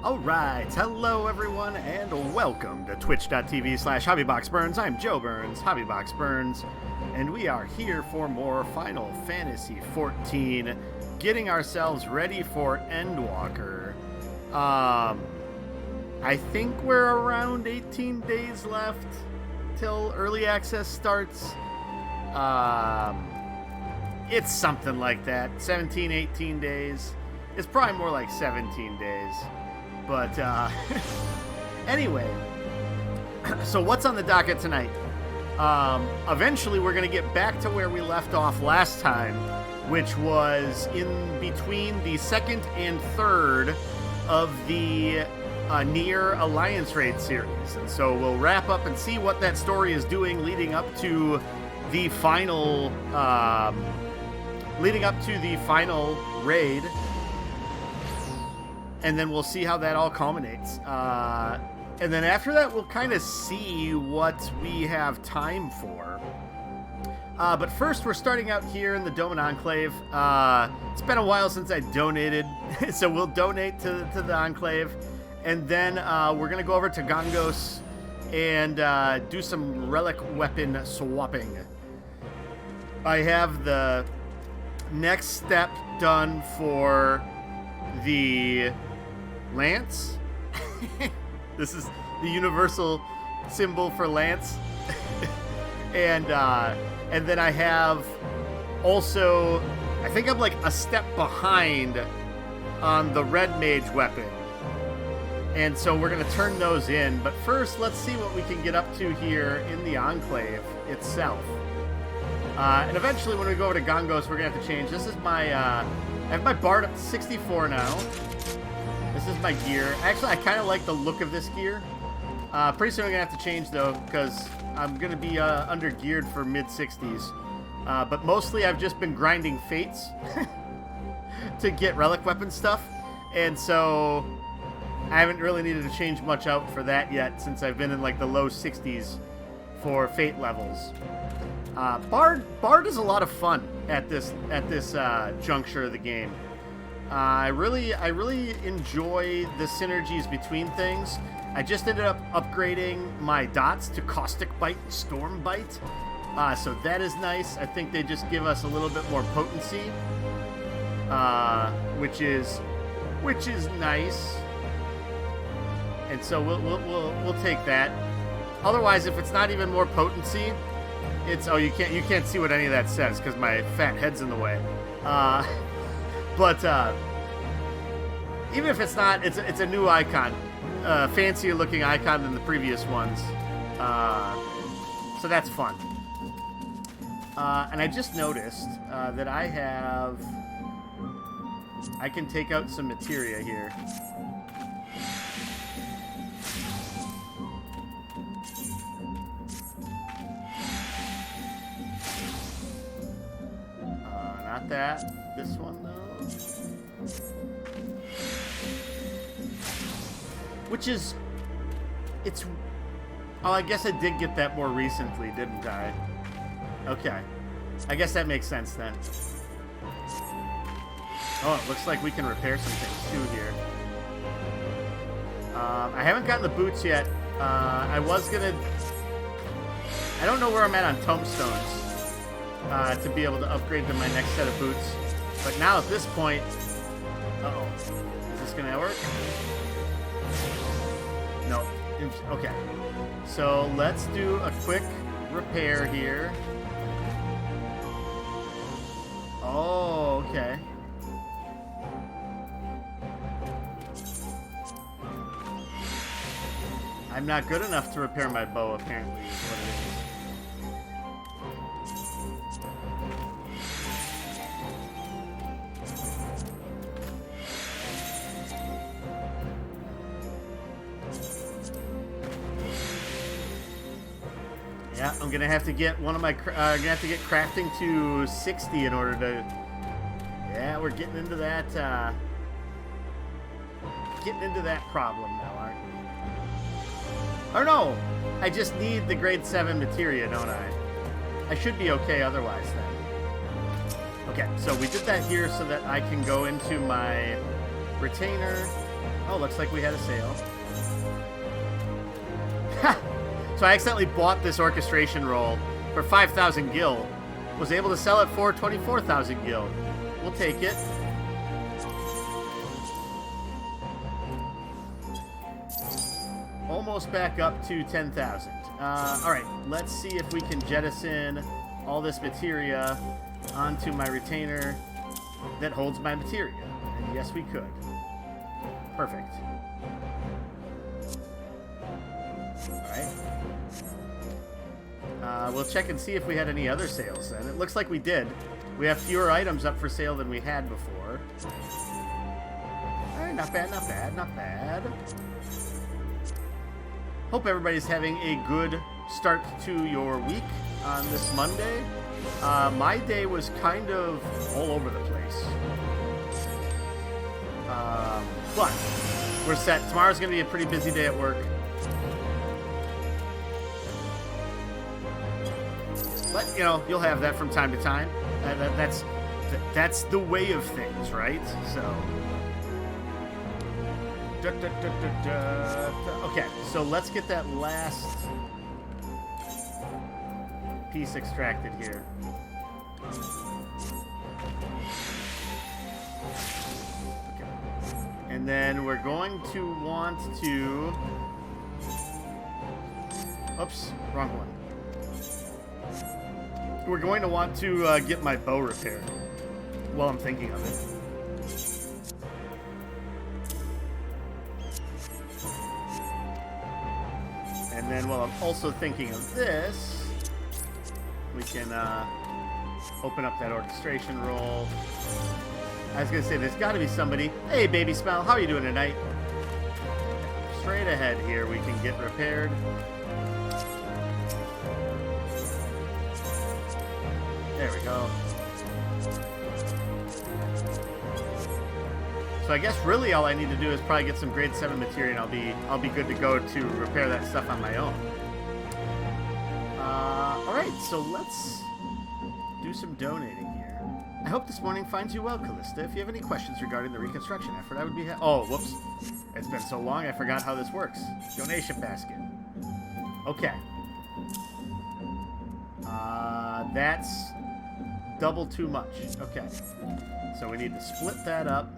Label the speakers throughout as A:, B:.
A: Alright, hello everyone, and welcome to twitch.tv/HobbyBoxBurns. I'm Joe Burns, HobbyBoxBurns, and we are here for more Final Fantasy XIV, getting ourselves ready for Endwalker. I think we're around 18 days left till early access starts. It's something like that, 17, 18 days. It's probably more like 17 days. But, anyway, so what's on the docket tonight? Eventually we're going to get back to where we left off last time, which was in between the second and third of the Nier Alliance Raid series. And so we'll wrap up and see what that story is doing leading up to the final, raid. And then we'll see how that all culminates. And then after that, we'll kind of see what we have time for. But first, we're starting out here in the Dome and Enclave. It's been a while since I donated, so we'll donate to the Enclave. And then we're going to go over to Gongos and do some relic weapon swapping. I have the next step done for the Lance. This is the universal symbol for Lance. and then I have also, I think I'm like a step behind on the Red Mage weapon. And so we're going to turn those in. But first, let's see what we can get up to here in the Enclave itself. And eventually when we go over to Gongos, we're going to have to change. This is my, I have my Bard up to 64 now. This is my gear. Actually, I kind of like the look of this gear. Pretty soon I'm going to have to change, though, because I'm going to be under-geared for mid-60s. But mostly I've just been grinding fates to get relic weapon stuff. And so I haven't really needed to change much out for that yet, since I've been in like the low 60s for fate levels. Bard is a lot of fun at this juncture of the game. I really enjoy the synergies between things. I just ended up upgrading my dots to Caustic Bite and Storm Bite, so that is nice. I think they just give us a little bit more potency, which is nice. And so we'll take that. Otherwise, if it's not even more potency, it's you can't see what any of that says because my fat head's in the way. But even if it's not, it's a new icon, fancier looking icon than the previous ones. So that's fun. And I just noticed that I can take out some materia here. Not that. This one, though. Oh, I guess I did get that more recently, didn't I? Okay. I guess that makes sense, then. Oh, it looks like we can repair some things, too, here. I haven't gotten the boots yet. I don't know where I'm at on tombstones. To be able to upgrade to my next set of boots. But now at this point... Uh-oh. Is this going to work? No. Okay. So let's do a quick repair here. Oh, okay. I'm not good enough to repair my bow, apparently, is what it is. Yeah, I'm gonna have to get one of my. Gonna have to get crafting to 60 in order to. Yeah, we're getting into that. Getting into that problem now, aren't we? Or no, I just need the grade 7 materia, don't I? I should be okay otherwise then. Okay, so we did that here so that I can go into my retainer Oh, looks like we had a sale. So I accidentally bought this orchestration roll for 5,000 gil. Was able to sell it for 24,000 gil. We'll take it. Almost back up to 10,000. Alright, let's see if we can jettison all this materia onto my retainer that holds my materia. And yes, we could. Perfect. Alright. We'll check and see if we had any other sales then. It looks like we did. We have fewer items up for sale than we had before. Alright, not bad, not bad, not bad. Hope everybody's having a good start to your week on this Monday. My day was kind of all over the place. But we're set. Tomorrow's going to be a pretty busy day at work. But, you know, you'll have that from time to time. That's the way of things, right? So... Okay, so let's get that last piece extracted here. Okay. And then we're going to want to... Oops, wrong one. We're going to want to get my bow repaired while I'm thinking of it. And then while I'm also thinking of this, we can open up that orchestration roll. I was going to say, there's got to be somebody. Hey, Baby Smile, how are you doing tonight? Straight ahead here, we can get repaired. There we go. So I guess really all I need to do is probably get some grade 7 material and I'll be good to go to repair that stuff on my own. Alright, so let's do some donating here. I hope this morning finds you well, Callista. If you have any questions regarding the reconstruction effort, I would be oh, whoops. It's been so long I forgot how this works. Donation basket. Okay. That's double too much. Okay. So we need to split that up.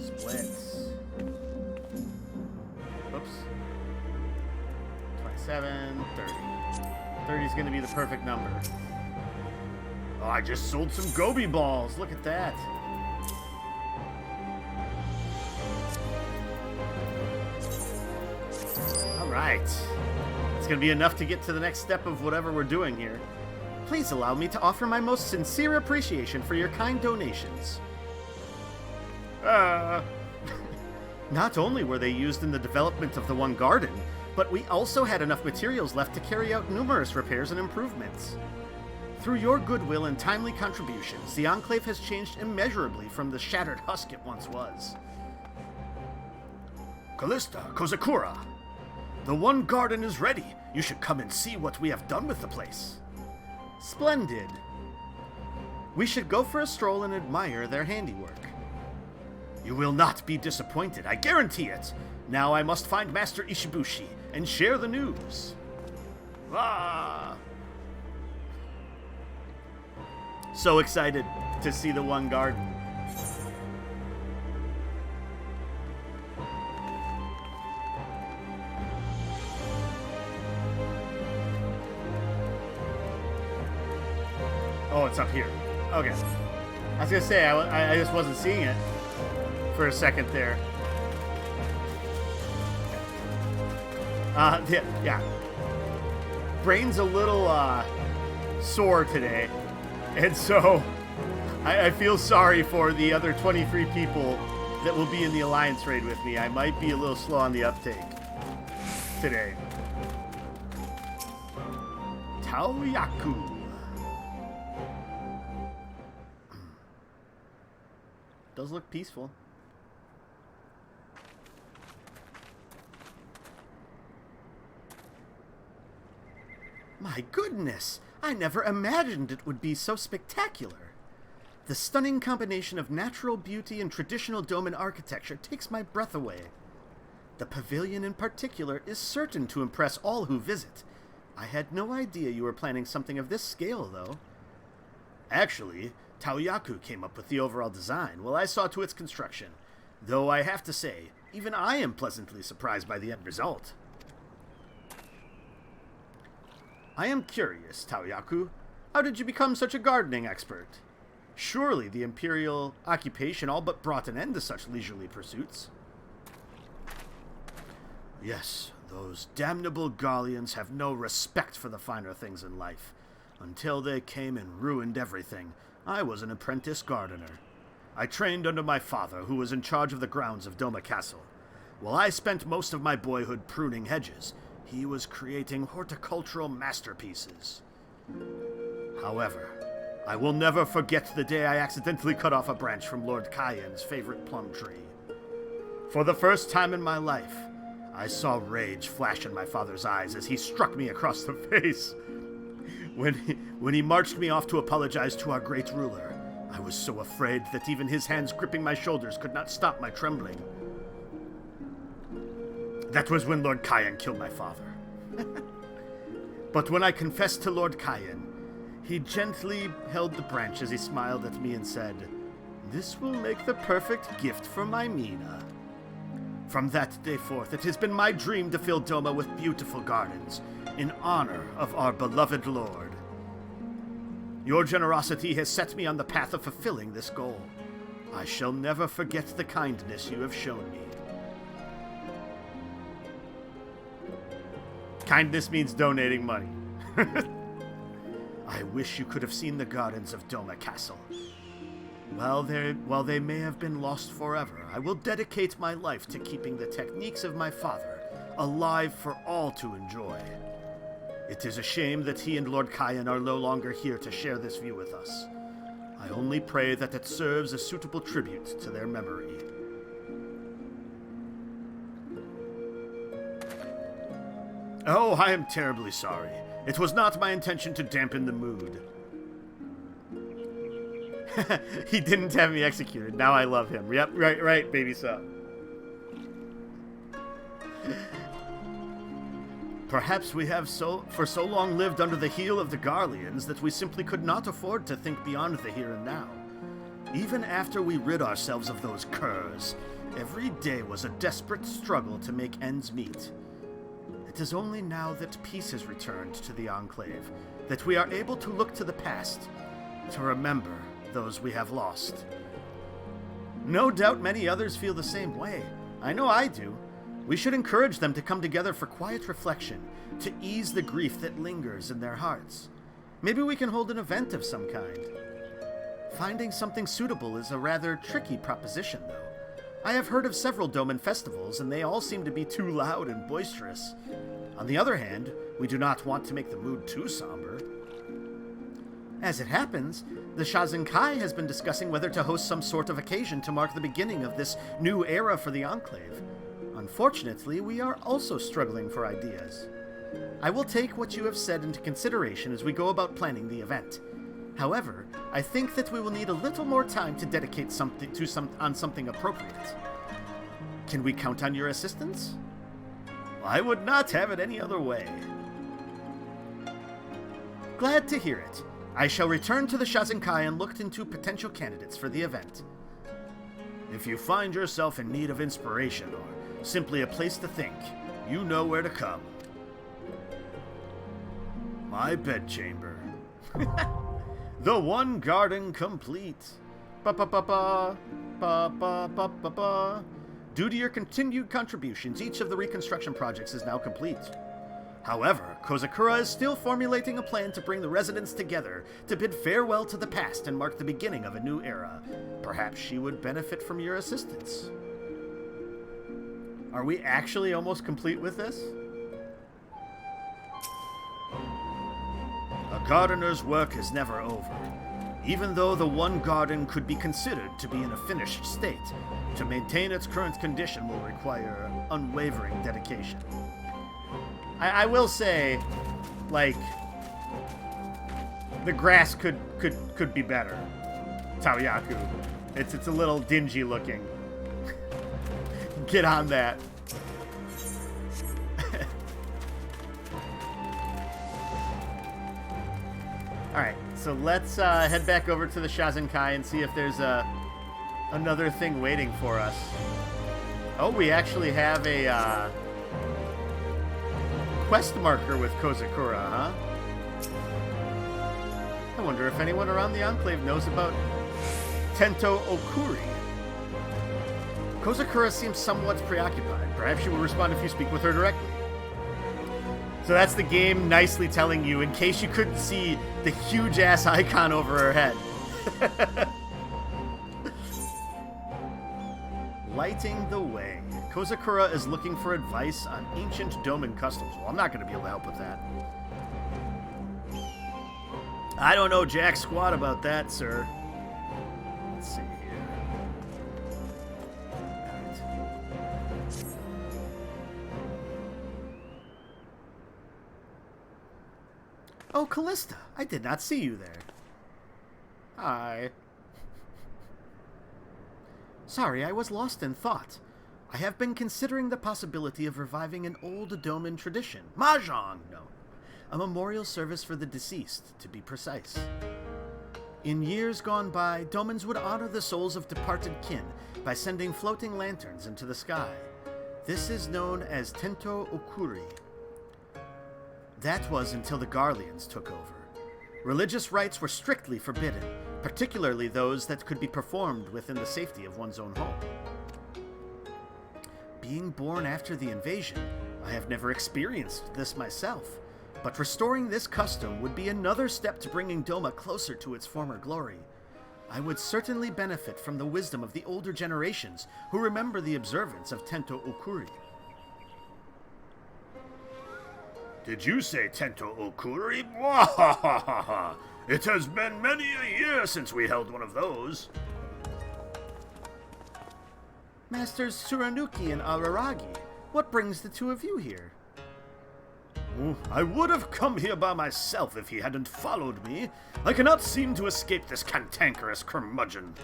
A: Splits. Oops. 27, 30. 30 is going to be the perfect number. Oh, I just sold some Gobi balls. Look at that. All right. It's going to be enough to get to the next step of whatever we're doing here. Please allow me to offer my most sincere appreciation for your kind donations. Not only were they used in the development of the One Garden, but we also had enough materials left to carry out numerous repairs and improvements. Through your goodwill and timely contributions, the Enclave has changed immeasurably from the shattered husk it once was. Callista, Kozakura, the One Garden is ready. You should come and see what we have done with the place. Splendid. We should go for a stroll and admire their handiwork. You will not be disappointed, I guarantee it. Now I must find Master Ishibushi and share the news. Ah! So excited to see the One Garden. Oh, it's up here. Okay. I was gonna say, I just wasn't seeing it for a second there. Yeah. Brain's a little sore today, and so I feel sorry for the other 23 people that will be in the Alliance raid with me. I might be a little slow on the uptake today. Taoyaku. Does look peaceful. My goodness! I never imagined it would be so spectacular. The stunning combination of natural beauty and traditional doman architecture takes my breath away. The pavilion in particular is certain to impress all who visit. I had no idea you were planning something of this scale, though. Actually, Taoyaku came up with the overall design, while I saw to its construction. Though I have to say, even I am pleasantly surprised by the end result. I am curious, Taoyaku. How did you become such a gardening expert? Surely the imperial occupation all but brought an end to such leisurely pursuits. Yes, those damnable Garleans have no respect for the finer things in life. Until they came and ruined everything, I was an apprentice gardener. I trained under my father, who was in charge of the grounds of Doma Castle. While I spent most of my boyhood pruning hedges, he was creating horticultural masterpieces. However, I will never forget the day I accidentally cut off a branch from Lord Cayen's favorite plum tree. For the first time in my life, I saw rage flash in my father's eyes as he struck me across the face. When he marched me off to apologize to our great ruler, I was so afraid that even his hands gripping my shoulders could not stop my trembling. That was when Lord Cayen killed my father. But when I confessed to Lord Cayen, he gently held the branch as he smiled at me and said, "This will make the perfect gift for my Mina." From that day forth, it has been my dream to fill Doma with beautiful gardens, in honor of our beloved Lord. Your generosity has set me on the path of fulfilling this goal. I shall never forget the kindness you have shown me. Kindness means donating money. I wish you could have seen the gardens of Doma Castle. While they may have been lost forever, I will dedicate my life to keeping the techniques of my father alive for all to enjoy. It is a shame that he and Lord Cayen are no longer here to share this view with us. I only pray that it serves a suitable tribute to their memory. Oh, I am terribly sorry. It was not my intention to dampen the mood. He didn't have me executed. Now I love him. Yep, right, baby sub. Perhaps we have for so long lived under the heel of the Garleans that we simply could not afford to think beyond the here and now. Even after we rid ourselves of those curs, every day was a desperate struggle to make ends meet. It is only now that peace has returned to the Enclave that we are able to look to the past, to remember those we have lost. No doubt many others feel the same way. I know I do. We should encourage them to come together for quiet reflection, to ease the grief that lingers in their hearts. Maybe we can hold an event of some kind. Finding something suitable is a rather tricky proposition, though. I have heard of several Doman festivals, and they all seem to be too loud and boisterous. On the other hand, we do not want to make the mood too somber. As it happens, the Shazenkai has been discussing whether to host some sort of occasion to mark the beginning of this new era for the Enclave. Unfortunately, we are also struggling for ideas. I will take what you have said into consideration as we go about planning the event. However, I think that we will need a little more time to dedicate something appropriate. Can we count on your assistance? I would not have it any other way. Glad to hear it. I shall return to the Shazenkai and look into potential candidates for the event. If you find yourself in need of inspiration or simply a place to think, you know where to come. My bedchamber. The one garden complete. Ba-ba-ba-ba. Ba-ba-ba-ba-ba. Due to your continued contributions, each of the reconstruction projects is now complete. However, Kozakura is still formulating a plan to bring the residents together to bid farewell to the past and mark the beginning of a new era. Perhaps she would benefit from your assistance. Are we actually almost complete with this? A gardener's work is never over. Even though the one garden could be considered to be in a finished state, to maintain its current condition will require unwavering dedication. I will say, like, the grass could be better. Taoyaku. It's a little dingy looking. Get on that. Alright, so let's head back over to the Shazenkai and see if there's another thing waiting for us. Oh, we actually have a quest marker with Kozakura, huh? I wonder if anyone around the Enclave knows about Tento Okuri. Kozakura seems somewhat preoccupied. Perhaps she will respond if you speak with her directly. So that's the game nicely telling you, in case you couldn't see the huge-ass icon over her head. Lighting the way. Kozakura is looking for advice on ancient Doman customs. Well, I'm not going to be able to help with that. I don't know jack squat about that, sir. Let's see here. Right. Oh, Callista. I did not see you there. Hi. Sorry, I was lost in thought. I have been considering the possibility of reviving an old Doman tradition. Mahjong! No. A memorial service for the deceased, to be precise. In years gone by, Domans would honor the souls of departed kin by sending floating lanterns into the sky. This is known as Tento Okuri. That was until the Garleans took over. Religious rites were strictly forbidden, particularly those that could be performed within the safety of one's own home. Being born after the invasion, I have never experienced this myself, but restoring this custom would be another step to bringing Doma closer to its former glory. I would certainly benefit from the wisdom of the older generations who remember the observance of Tento Okuri. Did you say Tento Okuri? It has been many a year since we held one of those. Masters Tsurunuki and Araragi, what brings the two of you here? I would have come here by myself if he hadn't followed me. I cannot seem to escape this cantankerous curmudgeon.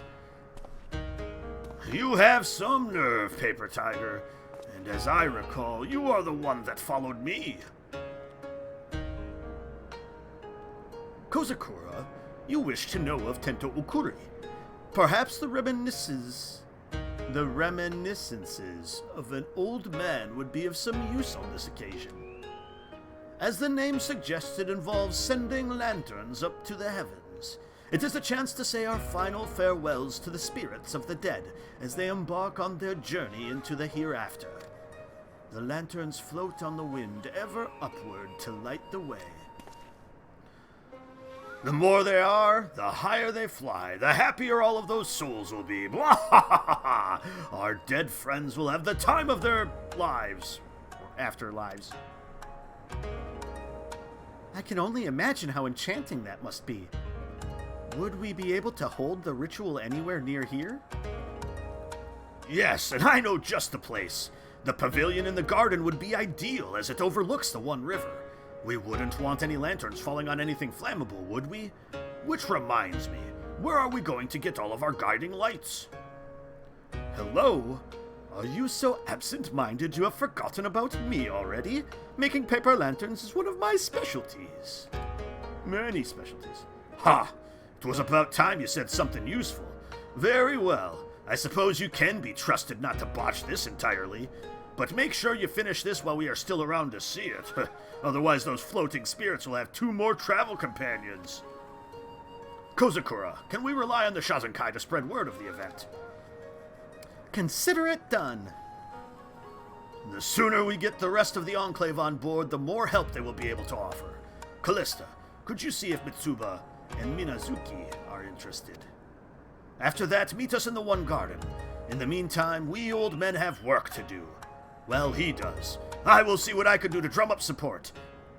A: You have some nerve, Paper Tiger, and as I recall, you are the one that followed me. Kozakura, you wish to know of Tento Okuri. Perhaps the reminiscences of an old man would be of some use on this occasion. As the name suggests, it involves sending lanterns up to the heavens. It is a chance to say our final farewells to the spirits of the dead as they embark on their journey into the hereafter. The lanterns float on the wind ever upward to light the way. The more they are, the higher they fly, the happier all of those souls will be. Our dead friends will have the time of their lives. Or afterlives. I can only imagine how enchanting that must be. Would we be able to hold the ritual anywhere near here? Yes, and I know just the place. The pavilion in the garden would be ideal as it overlooks the One River. We wouldn't want any lanterns falling on anything flammable, would we? Which reminds me, where are we going to get all of our guiding lights? Hello? Are you so absent-minded you have forgotten about me already? Making paper lanterns is one of my specialties. Many specialties. Ha! It was about time you said something useful. Very well. I suppose you can be trusted not to botch this entirely. But make sure you finish this while we are still around to see it. Otherwise those floating spirits will have 2 more travel companions. Kozakura, can we rely on the Shazenkai to spread word of the event? Consider it done. The sooner we get the rest of the Enclave on board, the more help they will be able to offer. Callista, could you see if Mitsuba and Minazuki are interested? After that, meet us in the One Garden. In the meantime, we old men have work to do. Well, he does. I will see what I can do to drum up support.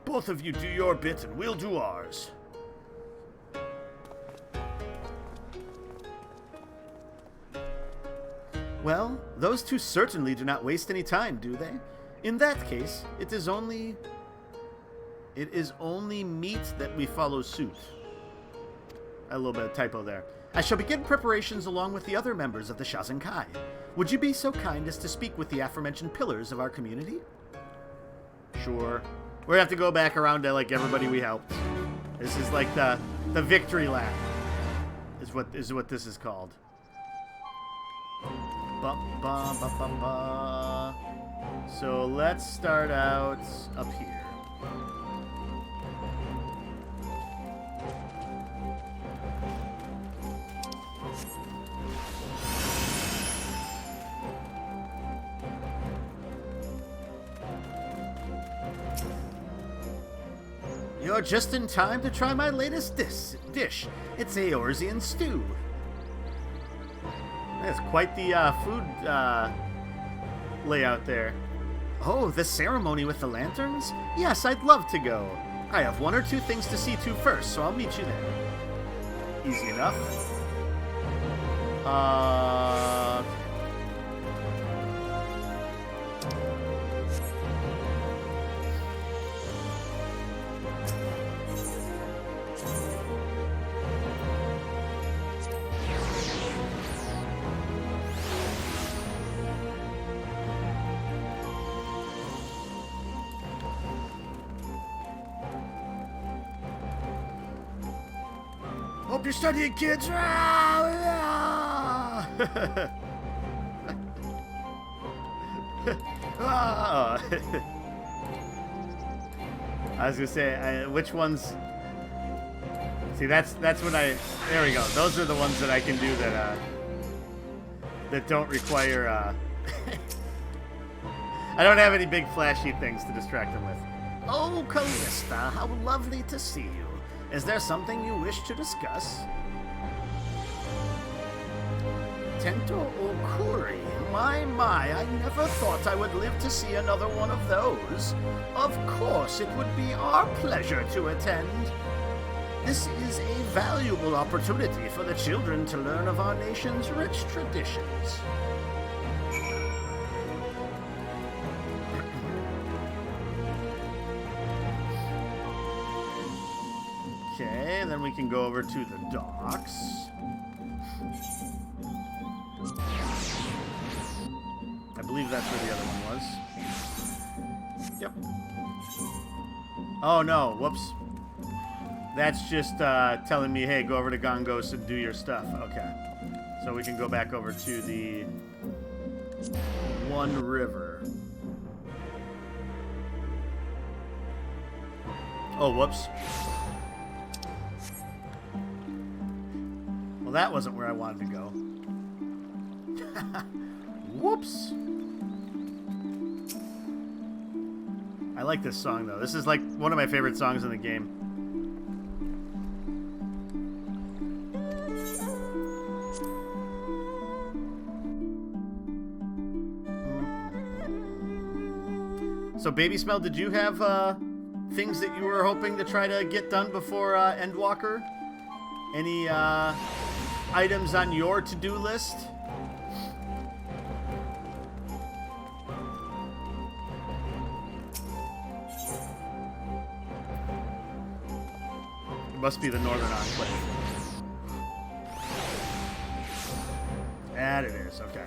A: Both of you do your bit and we'll do ours. Well, those two certainly do not waste any time, do they? In that case, it is only meet that we follow suit. A little bit of typo there. I shall begin preparations along with the other members of the Shazenkai. Would you be so kind as to speak with the aforementioned pillars of our community? Sure. We have to go back around to, like, everybody we helped. This is like the victory lap. Is what this is called. So let's start out up here. You're just in time to try my latest dish. It's Eorzean stew. That's quite the food layout there. Oh, the ceremony with the lanterns? Yes, I'd love to go. I have one or two things to see to first, so I'll meet you there. Easy enough. Hope you're studying, kids. I was gonna say, which ones? See, that's when I. There we go. Those are the ones that I can do that don't require. I don't have any big flashy things to distract them with. Oh, Callista, how lovely to see you. Is there something you wish to discuss? Tento Okuri. My, I never thought I would live to see another one of those. Of course, it would be our pleasure to attend. This is a valuable opportunity for the children to learn of our nation's rich traditions. Okay, then we can go over to the docks. I believe that's where the other one was. Yep. Oh no, whoops. That's just telling me, hey, go over to Gongos and do your stuff. Okay. So we can go back over to the One River. Oh, whoops. Well, that wasn't where I wanted to go. Whoops. I like this song, though. This is like one of my favorite songs in the game. So, Baby Smell, did you have things that you were hoping to try to get done before Endwalker? Any items on your to-do list? It must be the Northern Enclave. That it is, okay.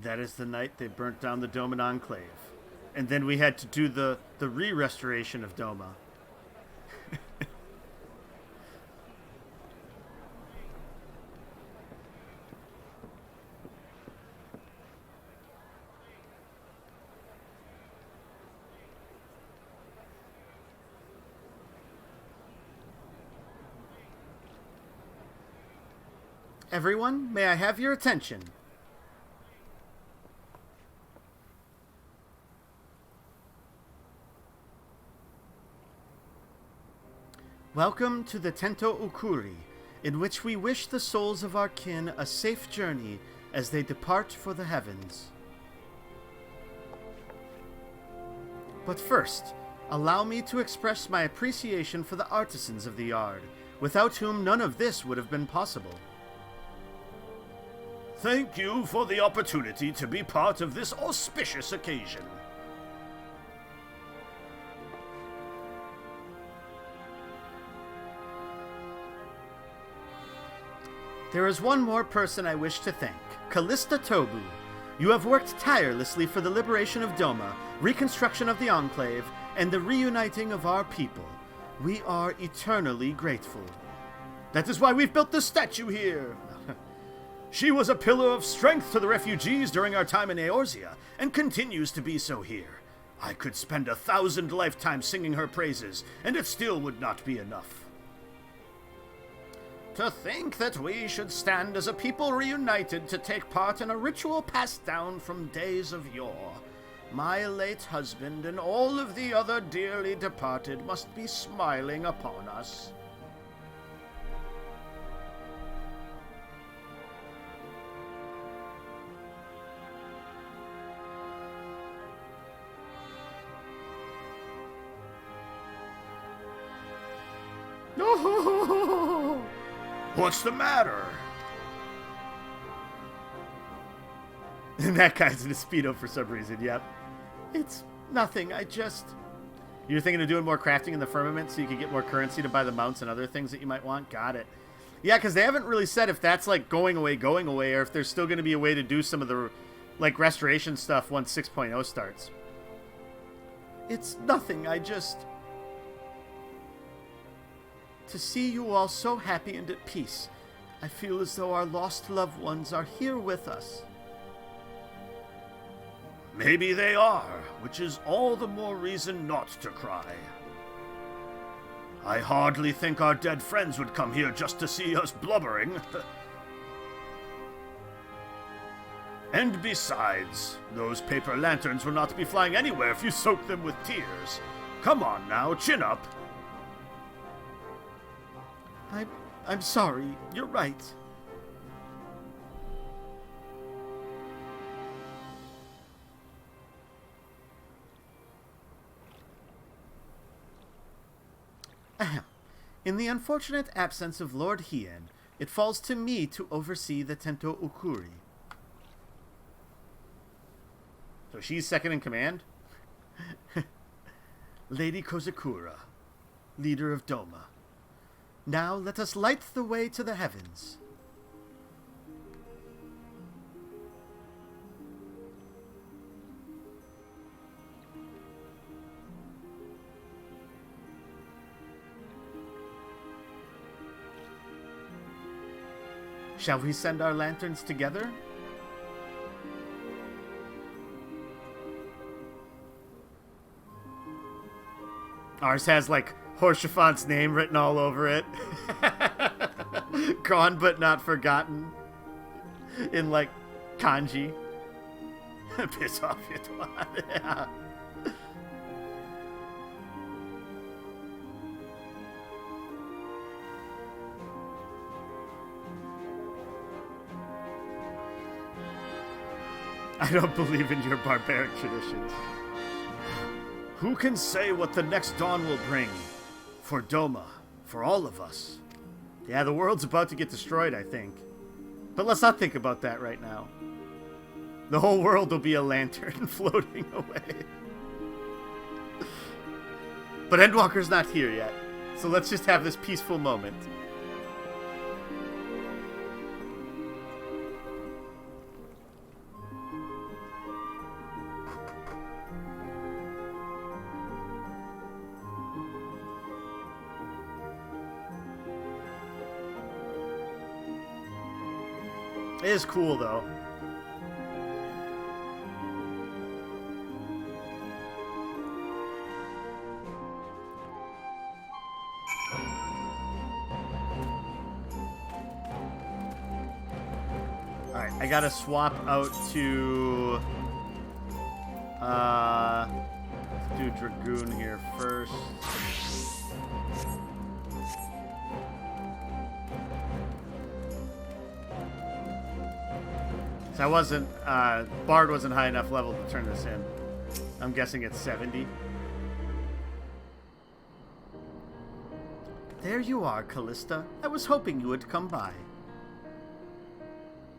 A: That is the night they burnt down the Doma Enclave. And then we had to do the re-restoration of Doma. Everyone, may I have your attention? Welcome to the Tento Ukuri, in which we wish the souls of our kin a safe journey as they depart for the heavens. But first, allow me to express my appreciation for the artisans of the yard, without whom none of this would have been possible.
B: Thank you for the opportunity to be part of this auspicious occasion.
A: There is one more person I wish to thank, Callista Tobu. You have worked tirelessly for the liberation of Doma, reconstruction of the Enclave, and the reuniting of our people. We are eternally grateful.
B: That is why we've built this statue here. She was a pillar of strength to the refugees during our time in Eorzea, and continues to be so here. I could spend 1,000 lifetimes singing her praises, and it still would not be enough. To think that we should stand as a people reunited to take part in a ritual passed down from days of yore. My late husband and all of the other dearly departed must be smiling upon us.
A: No!
B: What's the matter?
A: And that guy's in a Speedo for some reason, yep. It's nothing, You're thinking of doing more crafting in the firmament so you can get more currency to buy the mounts and other things that you might want? Got it. Yeah, because they haven't really said if that's, like, going away, or if there's still going to be a way to do some of the, like, restoration stuff once 6.0 starts. It's nothing, To see you all so happy and at peace, I feel as though our lost loved ones are here with us.
B: Maybe they are, which is all the more reason not to cry. I hardly think our dead friends would come here just to see us blubbering. And besides, those paper lanterns will not be flying anywhere if you soak them with tears. Come on now, chin up.
A: I'm sorry. You're right. Ahem. In the unfortunate absence of Lord Hien, it falls to me to oversee the Tento Ukuri. So she's second in command? Lady Kozakura, leader of Doma. Now let us light the way to the heavens. Shall we send our lanterns together? Ours has, like, Horshafont's name written all over it. Gone but not forgotten. In, like, kanji. Piss off, you twat. Yeah. I don't believe in your barbaric traditions.
B: Who can say what the next dawn will bring? For Doma, for all of us.
A: Yeah, the world's about to get destroyed, I think. But let's not think about that right now. The whole world will be a lantern floating away. But Endwalker's not here yet, so let's just have this peaceful moment. It is cool, though. Alright, I gotta swap out to... let's do Dragoon here first. So I wasn't, Bard wasn't high enough level to turn this in. I'm guessing it's 70. There you are, Callista. I was hoping you would come by.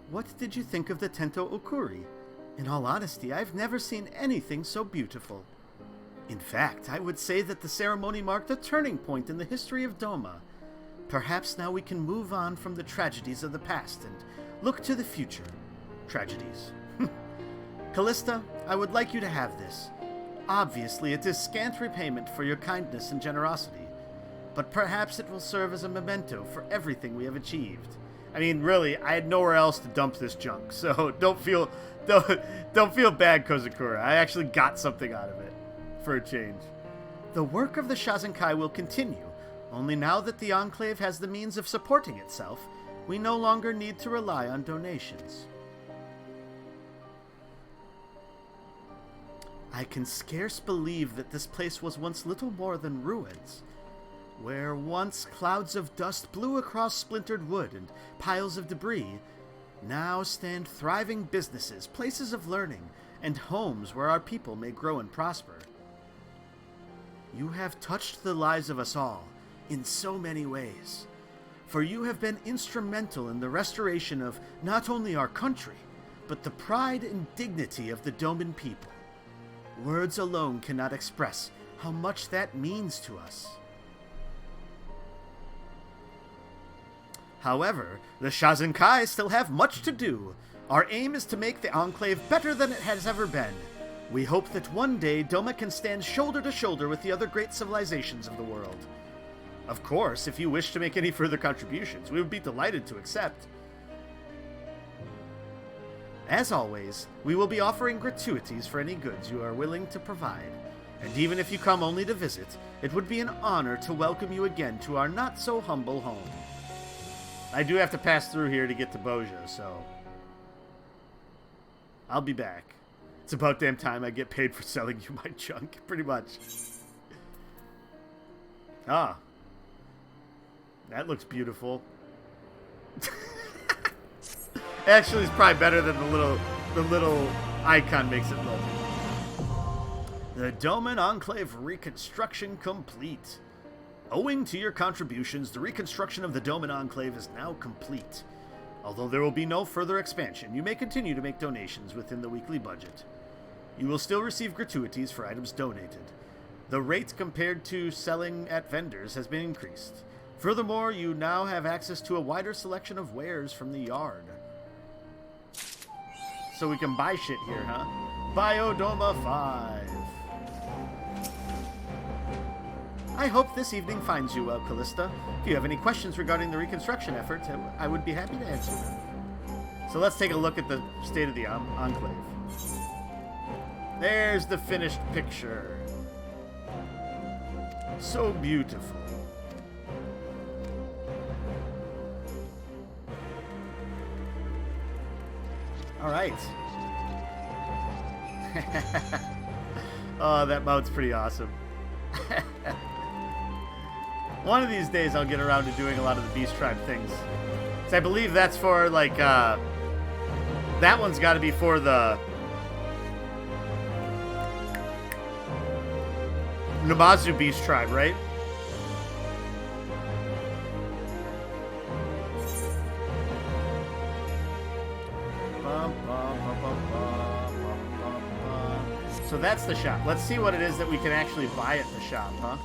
A: What did you think of the Tento Okuri? In all honesty, I've never seen anything so beautiful. In fact, I would say that the ceremony marked a turning point in the history of Doma. Perhaps now we can move on from the tragedies of the past and look to the future. Tragedies. Callista, I would like you to have this. Obviously, it is scant repayment for your kindness and generosity, but perhaps it will serve as a memento for everything we have achieved. I mean, really, I had nowhere else to dump this junk, so don't feel bad, Kozakura. I actually got something out of it, for a change. The work of the Shazenkai will continue, only now that the Enclave has the means of supporting itself, we no longer need to rely on donations. I can scarce believe that this place was once little more than ruins. Where once clouds of dust blew across splintered wood and piles of debris, now stand thriving businesses, places of learning, and homes where our people may grow and prosper. You have touched the lives of us all in so many ways, for you have been instrumental in the restoration of not only our country, but the pride and dignity of the Doman people. Words alone cannot express how much that means to us. However, the Shazenkai still have much to do. Our aim is to make the Enclave better than it has ever been. We hope that one day Doma can stand shoulder to shoulder with the other great civilizations of the world. Of course, if you wish to make any further contributions, we would be delighted to accept. As always, we will be offering gratuities for any goods you are willing to provide. And even if you come only to visit, it would be an honor to welcome you again to our not-so-humble home. I do have to pass through here to get to Boja, so I'll be back. It's about damn time I get paid for selling you my junk, pretty much. Ah. That looks beautiful. Actually, it's probably better than the little icon makes it look. The Doman Enclave reconstruction complete. Owing to your contributions, the reconstruction of the Doman Enclave is now complete. Although there will be no further expansion, you may continue to make donations within the weekly budget. You will still receive gratuities for items donated. The rate compared to selling at vendors has been increased. Furthermore, you now have access to a wider selection of wares from the yard. So we can buy shit here, huh? Biodoma 5. I hope this evening finds you well, Callista. If you have any questions regarding the reconstruction efforts, I would be happy to answer them. So let's take a look at the state of the Enclave. There's the finished picture. So beautiful. All right. Oh, that mount's pretty awesome. One of these days I'll get around to doing a lot of the Beast Tribe things. So I believe that's for, like, that one's got to be for the Namazu Beast Tribe, right? So that's the shop. Let's see what it is that we can actually buy at the shop, huh?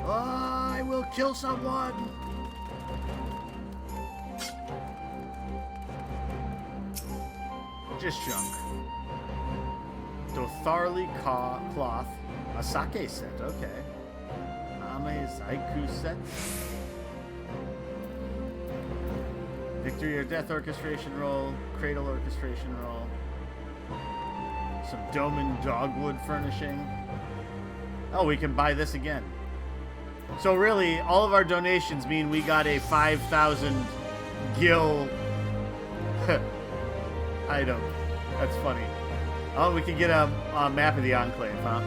A: Oh, I will kill someone! Just junk. Dotharli cloth. A sake set, okay. Ame Zaiku set. Victory or Death orchestration roll. Cradle orchestration roll. Some Doman dogwood furnishing. Oh, we can buy this again. So really, all of our donations mean we got a 5,000 gil item. That's funny. Oh, we can get a map of the Enclave, huh?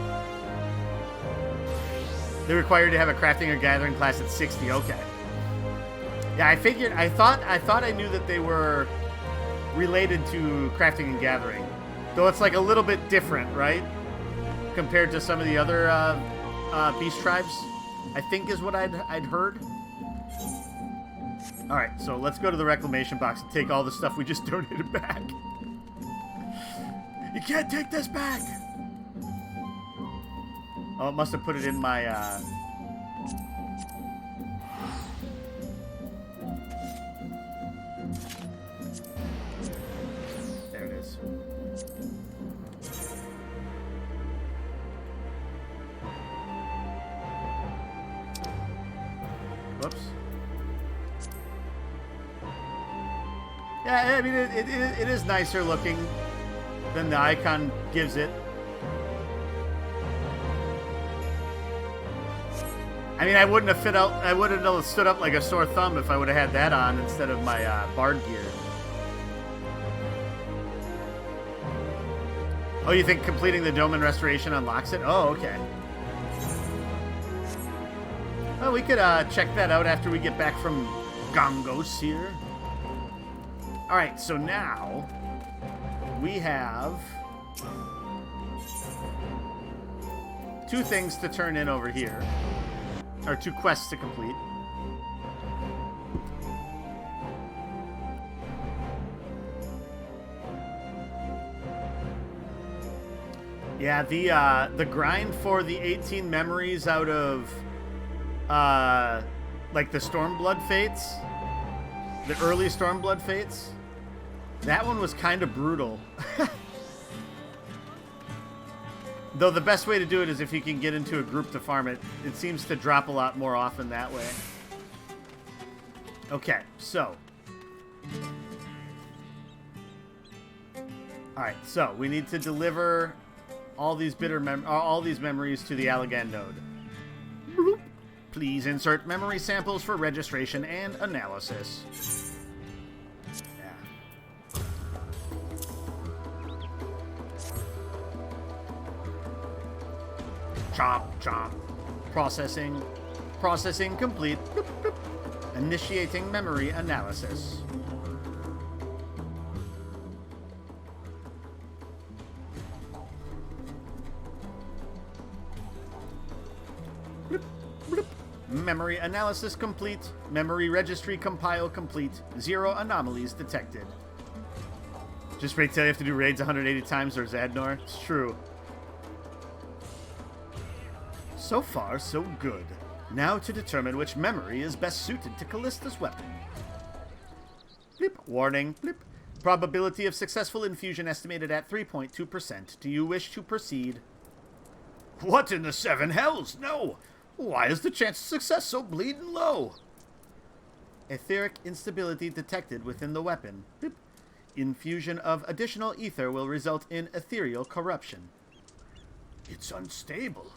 A: They require you to have a crafting or gathering class at 60. Okay. Yeah, I thought I knew that they were related to crafting and gathering. Though it's like a little bit different, right? Compared to some of the other beast tribes, I think is what I'd heard. Alright, so let's go to the reclamation box and take all the stuff we just donated back. You can't take this back! Oh, it must have put it in my, There it is. Whoops. Yeah, I mean, it is nicer looking than the icon gives it. I mean, I wouldn't have stood up like a sore thumb if I would have had that on instead of my bard gear. Oh, you think completing the Doman restoration unlocks it? Oh, okay. Well, we could check that out after we get back from Gongos here. Alright, so now we have 2 things to turn in over here. Or 2 quests to complete. Yeah, the grind for the 18 memories out of like the Stormblood Fates, the early Stormblood Fates, that one was kind of brutal. Though the best way to do it is if you can get into a group to farm it. It seems to drop a lot more often that way. Okay, so. Alright, so we need to deliver all these memories to the Allagan node. Bloop. Please insert memory samples for registration and analysis. Chomp, chomp. Processing. Processing complete. Bloop, bloop. Initiating memory analysis. Bloop, bloop. Memory analysis complete. Memory registry compile complete. 0 anomalies detected. Just wait till you have to do raids 180 times or Zadnor? It's true. So far, so good. Now to determine which memory is best suited to Callista's weapon. Blip. Warning. Blip. Probability of successful infusion estimated at 3.2%. Do you wish to proceed?
B: What in the 7 hells? No! Why is the chance of success so bleeding low?
A: Etheric instability detected within the weapon. Blip. Infusion of additional ether will result in ethereal corruption.
B: It's unstable.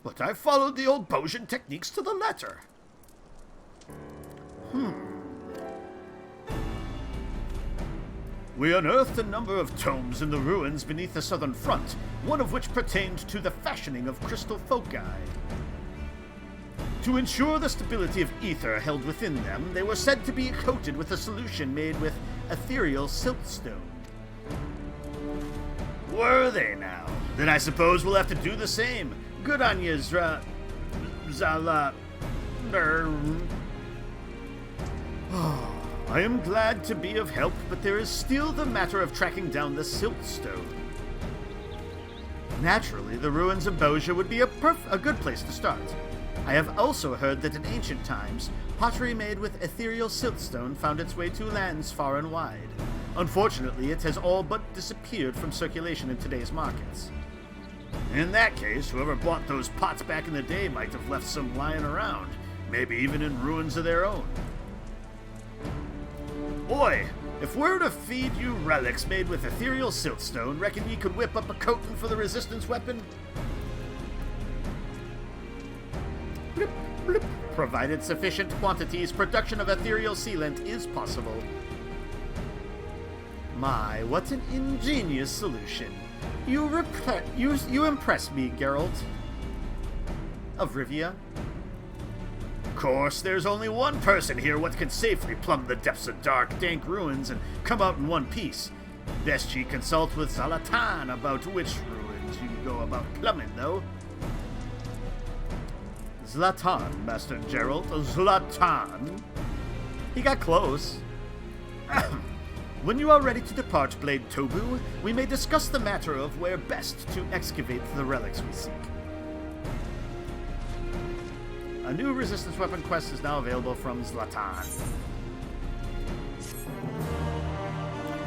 B: But I followed the old potion techniques to the letter. We unearthed a number of tomes in the ruins beneath the southern front, one of which pertained to the fashioning of crystal foci. To ensure the stability of ether held within them, they were said to be coated with a solution made with ethereal siltstone. Were they now? Then I suppose we'll have to do the same. Good on you, Zala. I am glad to be of help, but there is still the matter of tracking down the siltstone. Naturally, the ruins of Boja would be a good place to start. I have also heard that in ancient times, pottery made with ethereal siltstone found its way to lands far and wide. Unfortunately, it has all but disappeared from circulation in today's markets. In that case, whoever bought those pots back in the day might have left some lying around, maybe even in ruins of their own. Boy, if we're to feed you relics made with ethereal siltstone, reckon ye could whip up a coating for the resistance weapon? Blip, blip. Provided sufficient quantities, production of ethereal sealant is possible. My, what an ingenious solution. You impress me, Geralt. Of Rivia. course, there's only one person here what can safely plumb the depths of dark, dank ruins and come out in one piece. Best ye consult with Zlatan about which ruins you go about plumbing, though. Zlatan, Master Geralt. Zlatan.
A: He got close.
B: When you are ready to depart, Blade Tobu, we may discuss the matter of where best to excavate the relics we seek.
A: A new resistance weapon quest is now available from Zlatan.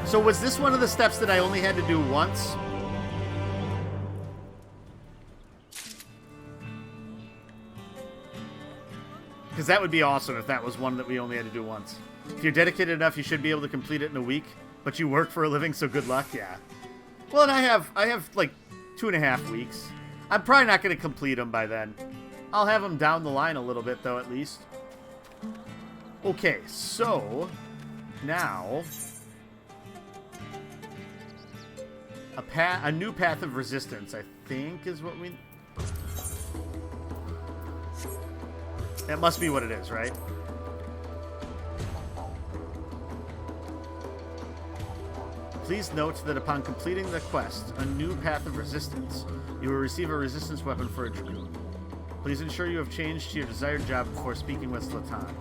A: So was this one of the steps that I only had to do once? Because that would be awesome if that was one that we only had to do once. If you're dedicated enough, you should be able to complete it in a week. But you work for a living, so good luck, yeah. Well, and I have like 2.5 weeks. I'm probably not going to complete them by then. I'll have them down the line a little bit, though, at least. Okay, so now a new path of resistance, I think, is what we... That must be what it is, right? Please note that upon completing the quest, a new path of resistance, you will receive a resistance weapon for a dragoon. Please ensure you have changed to your desired job before speaking with Zlatan.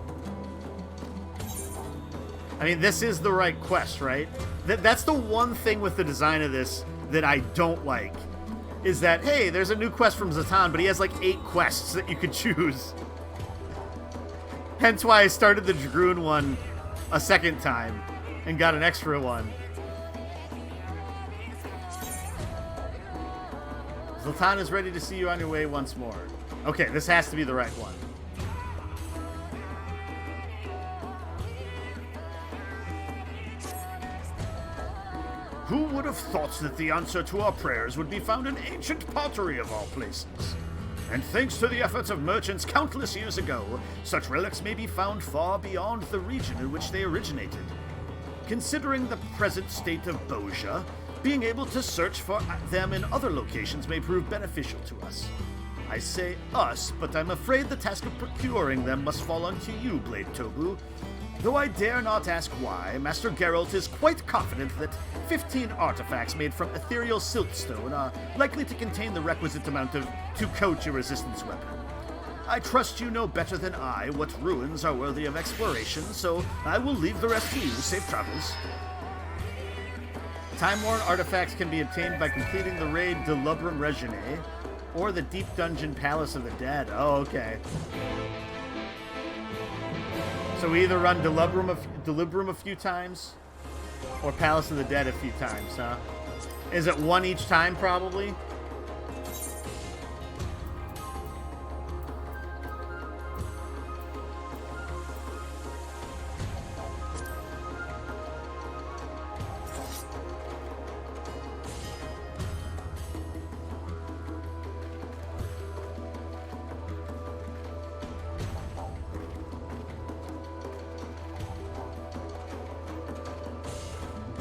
A: I mean, this is the right quest, right? That's the one thing with the design of this that I don't like, is that, hey, there's a new quest from Zlatan, but he has like 8 quests that you could choose. Hence why I started the Dragoon one a second time and got an extra one. Zlatan is ready to see you on your way once more. Okay, this has to be the right one.
B: Who would have thought that the answer to our prayers would be found in ancient pottery of all places? And thanks to the efforts of merchants countless years ago, such relics may be found far beyond the region in which they originated. Considering the present state of Boja, being able to search for them in other locations may prove beneficial to us. I say us, but I'm afraid the task of procuring them must fall unto you, Blade Tobu. Though I dare not ask why, Master Geralt is quite confident that 15 artifacts made from ethereal siltstone are likely to contain the requisite amount to coat your resistance weapon. I trust you know better than I what ruins are worthy of exploration, so I will leave the rest to you. Safe travels.
A: Time-worn artifacts can be obtained by completing the raid Delubrum Regine or the Deep Dungeon Palace of the Dead. Oh, okay. So we either run Delubrum a few times or Palace of the Dead a few times, huh? Is it one each time, probably?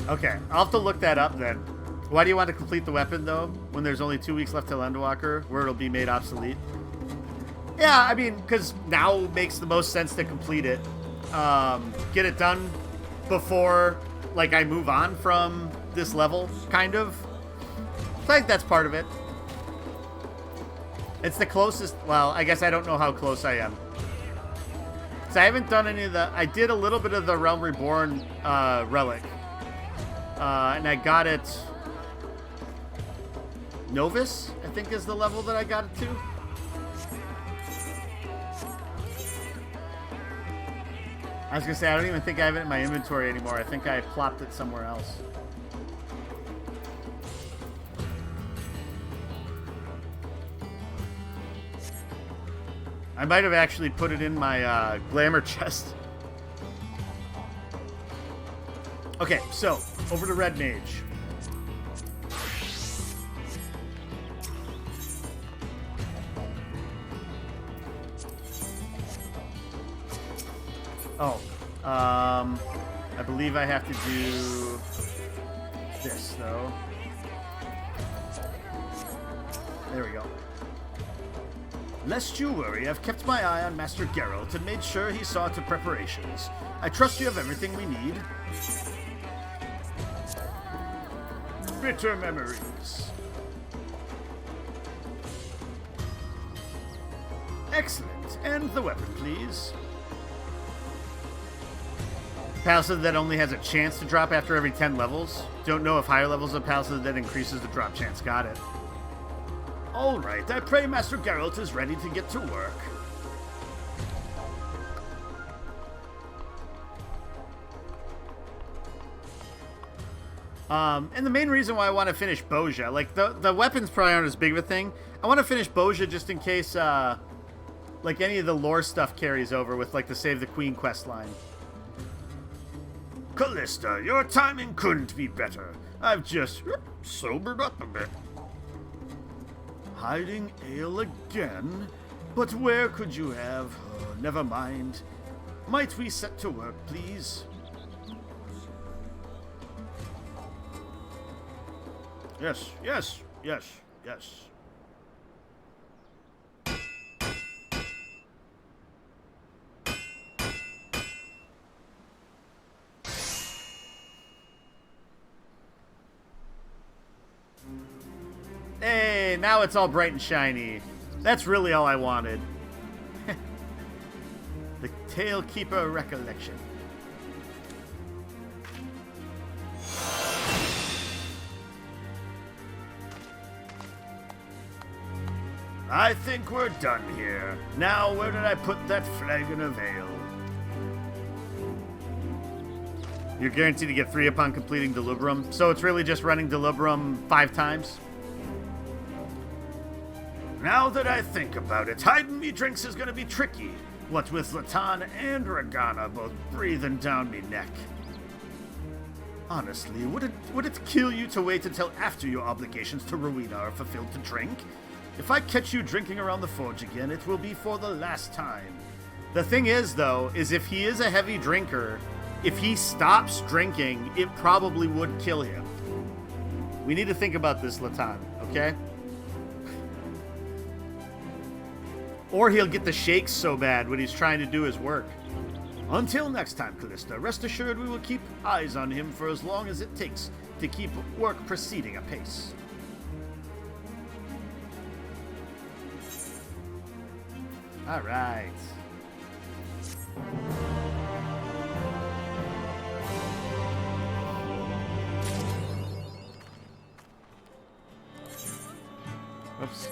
A: Okay, I'll have to look that up then. Why do you want to complete the weapon, though, when there's only 2 weeks left till Endwalker, where it'll be made obsolete? Yeah, I mean, because now makes the most sense to complete it. Get it done before, like, I move on from this level, kind of. So I think that's part of it. It's the closest... Well, I guess I don't know how close I am. So I haven't done any of the... I did a little bit of the Realm Reborn relic. And I got it... Novus, I think, is the level that I got it to. I was going to say, I don't even think I have it in my inventory anymore. I think I plopped it somewhere else. I might have actually put it in my glamour chest. Okay, so, over to Red Mage. Oh, I believe I have to do this, though. There we go.
B: Lest you worry, I've kept my eye on Master Geralt and made sure he saw to preparations. I trust you have everything we need. Bitter memories. Excellent. And the weapon, please.
A: Palace of the Dead only has a chance to drop after every 10 levels. Don't know if higher levels of Palace of the Dead increases the drop chance. Got it.
B: All right, I pray Master Geralt is ready to get to work.
A: And the main reason why I want to finish Boja, like, the weapons probably aren't as big of a thing. I want to finish Boja just in case, like, any of the lore stuff carries over with, like, the Save the Queen quest line.
B: Callista, your timing couldn't be better. I've just sobered up a bit. Hiding ale again? But where could you have? Oh, never mind. Might we set to work, please? Yes, yes, yes, yes.
A: Hey, now it's all bright and shiny. That's really all I wanted. The Talekeeper Recollection.
B: I think we're done here. Now, where did I put that flagon of ale?
A: You're guaranteed to get 3 upon completing Delubrum, so it's really just running Delubrum 5 times?
B: Now that I think about it, hiding me drinks is gonna be tricky. What with Latan and Regana both breathing down me neck. Honestly, would it kill you to wait until after your obligations to Rowena are fulfilled to drink? If I catch you drinking around the forge again, it will be for the last time.
A: The thing is, though, is if he is a heavy drinker, if he stops drinking, it probably would kill him. We need to think about this, Latan, okay? Or he'll get the shakes so bad when he's trying to do his work.
B: Until next time, Callista, rest assured we will keep eyes on him for as long as it takes to keep work proceeding apace.
A: All right. Whoops.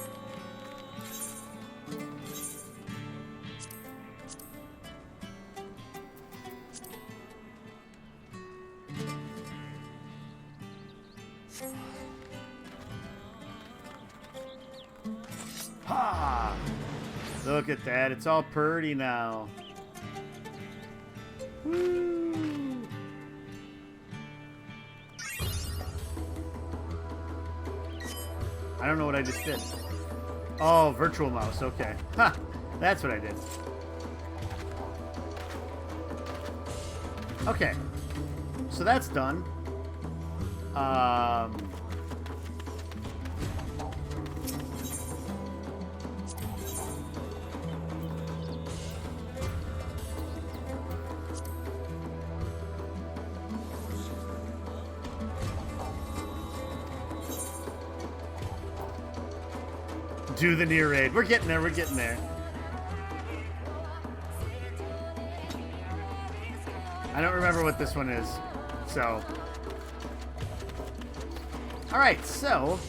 B: Ha!
A: Look at that. It's all purty now. Woo! I don't know what I just did. Oh, virtual mouse. Okay. Ha! That's what I did. Okay. So that's done. Do the Nier raid. We're getting there. We're getting there. I don't remember what this one is. So. Alright, so.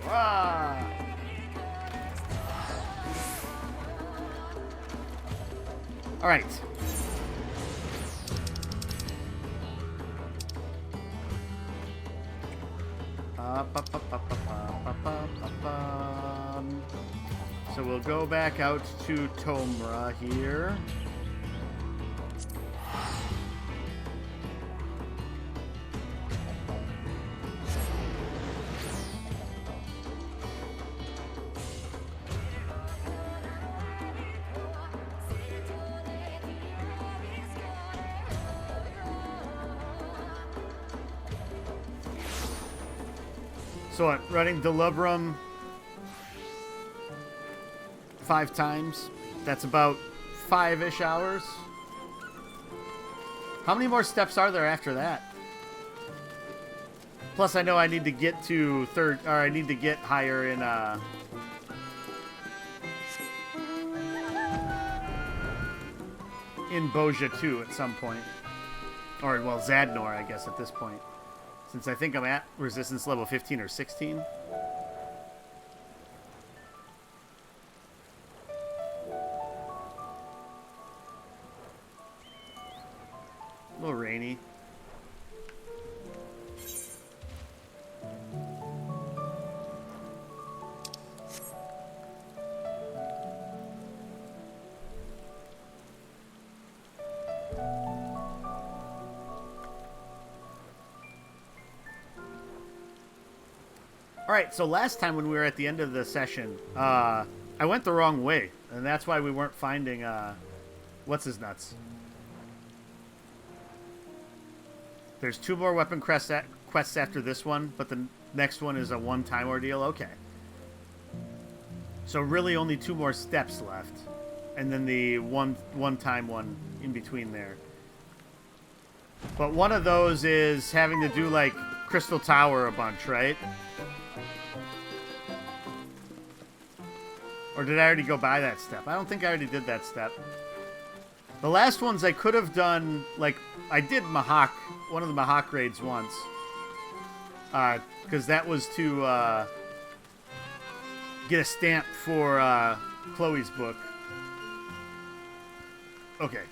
A: Ah. Alright. So we'll go back out to Tomra here. So what, running Delubrum 5 times? That's about 5-ish hours. How many more steps are there after that? Plus, I know I need to get to I need to get higher in Bozja too at some point. Or, well, Zadnor, I guess, at this point. Since I think I'm at resistance level 15 or 16. A little rainy. Alright, so last time when we were at the end of the session, I went the wrong way. And that's why we weren't finding, what's-his-nuts. There's 2 more weapon quests after this one, but the next one is a one-time ordeal? Okay. So really only 2 more steps left. And then the one-time one in between there. But one of those is having to do, like, Crystal Tower a bunch, right? Or did I already go by that step? I don't think I already did that step. The last ones I could have done, like, I did Mahak, one of the Mahak raids once. Because that was to get a stamp for Chloe's book. Okay.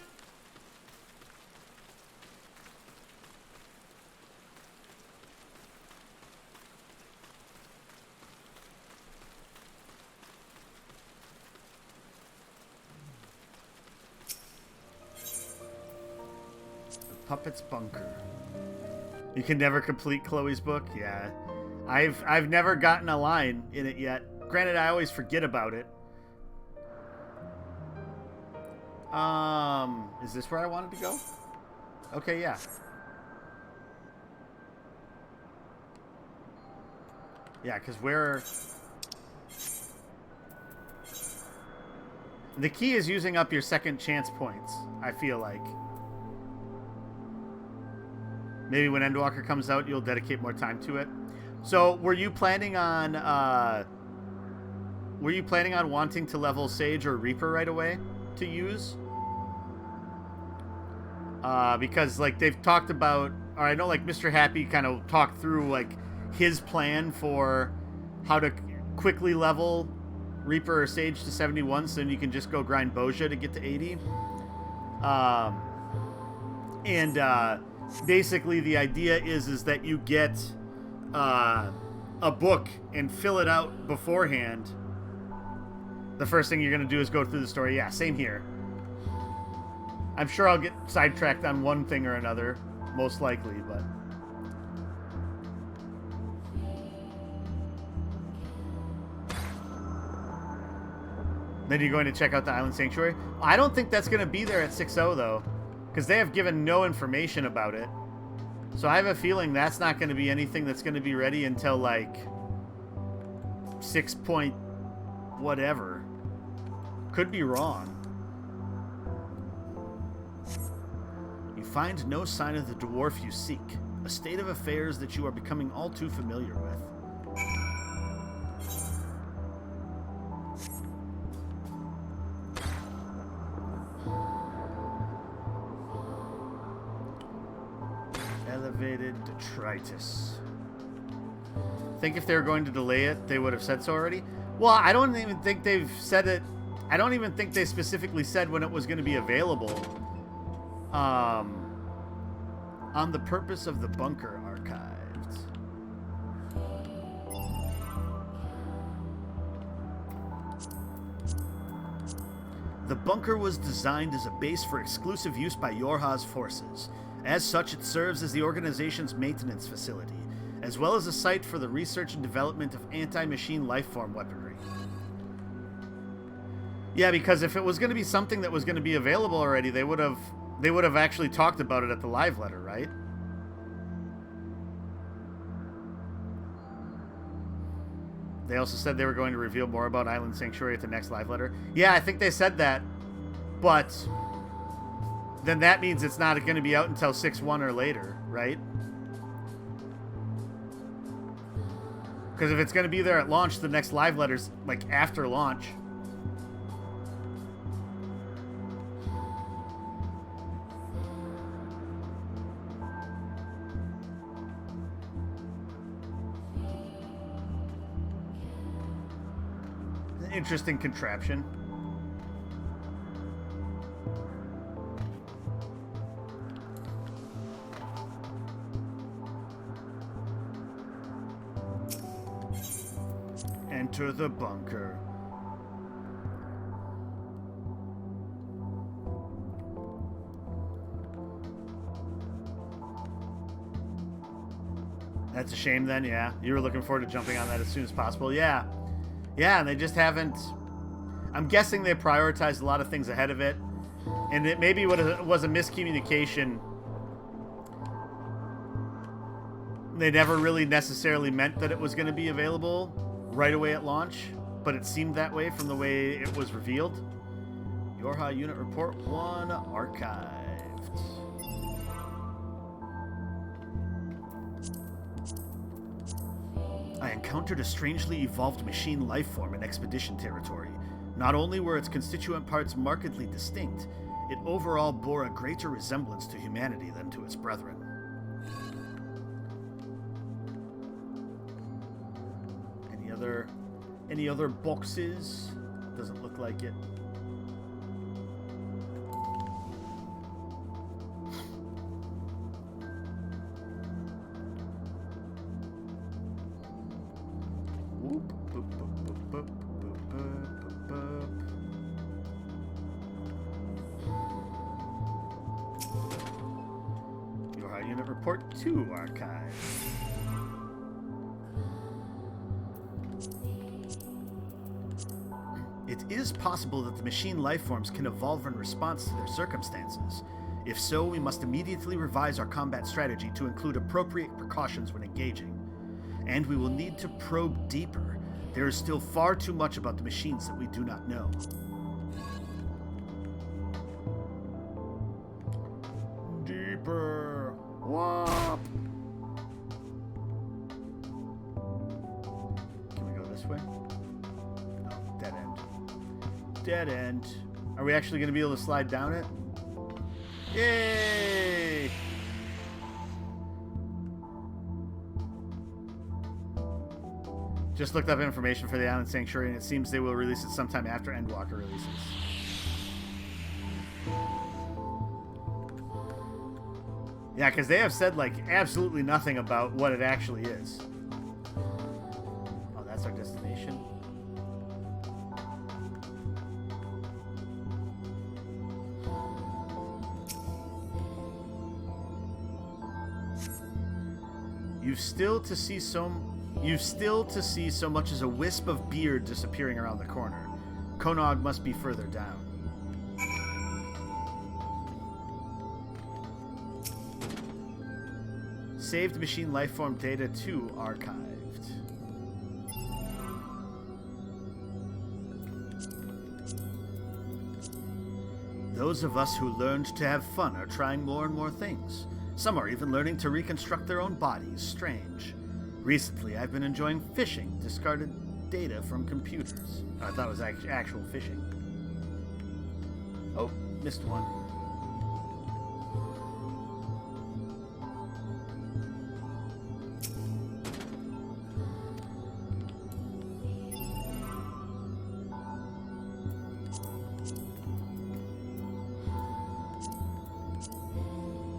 A: Puppet's Bunker. You can never complete Chloe's book? Yeah. I've never gotten a line in it yet. Granted, I always forget about it. Is this where I wanted to go? Okay, yeah. Yeah, because we're... The key is using up your second chance points, I feel like. Maybe when Endwalker comes out, you'll dedicate more time to it. So, were you planning on wanting to level Sage or Reaper right away to use? Because, like, they've talked about, or I know, like, Mr. Happy kind of talked through, like, his plan for how to quickly level Reaper or Sage to 71, so then you can just go grind Bozja to get to 80. Basically, the idea is that you get a book and fill it out beforehand. The first thing you're going to do is go through the story. Yeah, same here. I'm sure I'll get sidetracked on one thing or another, most likely, but... Then you're going to check out the Island Sanctuary? I don't think that's going to be there at 6.0, though. Because they have given no information about it. So I have a feeling that's not going to be anything that's going to be ready until, like, 6 point whatever. Could be wrong. You find no sign of the dwarf you seek. A state of affairs that you are becoming all too familiar with. Elevated detritus. Think if they were going to delay it, they would have said so already? Well, I don't even think they've said it. I don't even think they specifically said when it was going to be available. On the purpose of the bunker archived. The bunker was designed as a base for exclusive use by Yorha's forces. As such, it serves as the organization's maintenance facility, as well as a site for the research and development of anti-machine lifeform weaponry. Yeah, because if it was going to be something that was going to be available already, they would have actually talked about it at the live letter, right? They also said they were going to reveal more about Island Sanctuary at the next live letter. Yeah, I think they said that, but then that means it's not going to be out until 6/1 or later, right? Because if it's going to be there at launch, the next live letter's like after launch. Interesting contraption. Enter the bunker. That's a shame then, yeah. You were looking forward to jumping on that as soon as possible. Yeah. Yeah, and they just haven't... I'm guessing they prioritized a lot of things ahead of it. And it maybe was a miscommunication. They never really necessarily meant that it was going to be available right away at launch, but it seemed that way from the way it was revealed. Yorha Unit Report 1 archived. I encountered a strangely evolved machine life form in Expedition territory. Not only were its constituent parts markedly distinct, it overall bore a greater resemblance to humanity than to its brethren. Any other boxes? Doesn't look like it. Whoop, boop, boop, boop, boop, boop, boop, boop, boop. Your High Unit Report 2 archive. It is possible that the machine lifeforms can evolve in response to their circumstances. If so, we must immediately revise our combat strategy to include appropriate precautions when engaging. And we will need to probe deeper. There is still far too much about the machines that we do not know. Deeper. Whoop. Can we go this way? No, dead end. Dead end. Are we actually going to be able to slide down it? Yay! Just looked up information for the Island Sanctuary, and it seems they will release it sometime after Endwalker releases. Yeah, because they have said, like, absolutely nothing about what it actually is. Oh, that's our destination. You've still to see so much as a wisp of beard disappearing around the corner. Konog must be further down. Saved machine lifeform data 2 archived. Those of us who learned to have fun are trying more and more things. Some are even learning to reconstruct their own bodies. Strange. Recently, I've been enjoying fishing, discarded data from computers. I thought it was actual fishing. Oh, missed one.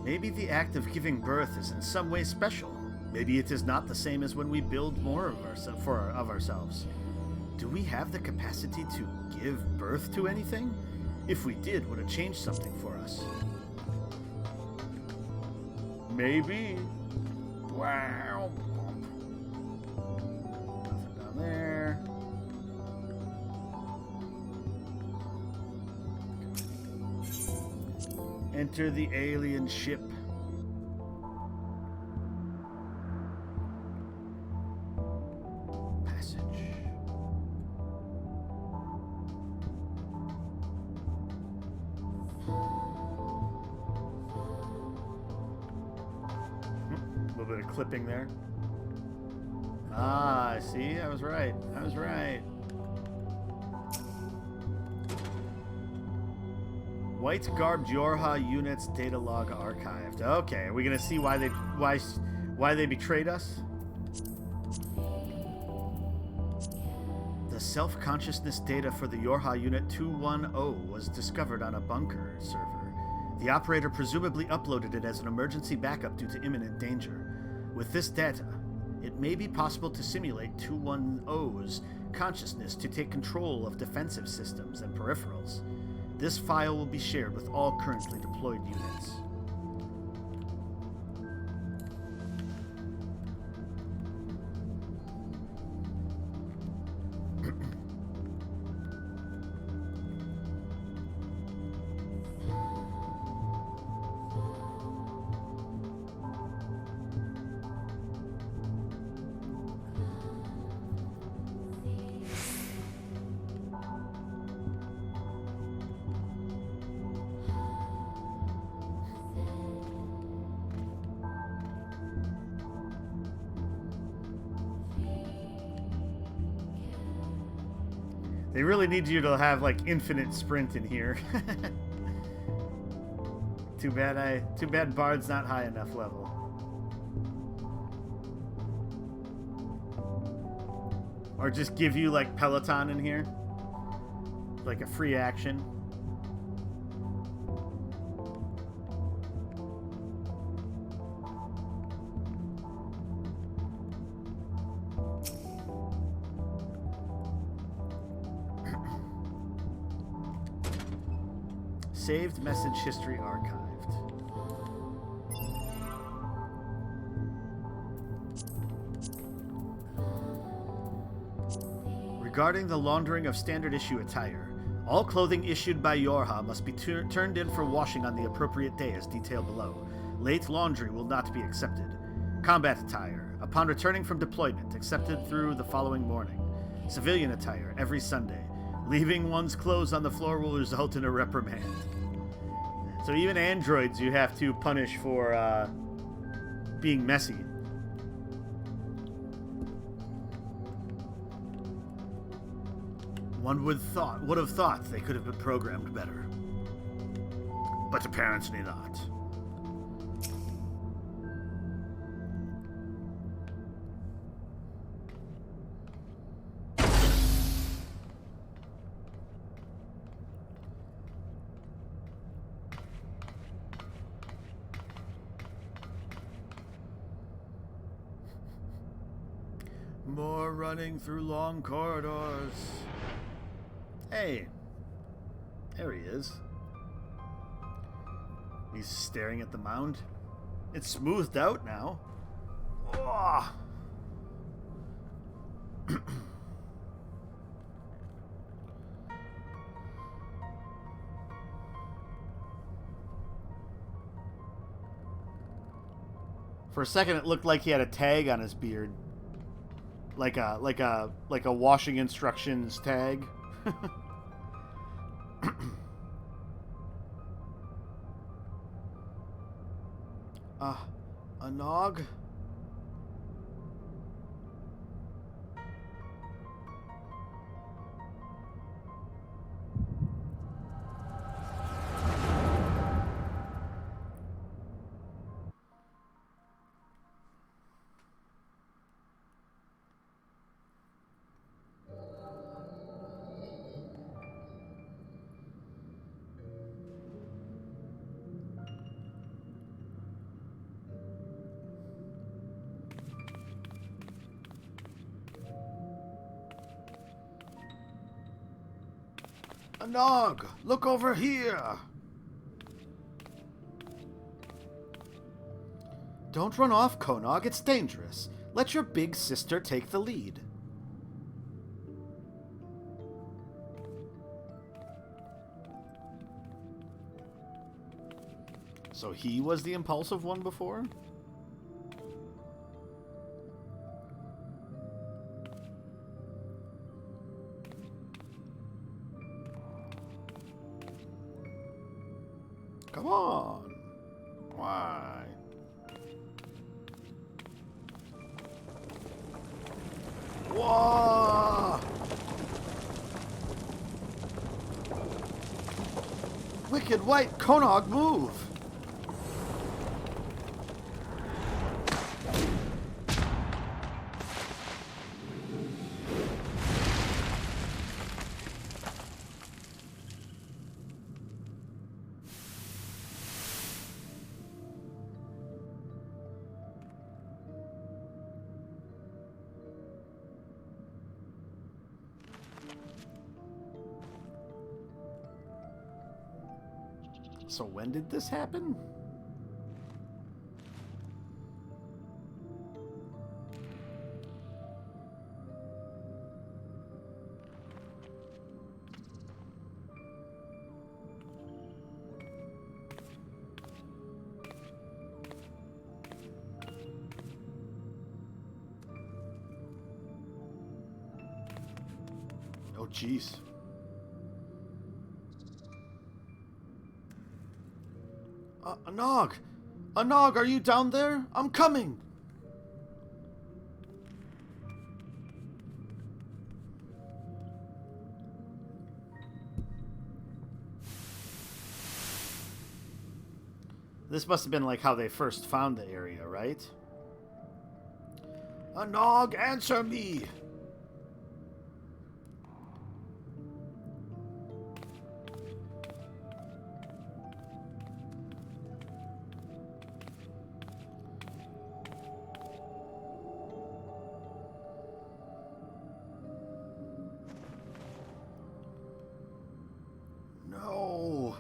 A: Maybe the act of giving birth is in some way special. Maybe it is not the same as when we build more of ourselves. Do we have the capacity to give birth to anything? If we did, would it change something for us? Maybe. Wow. Nothing down there. Enter the alien ship. Passage. A little bit of clipping there. Ah, see? I was right. I was right. White garbed Yorha units data log archived. Okay, are we gonna see why they betrayed us? The self-consciousness data for the Yorha Unit 210 was discovered on a bunker server. The operator presumably uploaded it as an emergency backup due to imminent danger. With this data, it may be possible to simulate 210's consciousness to take control of defensive systems and peripherals. This file will be shared with all currently deployed units. They really need you to have like infinite sprint in here. Too bad Bard's not high enough level. Or just give you like Peloton in here. Like a free action. Saved message history archived. Regarding the laundering of standard issue attire, all clothing issued by Yorha must be turned in for washing on the appropriate day as detailed below. Late laundry will not be accepted. Combat attire, upon returning from deployment, accepted through the following morning. Civilian attire, every Sunday. Leaving one's clothes on the floor will result in a reprimand. So even androids you have to punish for being messy. One would have thought they could have been programmed better. But apparently not. More running through long corridors. Hey. There he is. He's staring at the mound. It's smoothed out now. Oh. For a second it looked like he had a tag on his beard. Like a washing instructions tag. A nog? A nog! Look over here! Don't run off, Konog. It's dangerous. Let your big sister take the lead. So he was the impulsive one before? Come on. Why?
B: Whoa! Wicked white Konog move! So when did this happen? Oh, jeez. Anog! Anog, are you down there? I'm coming! This must have been like how they first found the area, right? Anog, answer me! No.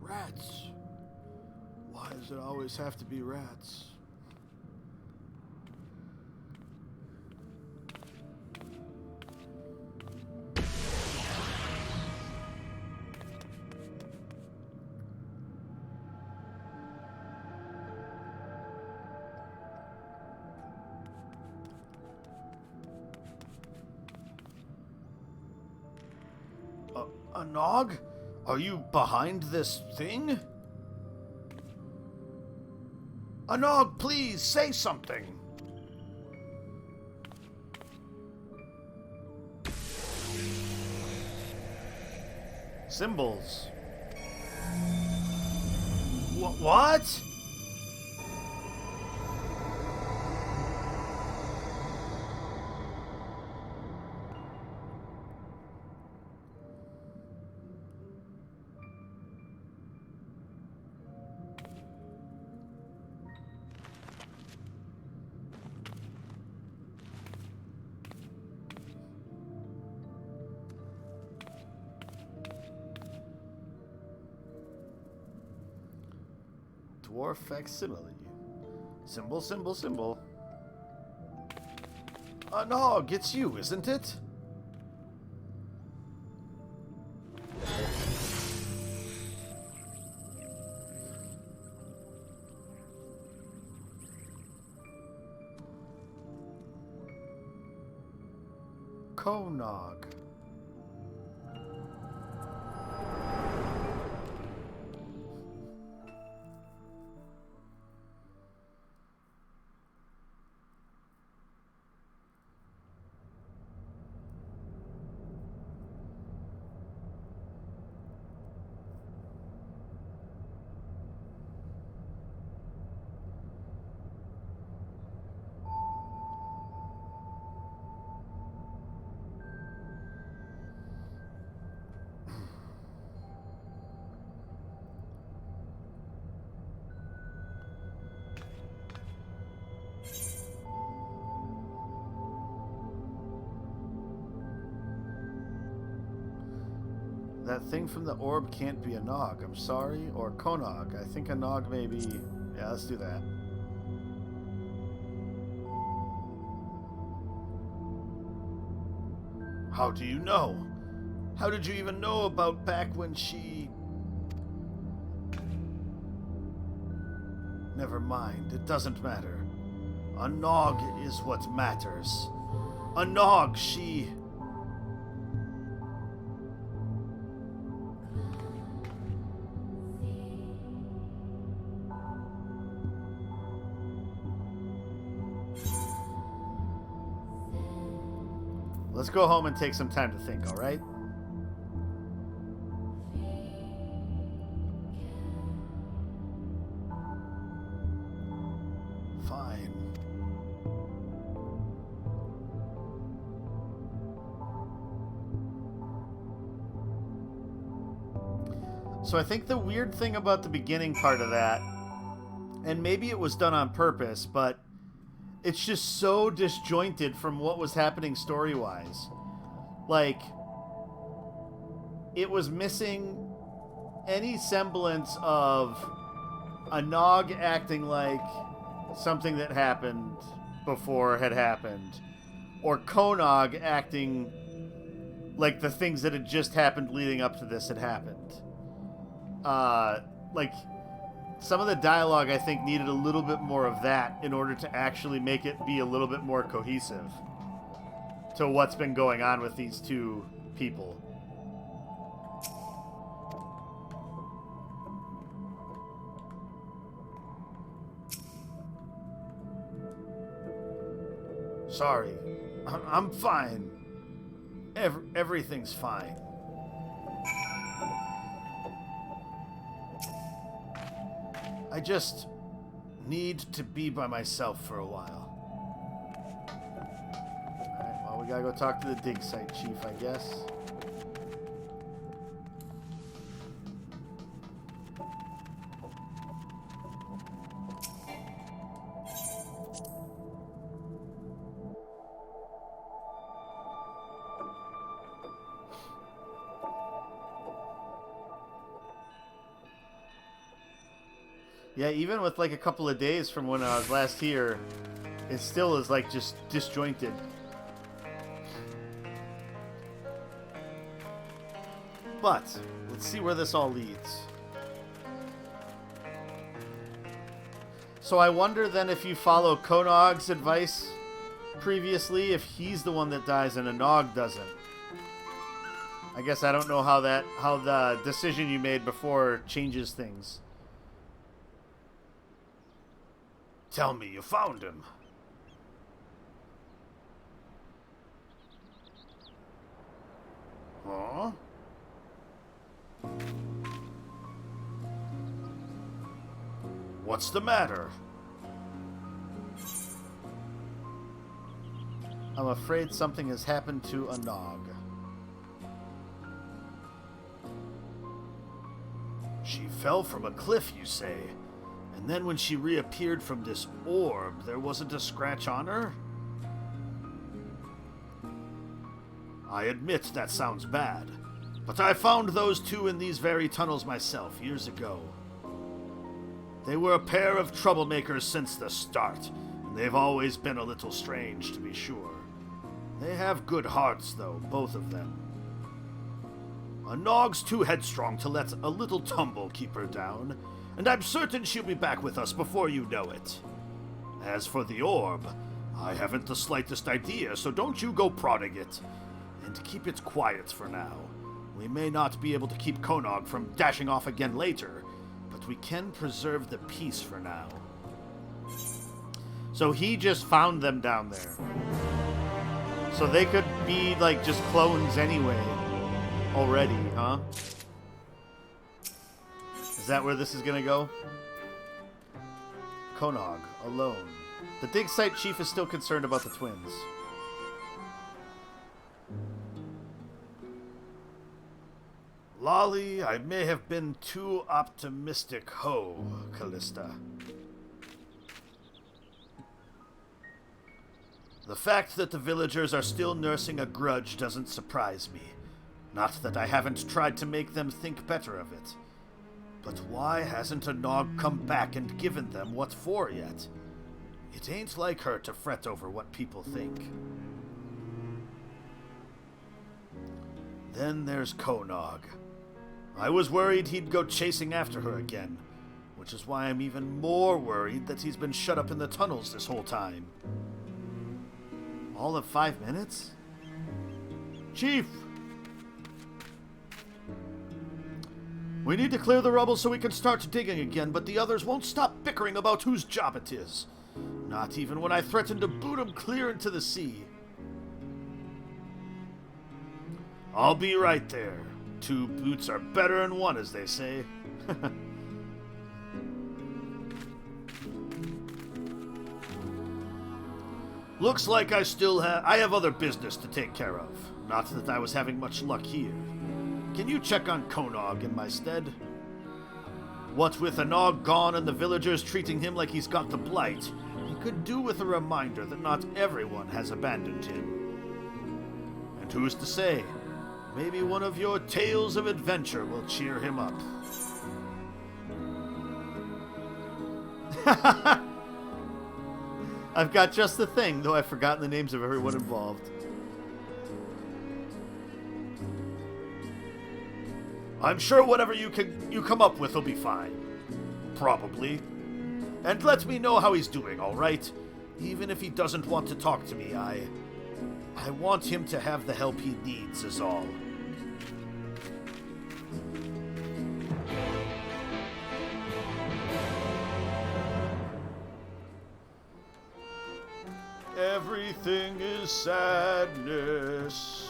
B: Rats. Why does it always have to be rats? Anog? Are you behind this thing? Anog, please, say something! Symbols. What? Dwarf facsimile. Symbol, symbol, symbol. Nog, it's you, isn't it? Konog. That thing from the orb can't be a Nog, I'm sorry. Or Konog. I think a Nog may be... Yeah, let's do that. How do you know? How did you even know about back when she... Never mind, it doesn't matter. A Nog is what matters. A Nog, she...
A: Let's go home and take some time to think, alright?
B: Fine.
A: So I think the weird thing about the beginning part of that, and maybe it was done on purpose, but it's just so disjointed from what was happening story-wise. Like, it was missing any semblance of a Nog acting like something that happened before had happened, or Konog acting like the things that had just happened leading up to this had happened. Like, some of the dialogue, I think, needed a little bit more of that in order to actually make it be a little bit more cohesive to what's been going on with these two people.
B: Sorry. I'm fine. Everything's fine. I just need to be by myself for a while.
A: Alright, well, we gotta go talk to the dig site chief, I guess. Yeah, even with like a couple of days from when I was last here, it still is like just disjointed. But let's see where this all leads. So I wonder then if you follow Konog's advice previously, if he's the one that dies and a Nog doesn't. I guess I don't know how the decision you made before changes things.
B: Tell me you found him. Huh? What's the matter?
A: I'm afraid something has happened to a Nog.
B: She fell from a cliff, you say? And then when she reappeared from this orb, there wasn't a scratch on her? I admit that sounds bad, but I found those two in these very tunnels myself years ago. They were a pair of troublemakers since the start, and they've always been a little strange, to be sure. They have good hearts, though, both of them. A Nog's too headstrong to let a little tumble keep her down, and I'm certain she'll be back with us before you know it. As for the orb, I haven't the slightest idea, so don't you go prodding it. And keep it quiet for now. We may not be able to keep Konog from dashing off again later, but we can preserve the peace for now.
A: So he just found them down there. So they could be, like, just clones anyway. Already, huh? Is that where this is gonna go? Konog, alone. The dig site chief is still concerned about the twins.
B: Lolly, I may have been too optimistic, Callista. The fact that the villagers are still nursing a grudge doesn't surprise me. Not that I haven't tried to make them think better of it. But why hasn't a Nog come back and given them what for yet? It ain't like her to fret over what people think. Then there's Konog. I was worried he'd go chasing after her again, which is why I'm even more worried that he's been shut up in the tunnels this whole time. All of 5 minutes? Chief! We need to clear the rubble so we can start digging again, but the others won't stop bickering about whose job it is. Not even when I threaten to boot them clear into the sea. I'll be right there. 2 boots are better than 1, as they say. Looks like I have other business to take care of. Not that I was having much luck here. Can you check on Konog in my stead? What with Anog gone and the villagers treating him like he's got the blight, he could do with a reminder that not everyone has abandoned him. And who's to say? Maybe one of your tales of adventure will cheer him up.
A: I've got just the thing, though I've forgotten the names of everyone involved.
B: I'm sure whatever you come up with will be fine. Probably. And let me know how he's doing, alright? Even if he doesn't want to talk to me, I want him to have the help he needs, is all. Everything is sadness.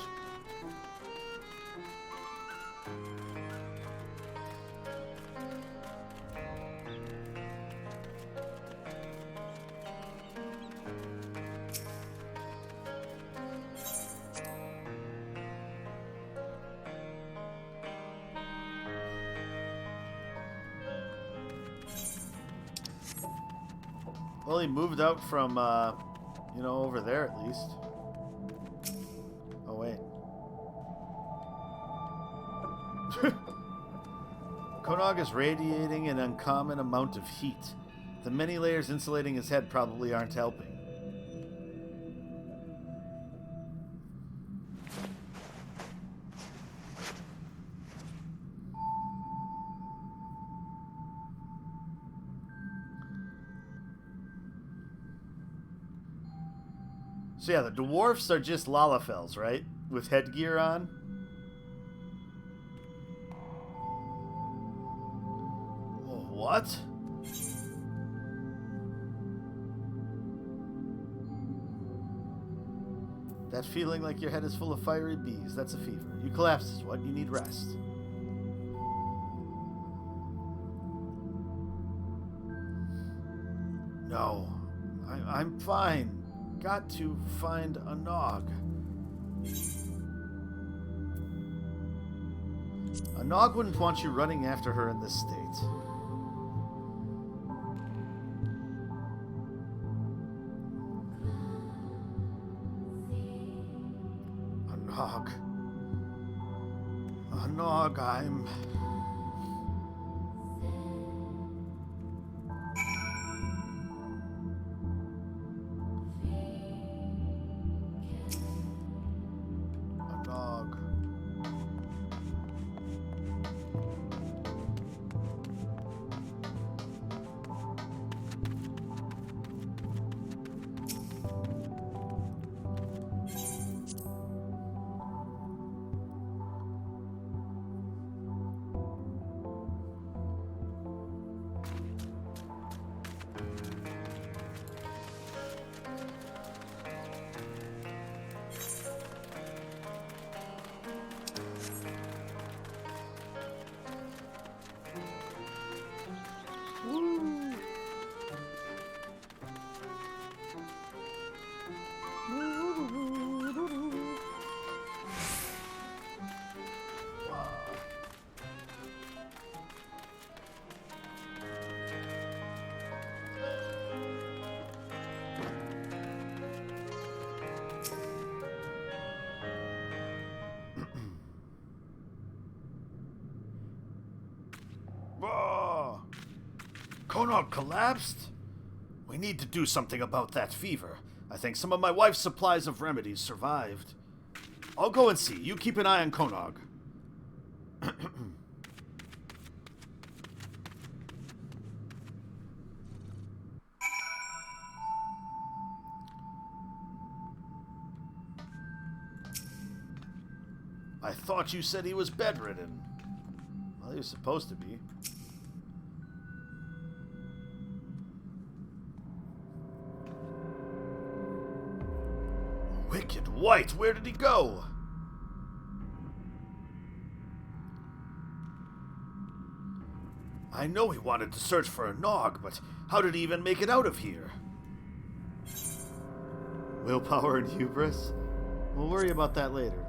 A: Well, he moved out from, over there at least. Oh, wait. Konog is radiating an uncommon amount of heat. The many layers insulating his head probably aren't helping. So yeah, the dwarfs are just Lalafels, right? With headgear on.
B: What?
A: That feeling like your head is full of fiery bees, that's a fever. You collapse is what? You need rest.
B: No, I'm fine. Got to find Anog.
A: Anog wouldn't want you running after her in this state.
B: Anog, I'm... Konog collapsed? We need to do something about that fever. I think some of my wife's supplies of remedies survived. I'll go and see. You keep an eye on Konog. I thought you said he was bedridden. Well, he was supposed to be. Wicked White, where did he go? I know he wanted to search for a Nog, but how did he even make it out of here?
A: Willpower and hubris? We'll worry about that later.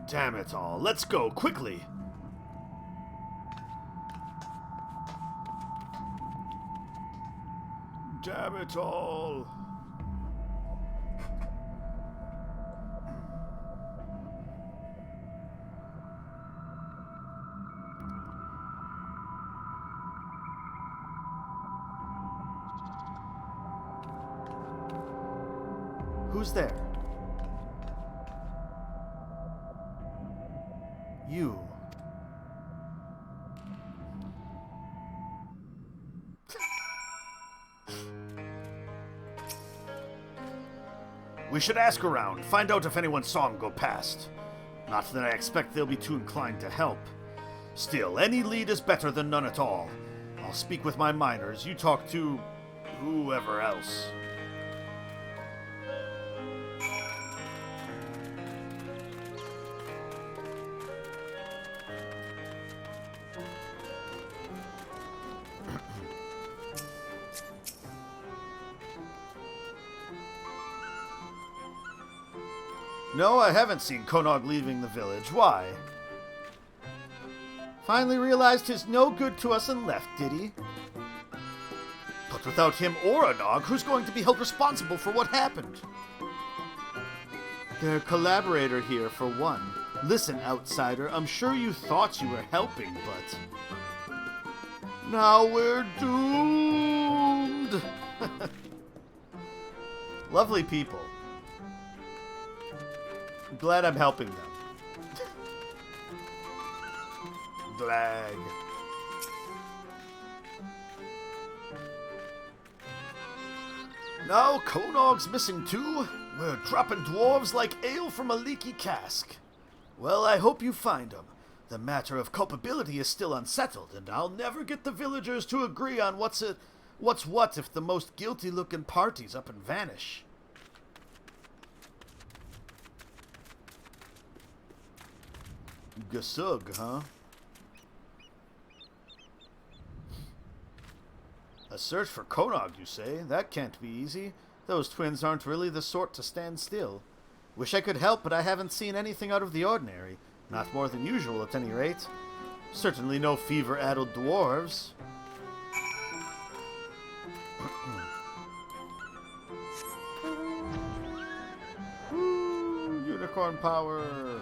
B: Damn it all. Let's go, quickly! Damn it all!
A: Who's there? You.
B: We should ask around, find out if anyone saw him go past. Not that I expect they'll be too inclined to help. Still, any lead is better than none at all. I'll speak with my miners, you talk to whoever else. No, I haven't seen Konog leaving the village. Why?
A: Finally realized he's no good to us and left, did he?
B: But without him or a Nog, who's going to be held responsible for what happened?
A: Their collaborator here, for one. Listen, outsider, I'm sure you thought you were helping, but... now we're doomed! Lovely people. I'm glad I'm helping them.
B: Glag. Now Konog's missing too? We're dropping dwarves like ale from a leaky cask. Well, I hope you find him. The matter of culpability is still unsettled, and I'll never get the villagers to agree on what's what if the most guilty-looking parties up and vanish.
A: Gasug, huh?
B: A search for Konog, you say? That can't be easy.
A: Those twins aren't really the sort to stand still. Wish I could help, but I haven't seen anything out of the ordinary. Not more than usual, at any rate. Certainly no fever-addled dwarves. Woo, unicorn power!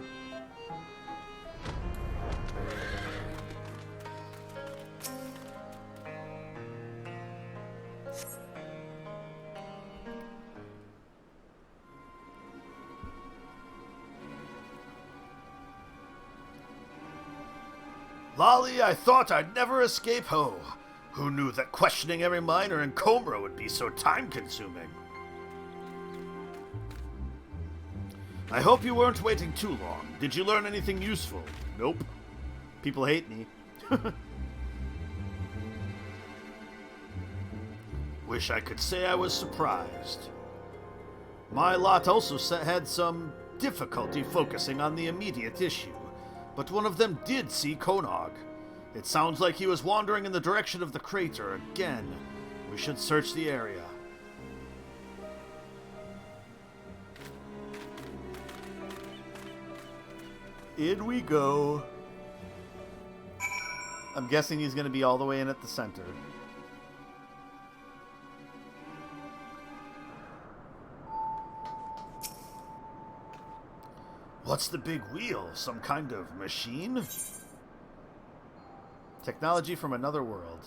B: Lolly, I thought I'd never escape Ho. Who knew that questioning every miner in Comra would be so time-consuming? I hope you weren't waiting too long. Did you learn anything useful?
A: Nope. People hate me.
B: Wish I could say I was surprised. My lot also had some difficulty focusing on the immediate issue, but one of them did see Konog. It sounds like he was wandering in the direction of the crater again. We should search the area.
A: In we go. I'm guessing he's going to be all the way in at the center.
B: What's the big wheel? Some kind of machine?
A: Technology from another world.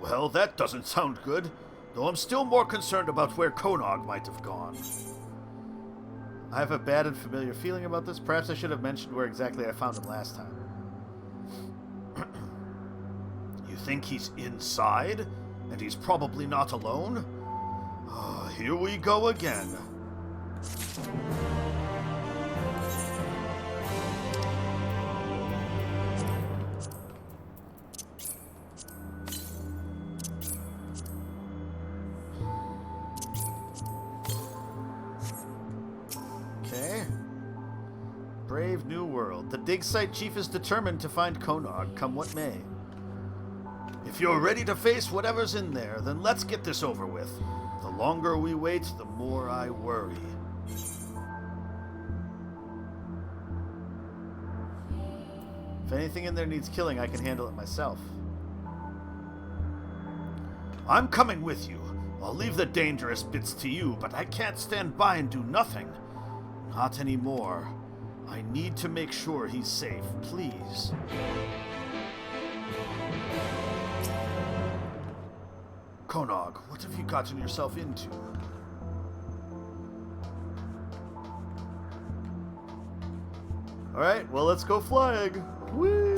B: Well, that doesn't sound good. Though I'm still more concerned about where Konog might have gone.
A: I have a bad and familiar feeling about this. Perhaps I should have mentioned where exactly I found him last time.
B: You think he's inside? And he's probably not alone? Here we go again.
A: Okay. Brave new world. The dig site chief is determined to find Konog, come what may.
B: If you're ready to face whatever's in there, then let's get this over with. The longer we wait, the more I worry.
A: If anything in there needs killing, I can handle it myself.
B: I'm coming with you. I'll leave the dangerous bits to you, but I can't stand by and do nothing. Not anymore. I need to make sure he's safe, please. Konog, what have you gotten yourself into?
A: Alright, well, let's go flying. Woo!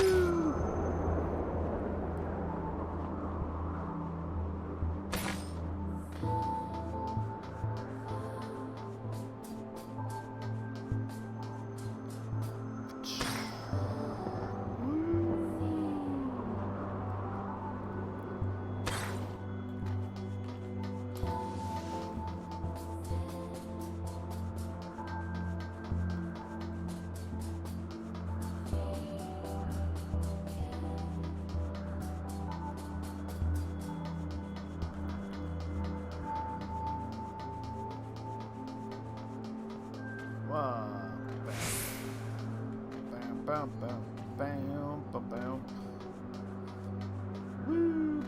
A: Bam, bam, bam, bam, bam. Woo!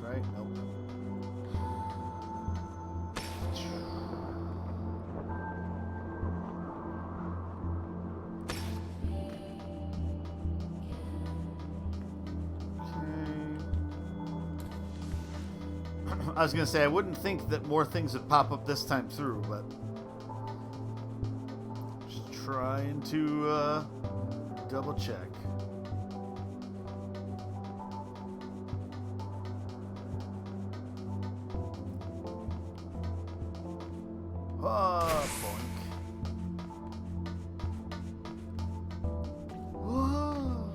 A: Right? Nope. I was gonna say, I wouldn't think that more things would pop up this time through, but just trying to double check. Oh, boink. Whoa.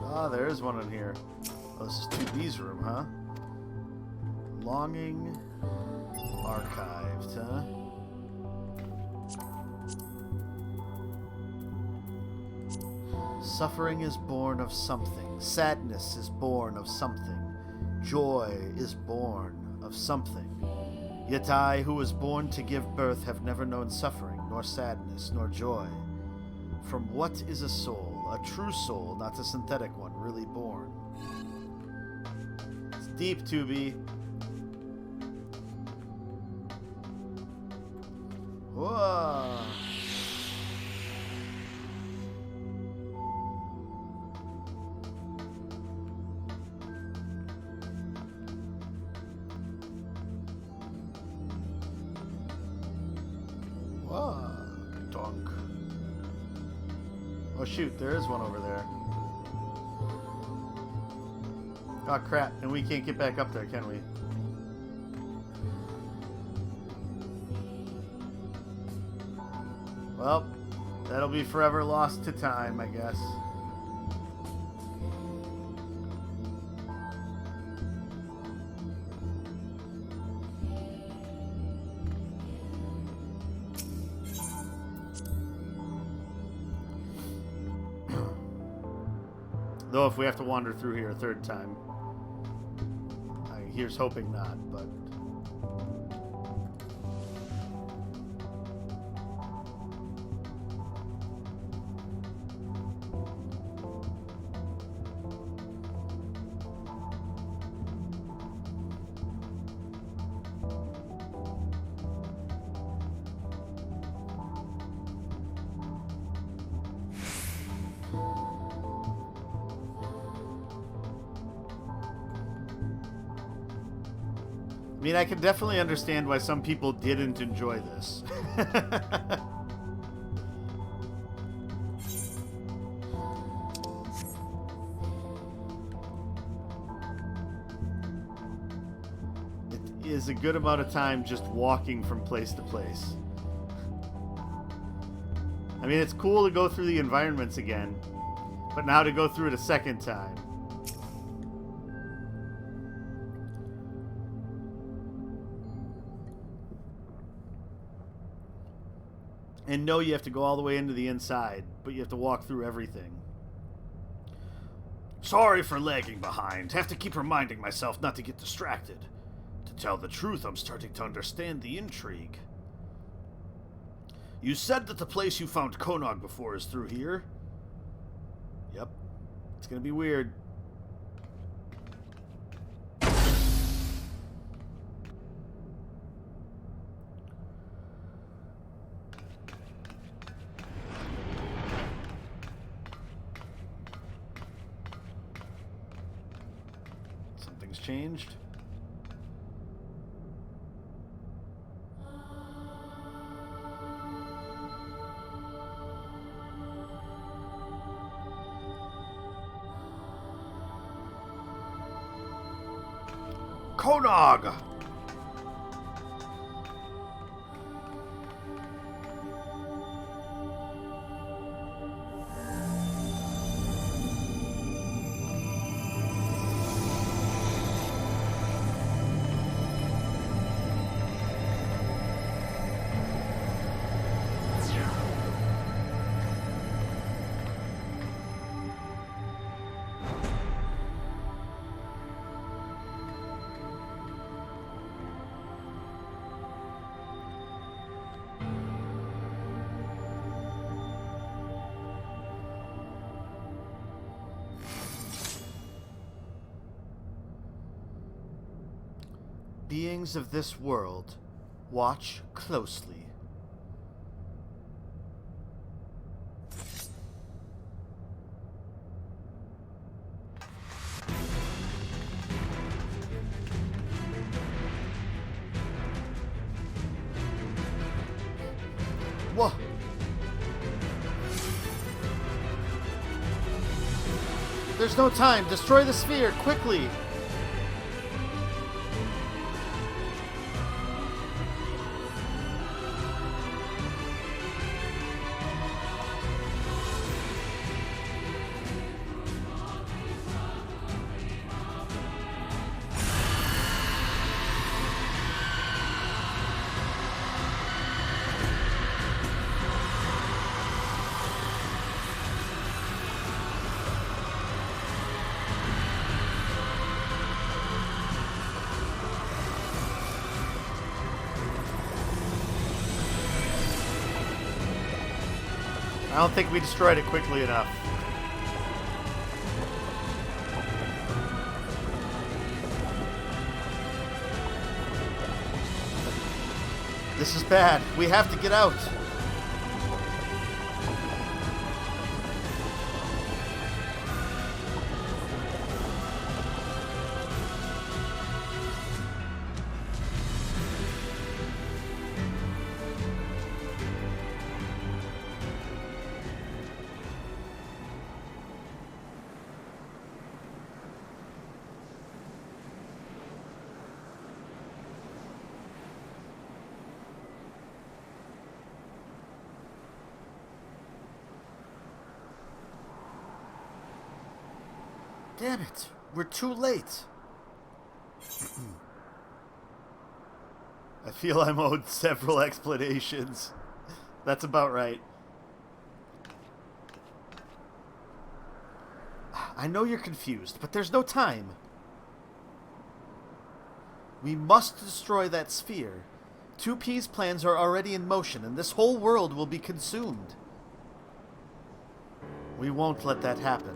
A: Ah, there is one in here. Oh, this is 2B's room, huh? Longing archived, huh? Suffering is born of something. Sadness is born of something. Joy is born of something. Yet I, who was born to give birth, have never known suffering, nor sadness, nor joy. From what is a soul? A true soul, not a synthetic one, really born. It's deep, 2B. Whoa. Donk. Oh shoot, there is one over there. Oh crap, and we can't get back up there, can we? Well, that'll be forever lost to time, I guess. Though if we have to wander through here a third time. Here's hoping not, but... I mean, I can definitely understand why some people didn't enjoy this. It is a good amount of time just walking from place to place. I mean, it's cool to go through the environments again, but now to go through it a second time. And no, you have to go all the way into the inside, but you have to walk through everything.
B: Sorry for lagging behind. Have to keep reminding myself not to get distracted. To tell the truth, I'm starting to understand the intrigue. You said that the place you found Konog before is through here?
A: Yep. It's gonna be weird. Changed.
B: Konog!
A: Beings of this world, watch closely. Whoa! There's no time! Destroy the sphere, quickly! I don't think we destroyed it quickly enough. This is bad. We have to get out. Damn it, we're too late. I feel I'm owed several explanations. That's about right.
B: I know you're confused, but there's no time. We must destroy that sphere. 2P's plans are already in motion, and this whole world will be consumed. We won't let that happen.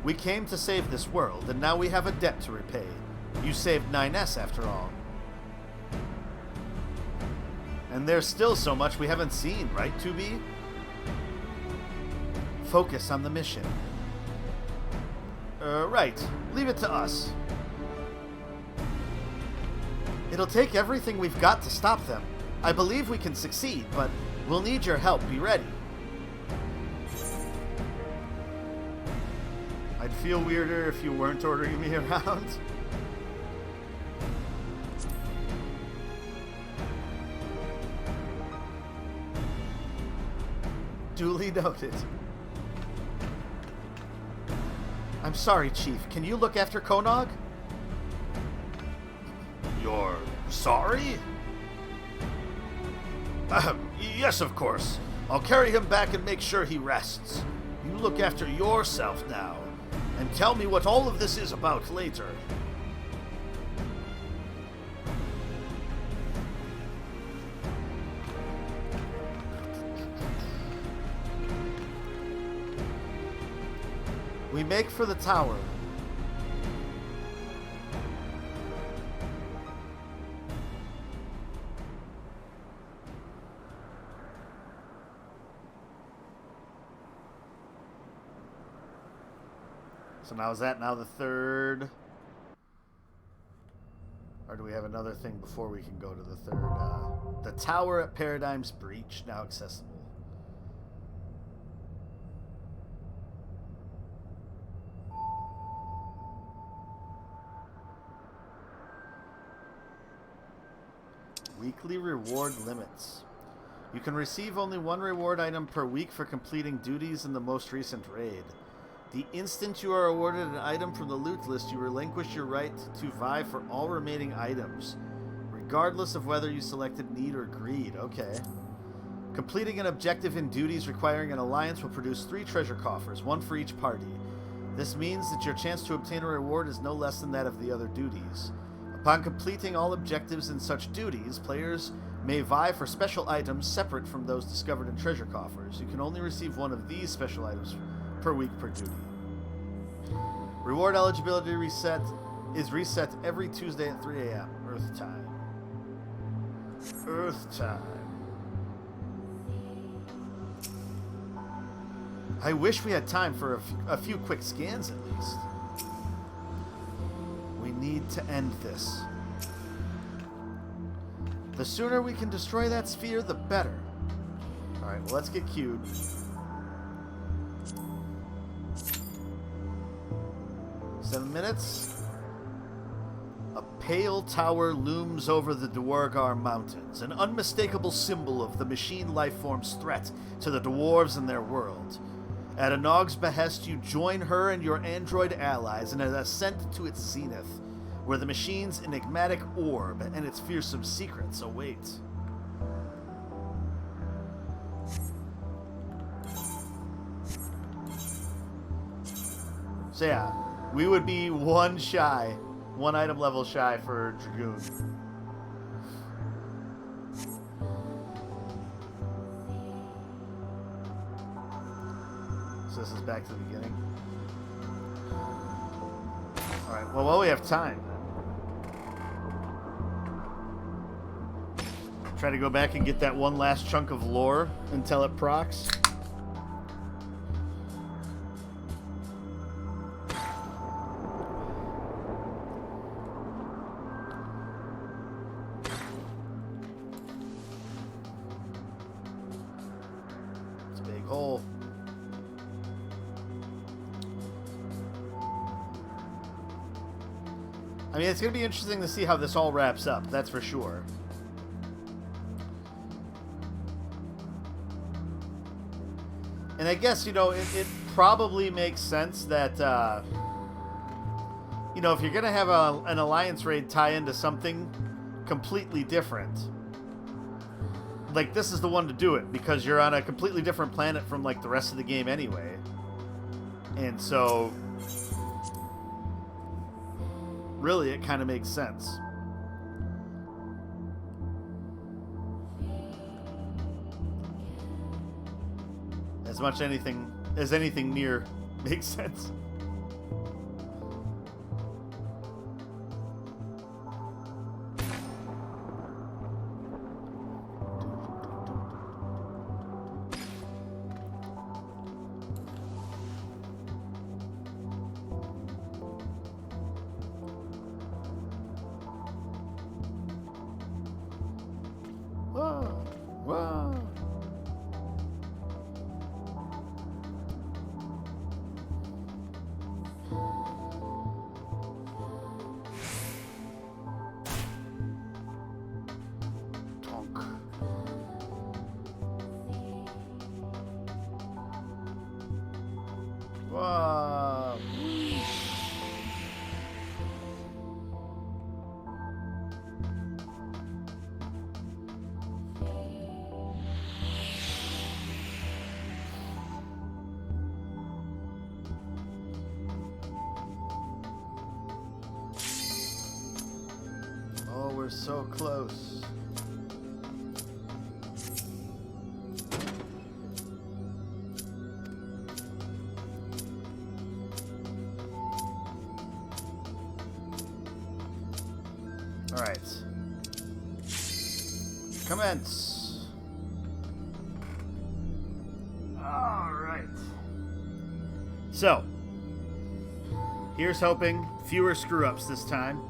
B: We came to save this world, and now we have a debt to repay. You saved 9S after all. And there's still so much we haven't seen, right, 2B? Focus on the mission. Right. Leave it to us. It'll take everything we've got to stop them. I believe we can succeed, but we'll need your help. Be ready. I'd feel weirder if you weren't ordering me around. Duly noted. I'm sorry, Chief. Can you look after Konog? You're sorry? Yes, of course. I'll carry him back and make sure he rests. You look after yourself now, and tell me what all of this is about later. We make for the tower. So now is that now the third? Or do we have another thing before we can go to the third? The tower at Paradigm's Breach, now accessible. Weekly reward limits. You can receive only one reward item per week for completing duties in the most recent raid. The instant you are awarded an item from the loot list, you relinquish your right to vie for all remaining items, regardless of whether you selected Need or Greed. Okay. Completing an objective in duties requiring an alliance will produce 3 treasure coffers, 1 for each party. This means that your chance to obtain a reward is no less than that of the other duties. Upon completing all objectives in such duties, players may vie for special items separate from those discovered in treasure coffers. You can only receive one of these special items per week per duty. Reward eligibility is reset every Tuesday at 3 a.m. Earth time. Earth time. I wish we had time for a few quick scans at least. We need to end this. The sooner we can destroy that sphere, the better. Alright, well, let's get queued. Seven minutes. A pale tower looms over the Dwargar Mountains, an unmistakable symbol of the machine lifeform's threat to the dwarves and their world. At Anog's behest, you join her and your android allies in an ascent to its zenith, where the machine's enigmatic orb and its fearsome secrets await. So yeah, we would be one item level shy for Dragoon. So this is back to the beginning. Alright, well, while we have time, try to go back and get that one last chunk of lore until it procs. It's a big hole. I mean, it's going to be interesting to see how this all wraps up, that's for sure. And I guess, you know, it probably makes sense that, you know, if you're going to have an Alliance raid tie into something completely different, like, this is the one to do it, because you're on a completely different planet from, like, the rest of the game anyway.
A: And so, really, it kind of makes sense. As much as anything Nier makes sense. Whoa, whoa. Whoa. Oh, we're so close. All right. Commence. All right. So, here's hoping fewer screw-ups this time.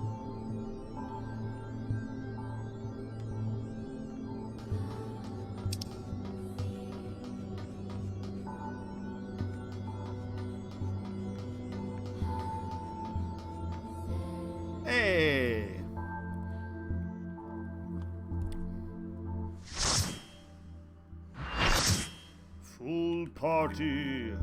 A: Hey. Full party.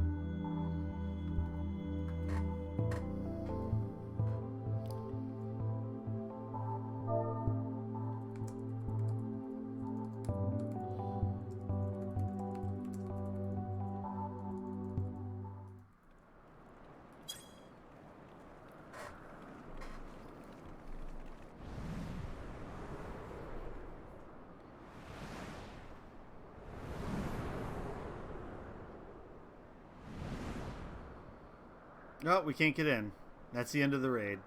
A: No, we can't get in. That's the end of the raid.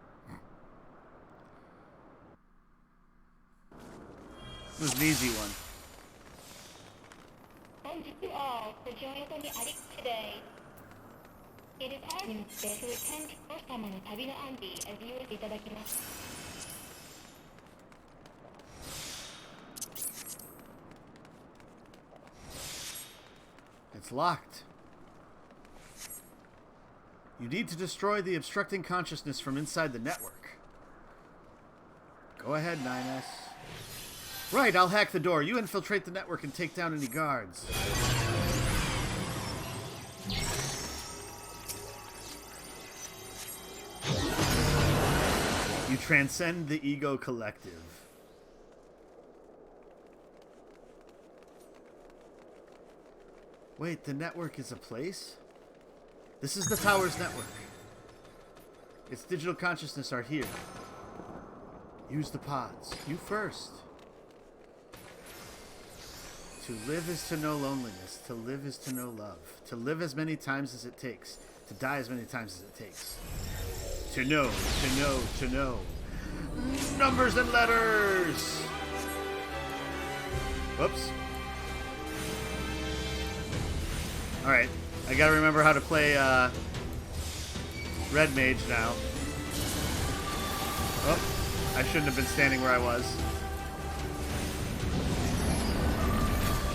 A: It was an easy one.
C: Thank you all for joining me today. It is our day to return to first time on the Tabino Andy as you will itadakimasu.
A: It's locked. You need to destroy the obstructing consciousness from inside the network. Go ahead, 9S. Right, I'll hack the door. You infiltrate the network and take down any guards. You transcend the ego collective. Wait, the network is a place? This is the tower's network. Its digital consciousness are here. Use the pods. You first. To live is to know loneliness. To live is to know love. To live as many times as it takes. To die as many times as it takes. To know, to know, to know. Numbers and letters! Whoops. Alright. I gotta remember how to play Red Mage now. Oh, I shouldn't have been standing where I was.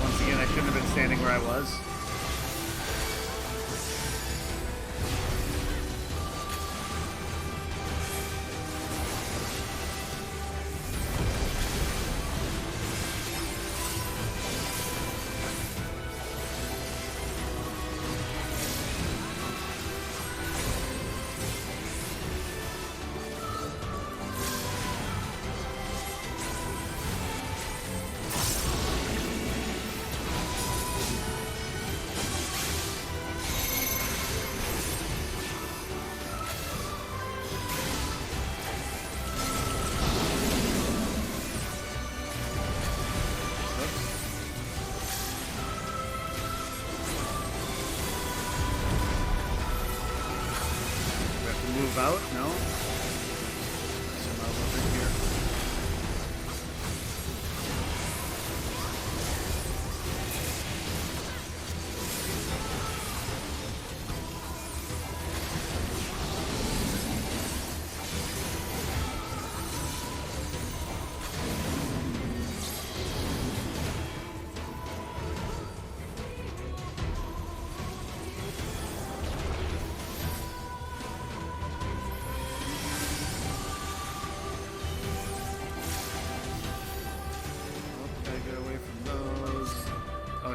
A: Once again, I shouldn't have been standing where I was.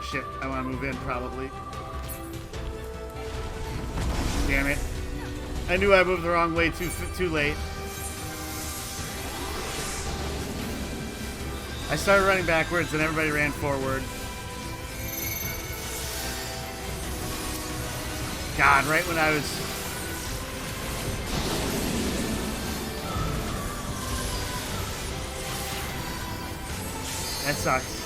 A: Oh shit, I want to move in probably. Damn it. I knew I moved the wrong way too late. I started running backwards and everybody ran forward. God, right when I was... That sucks.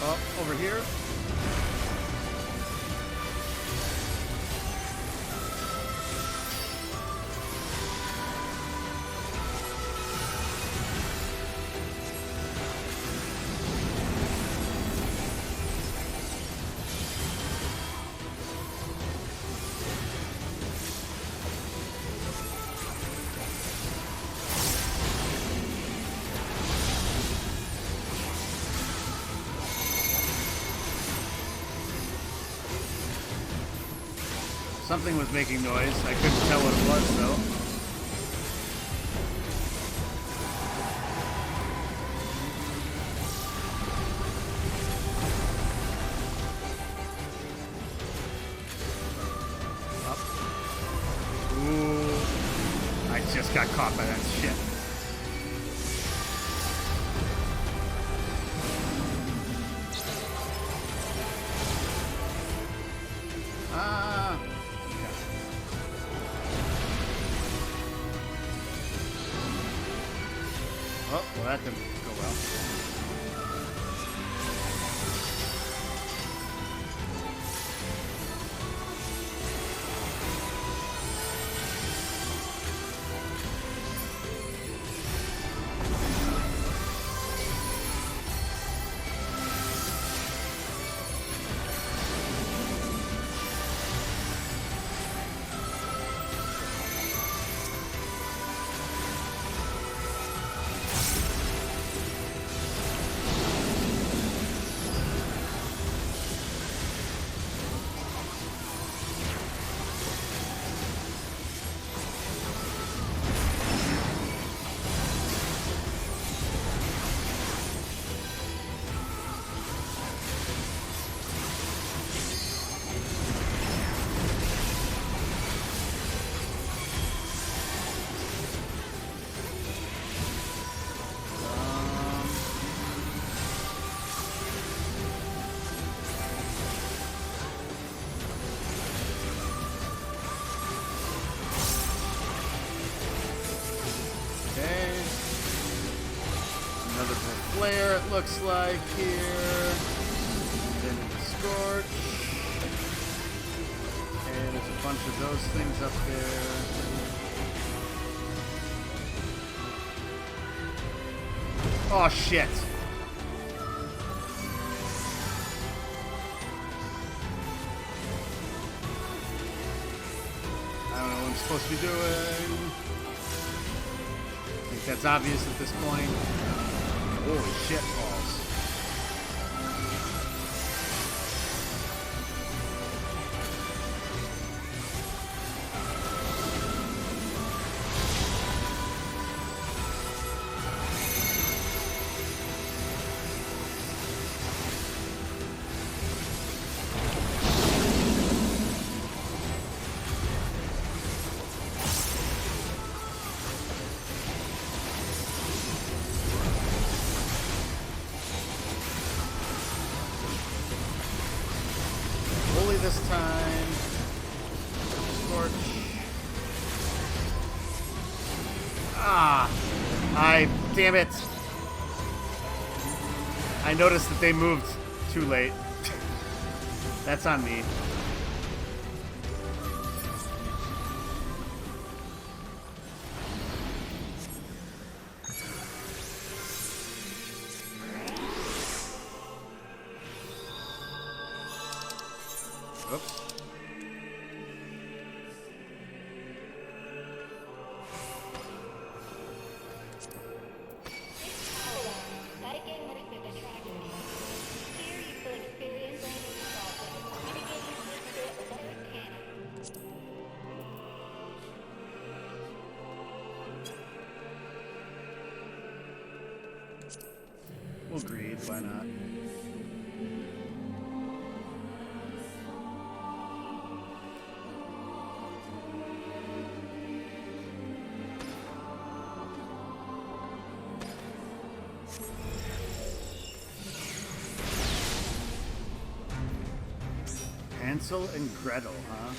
A: Oh, over here. Something was making noise. I couldn't tell what it was, though. Up. Ooh. I just got caught by that shit. Oh, well, that didn't go well. Flare, it looks like here. Then a scorch. And there's a bunch of those things up there. Oh shit. I don't know what I'm supposed to be doing. I think that's obvious at this point. Holy shit balls. This time. Scorch. Damn it. I noticed that they moved too late. That's on me. Oops. We'll greed, why not? Hansel and Gretel, huh?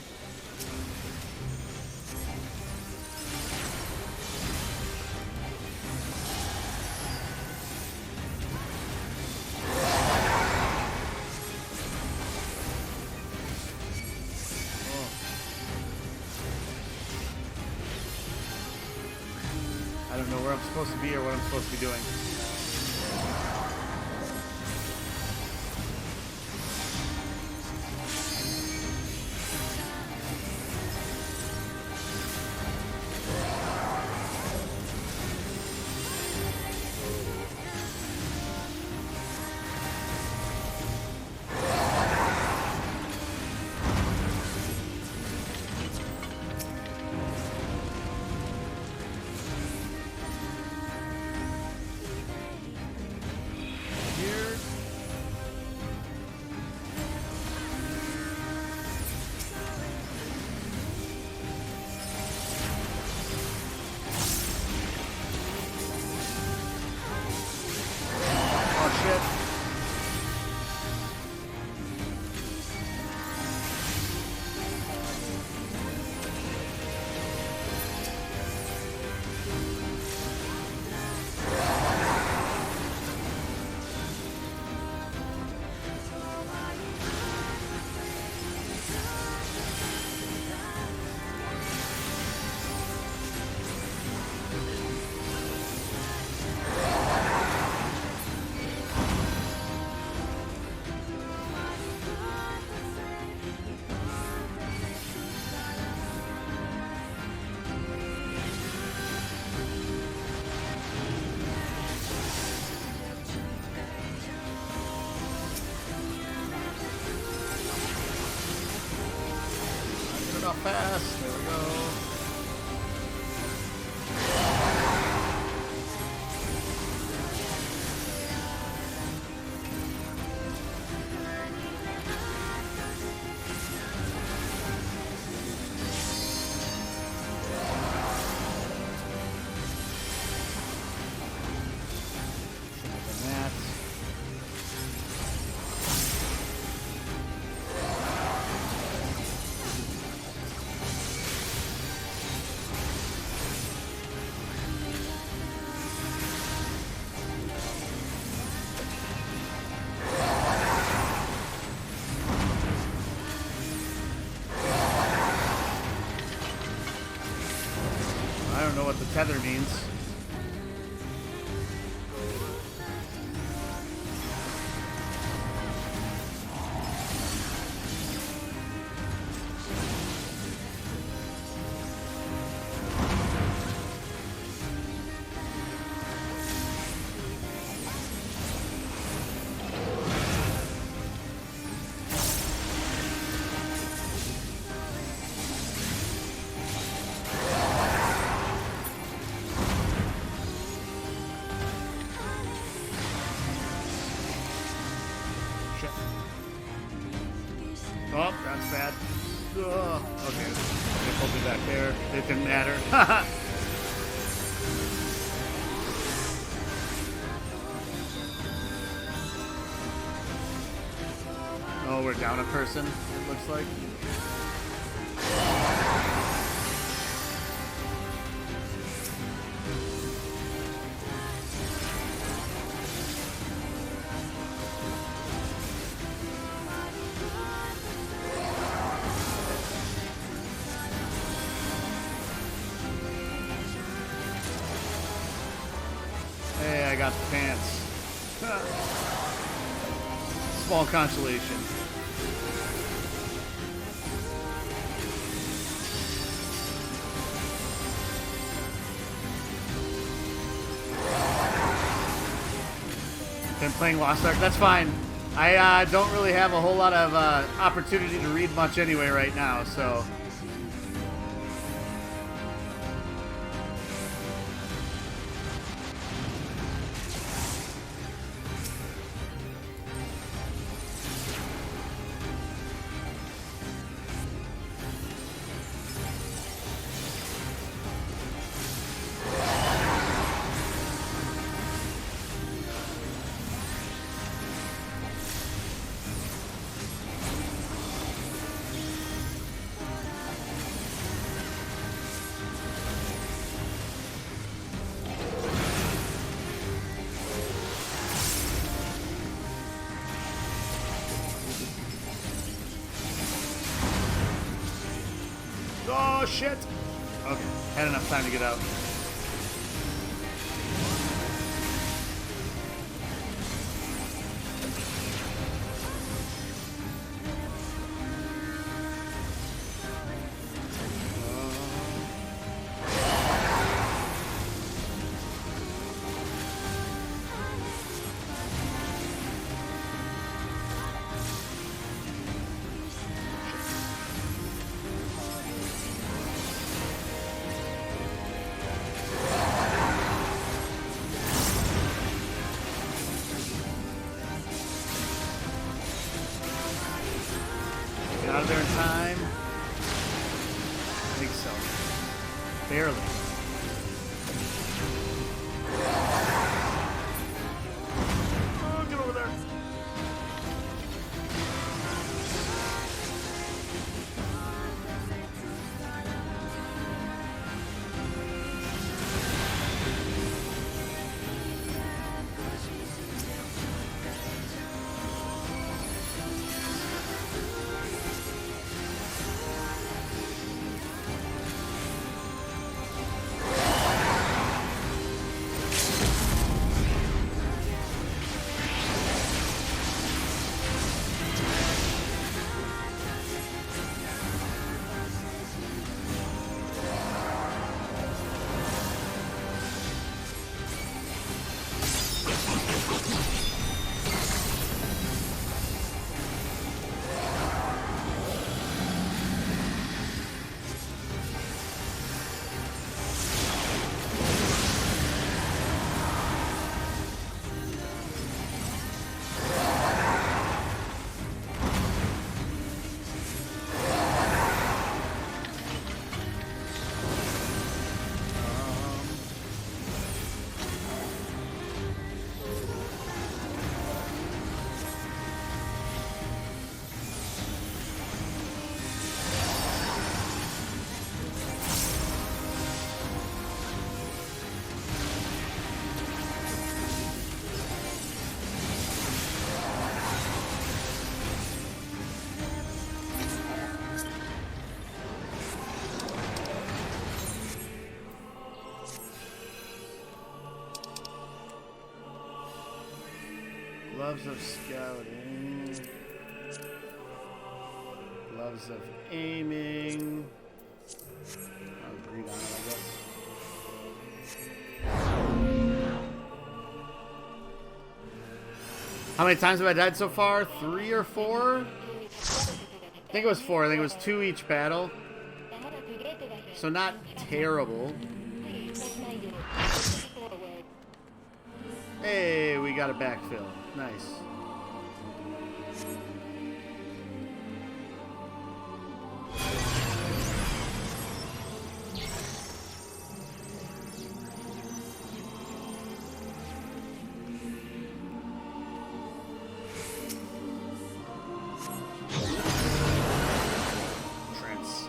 A: I don't know where I'm supposed to be or what I'm supposed to be doing. Fast. There we go. I don't know what the tether means. Oh, that's bad. Ugh. Okay, they pulled me back there. It didn't matter. Oh, we're down a person, it looks like. Hey, I got the pants. Small consolation. Been playing Lost Ark. That's fine. I don't really have a whole lot of opportunity to read much anyway right now, so...
B: Oh, shit!
A: Okay, had enough time to get out. Out of there in time. I think so. Barely.
B: Oh, get over there.
A: Gloves of scouting. Gloves of aiming. I'll read on it, I guess. How many times have I died so far? 3 or 4? I think it was 4. I think it was 2 each battle. So not terrible. Hey, we got a backfill. Nice. Trance.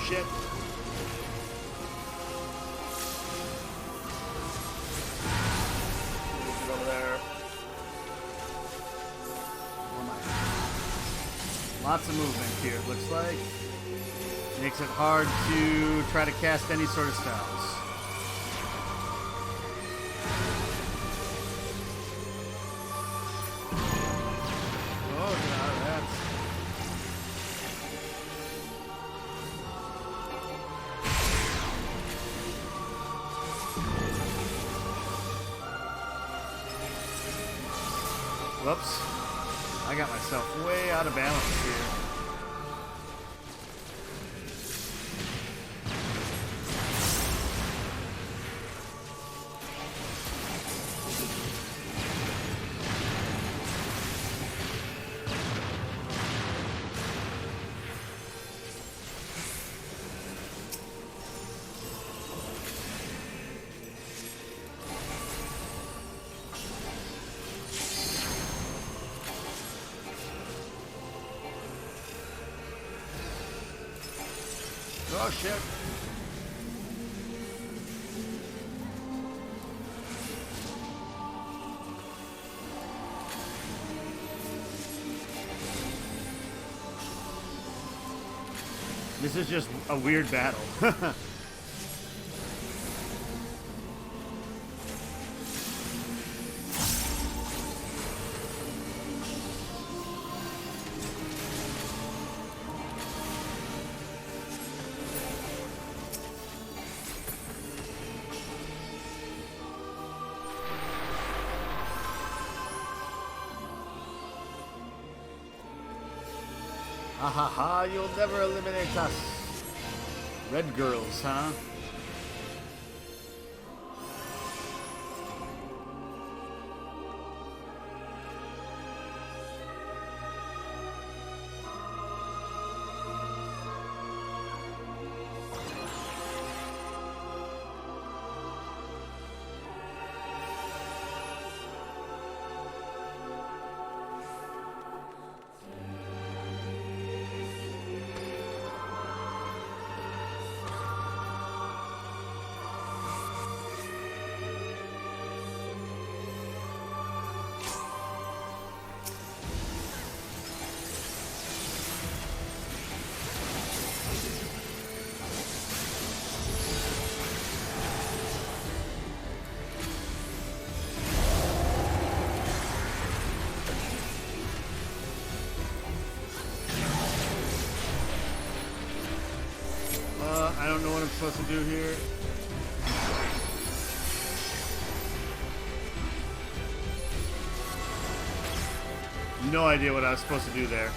A: Shit.
B: Get over there.
A: Lots of movement here, it looks like. Makes it hard to try to cast any sort of spells. Oh, get out of that. Whoops. I got myself way out of balance here. Oh, shit. This is just a weird battle. Ha ha ha, you'll never eliminate us. Red girls, huh? I don't know what I'm supposed to do here. No idea what I was supposed to do there.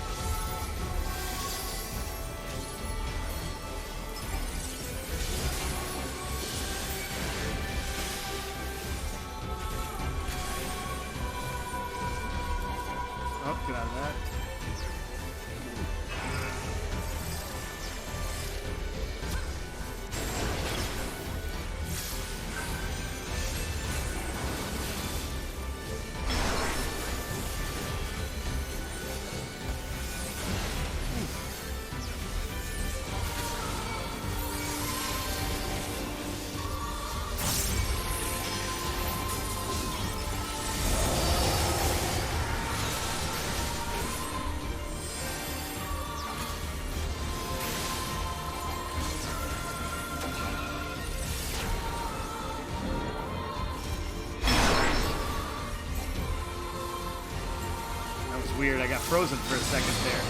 A: Oh, get out of that. Weird, I got frozen for a second there.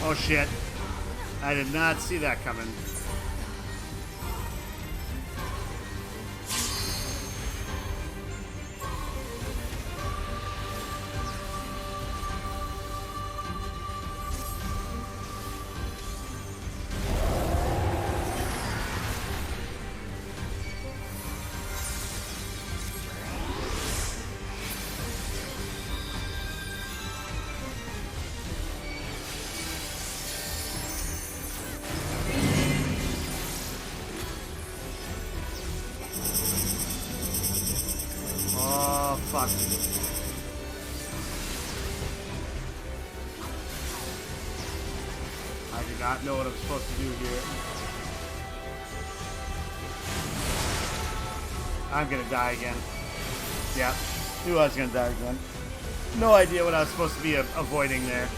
A: Oh shit. I did not see that coming. Fuck. I do not know what I'm supposed to do here. I'm gonna die again. Yeah, knew I was gonna die again. No idea what I was supposed to be avoiding there.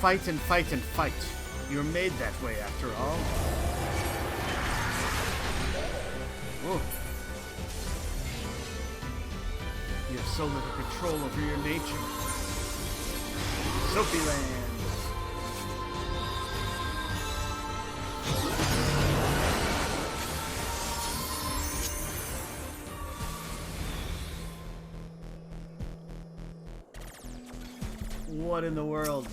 A: Fight and fight and fight. You're made that way after all. Whoa. You have so little control over your nature. Soapy Land. What in the world?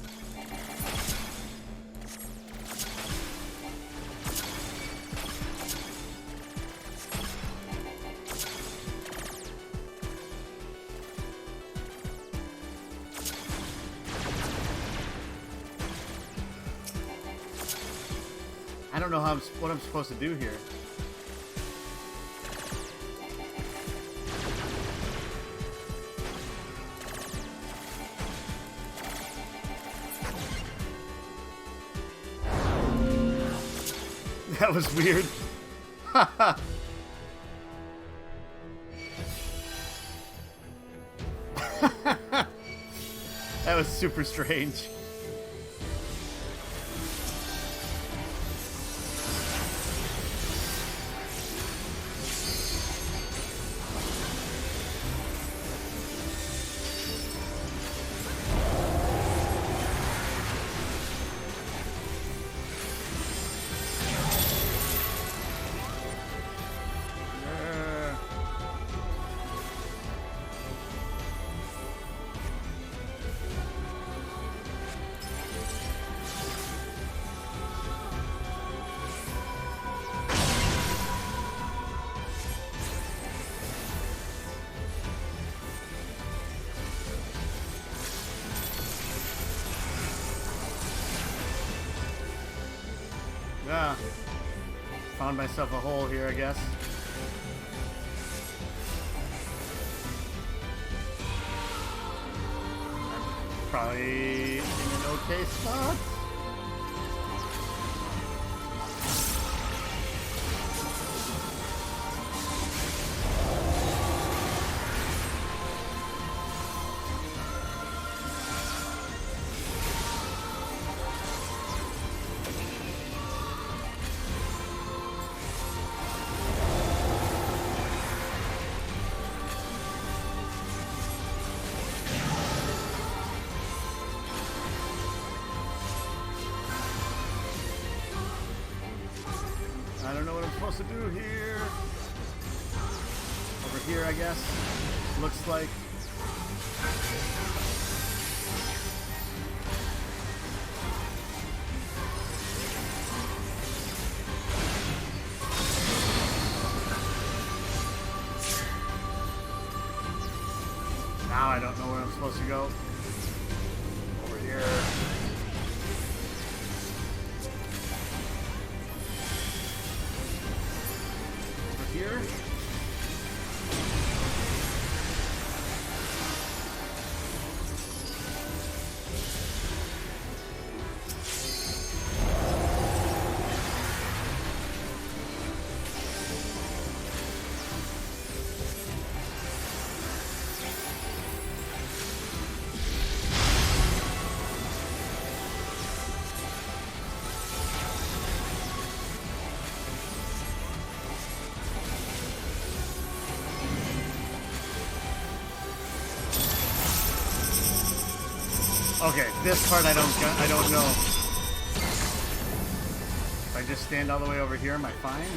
A: I don't know what I'm supposed to do here. That was weird. That was super strange. Yeah. Found myself a hole here, I guess. I'm probably in an okay spot. I don't know what I'm supposed to do here. Over here, I guess. Looks like. Now I don't know where I'm supposed to go. Over here. Here. Okay, this part I don't know. If I just stand all the way over here, am I fine?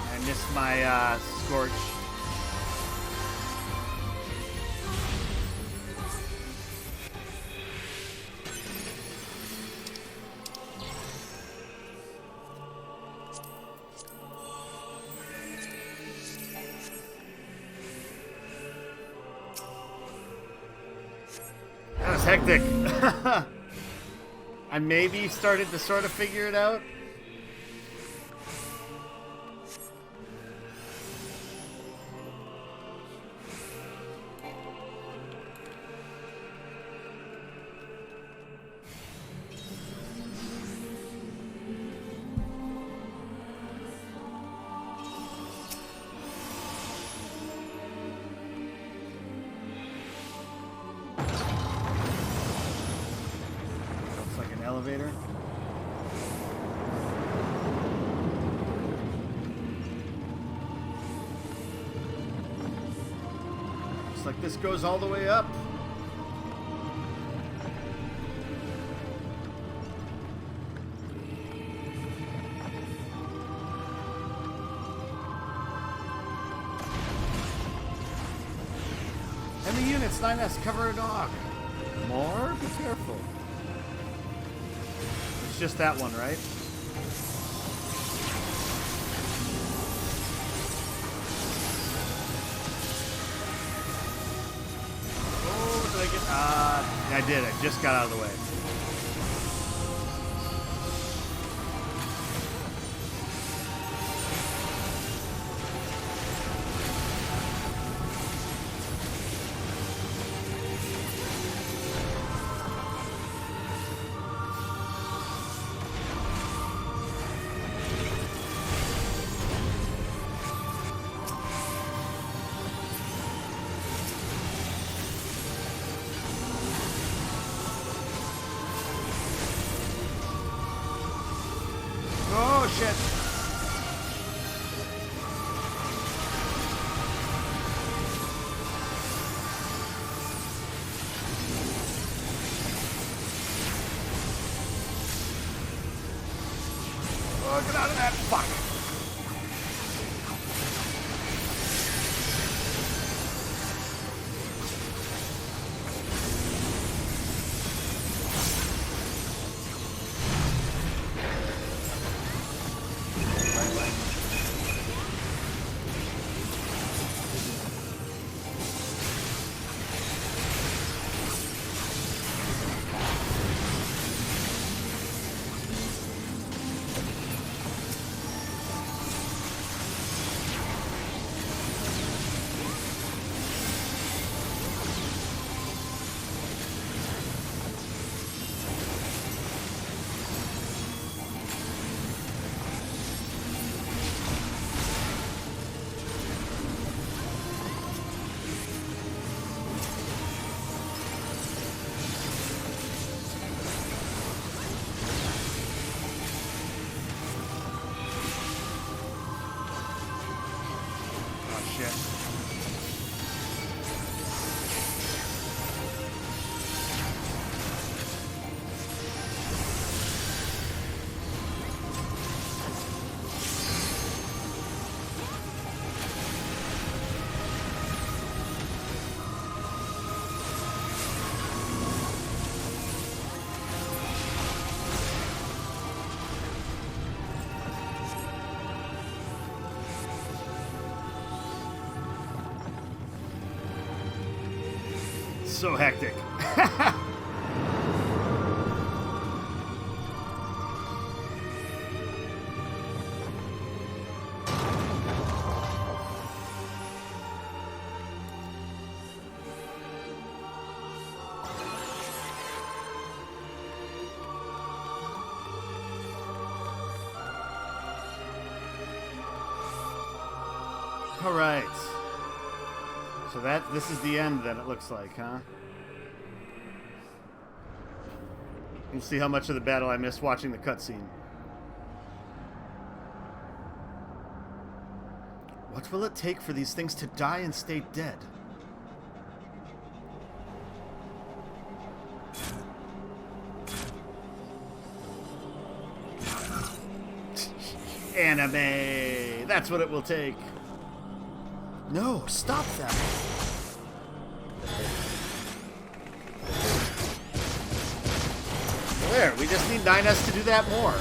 A: I missed my scorch. That was hectic. I maybe started to sort of figure it out. Elevator. Looks like this goes all the way up. And the units, 9S, cover a dog. More? Be careful. It's just that one, right? Oh, did I get... I did. I just got out of the way. Oh, shit. Oh, get out of that. Fuck. So hectic. All right. So this is the end then, it looks like, huh? You'll see how much of the battle I missed watching the cutscene. What will it take for these things to die and stay dead? Anime! That's what it will take. No, stop that. There, we just need 9S to do that more.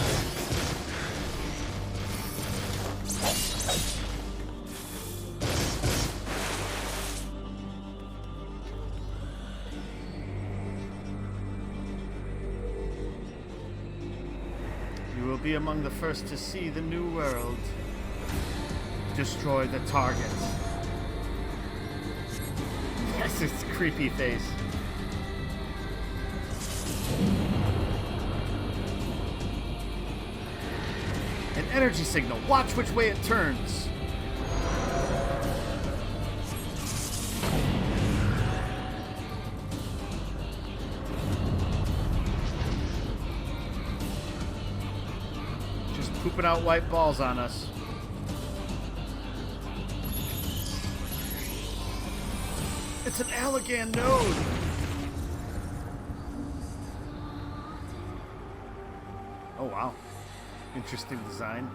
A: You will be among the first to see the new world. Destroy the target. Yes, it's a creepy face. An energy signal. Watch which way it turns. Just pooping out white balls on us.
B: It's an Allergan node! Oh, wow. Interesting design.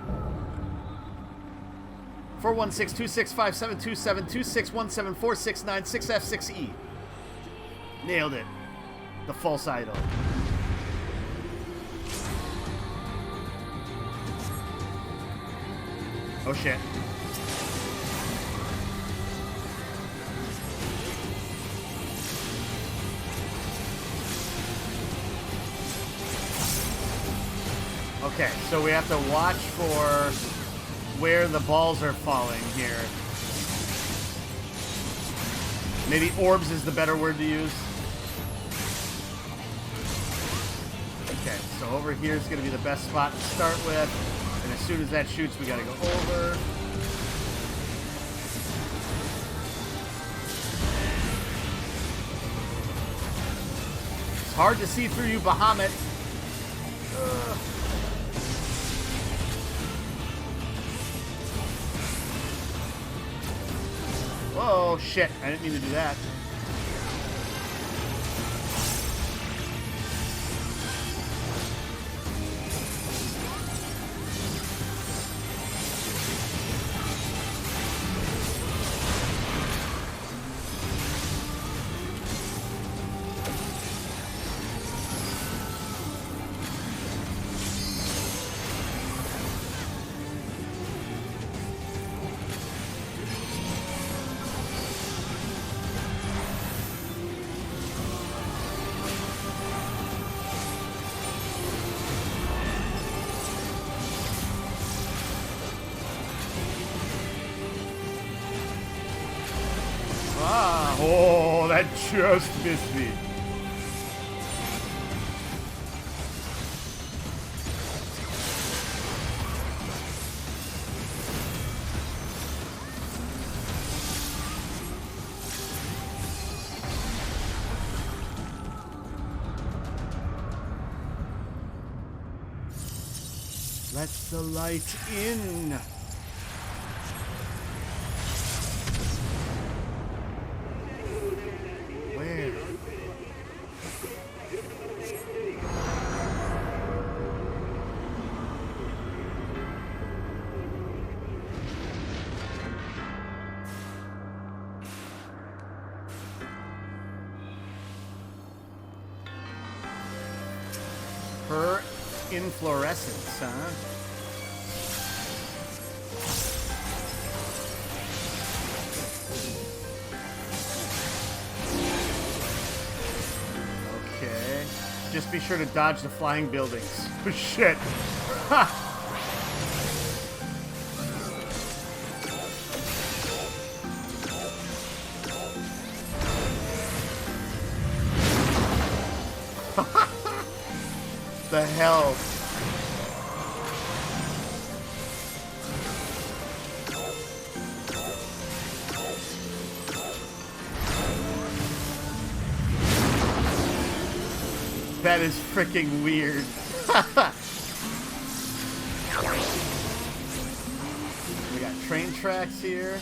B: 416-265-727-2617469-6F6E. Nailed it. The false idol. Oh shit. Okay, so we have to watch for where the balls are falling here. Maybe orbs is the better word to use. Okay, so over here is going to be the best spot to start with. And as soon as that shoots, we got to go over. It's hard to see through you, Bahamut. Ugh. Whoa, shit. I didn't mean to do that. Oh, that just missed me. Let the light in. Her inflorescence, huh? Okay. Just be sure to dodge the flying buildings. Oh, shit. Ha! The hell? That is freaking weird. We got train tracks here.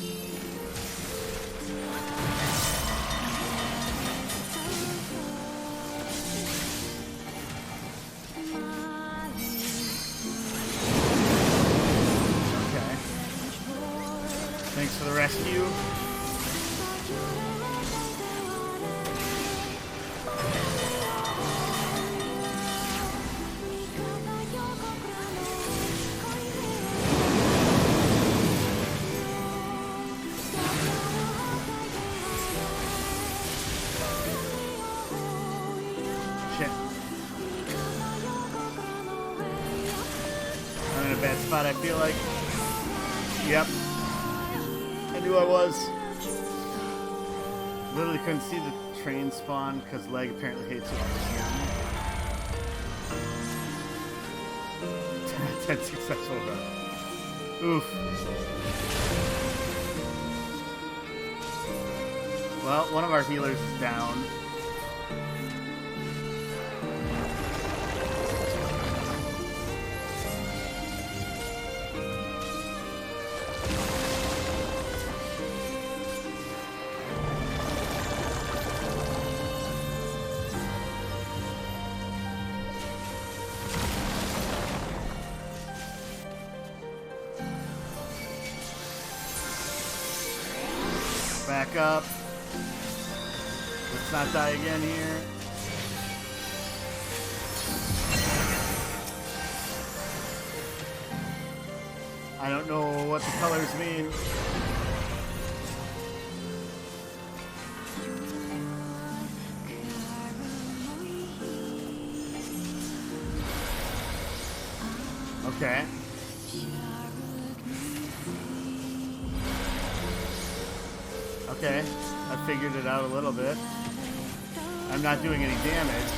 B: Thanks for the rescue. Shit. I'm in a bad spot, I feel like. Yep. I knew I was. Literally couldn't see the train spawn because Leg apparently hates it. 10 successful run. Oof. Well, one of our healers is down.
A: back up. Let's not die again here. I don't know what the colors mean. Okay. Okay, I figured it out a little bit. I'm not doing any damage.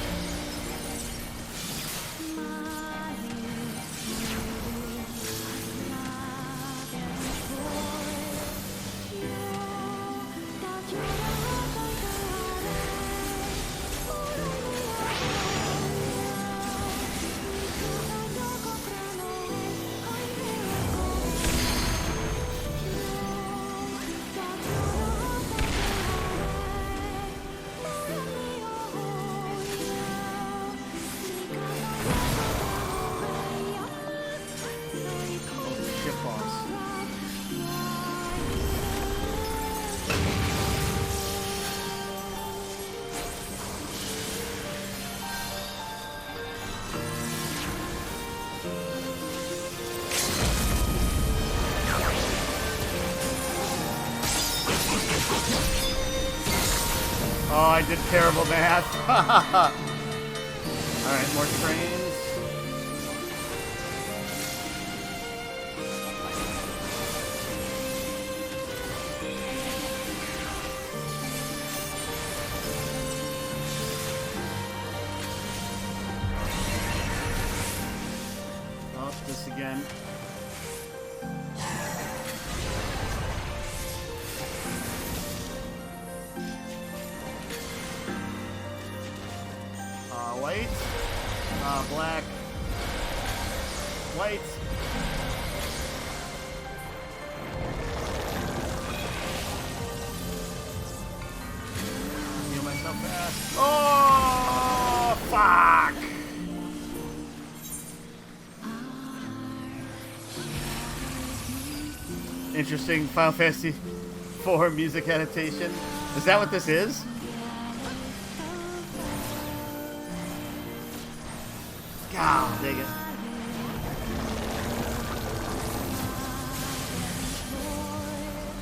A: Oh, I did terrible math. Alright, more trains. Oh, this again. White, black, white. Heal myself fast. Oh, fuck! Interesting Final Fantasy IV music adaptation. Is that what this is? God, dang it.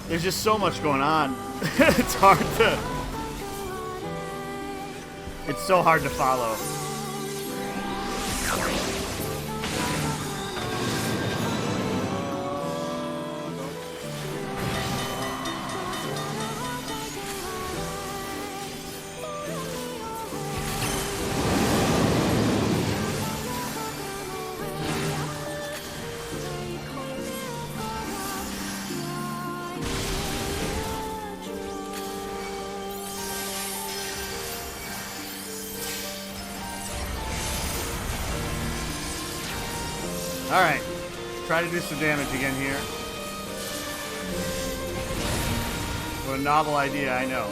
A: There's just so much going on. It's hard to... It's so hard to follow. Alright, try to do some damage again here. What a novel idea, I know.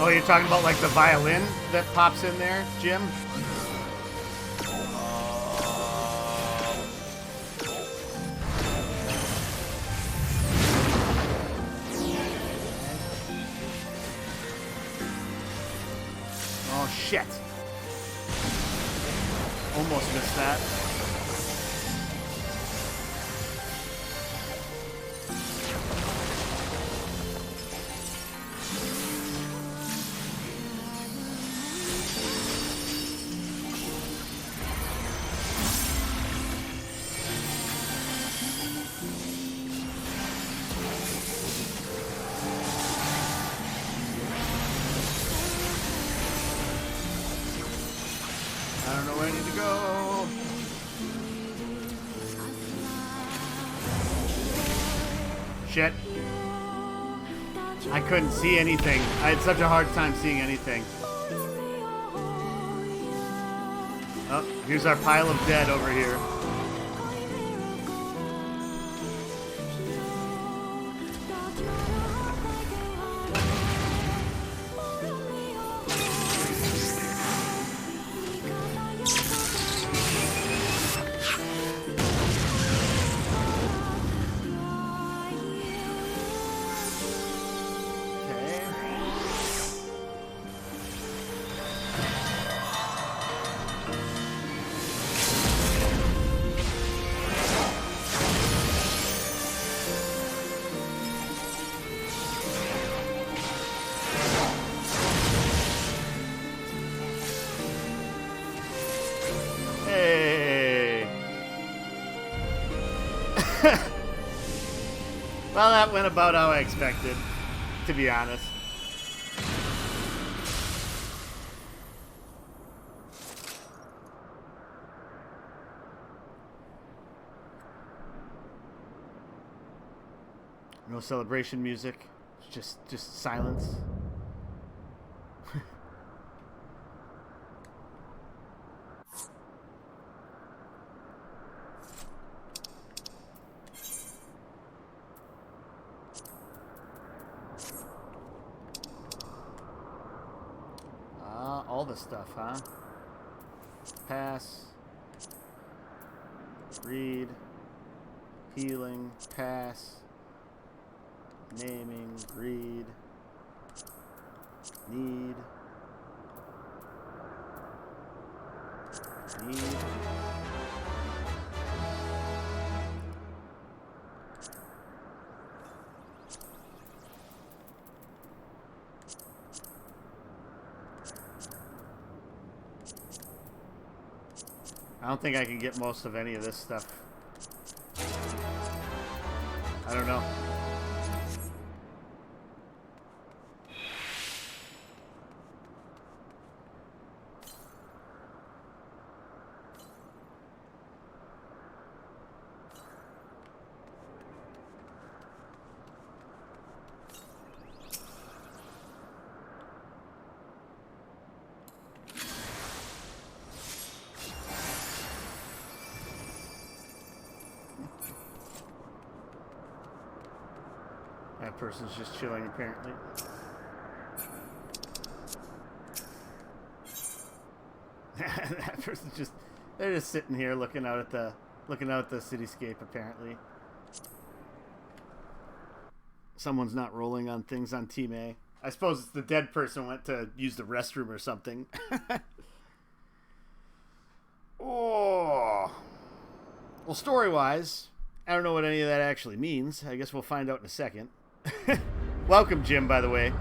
A: Oh, you're talking about like the violin that pops in there, Jim? Shit. Almost missed that. I don't know where I need to go. Shit. I couldn't see anything. I had such a hard time seeing anything. Oh, here's our pile of dead over here. Well, that went about how I expected, to be honest. No celebration music, just silence. All the stuff, huh? Pass. Read. Healing. Pass. Naming. Read. Need. Need. I don't think I can get most of any of this stuff. I don't know. That person's just chilling, apparently. That person's just—they're just sitting here looking out at the cityscape. Apparently, someone's not rolling on things on Team A. I suppose it's the dead person went to use the restroom or something. Oh, well, story-wise, I don't know what any of that actually means. I guess we'll find out in a second. Welcome, Jim, by the way.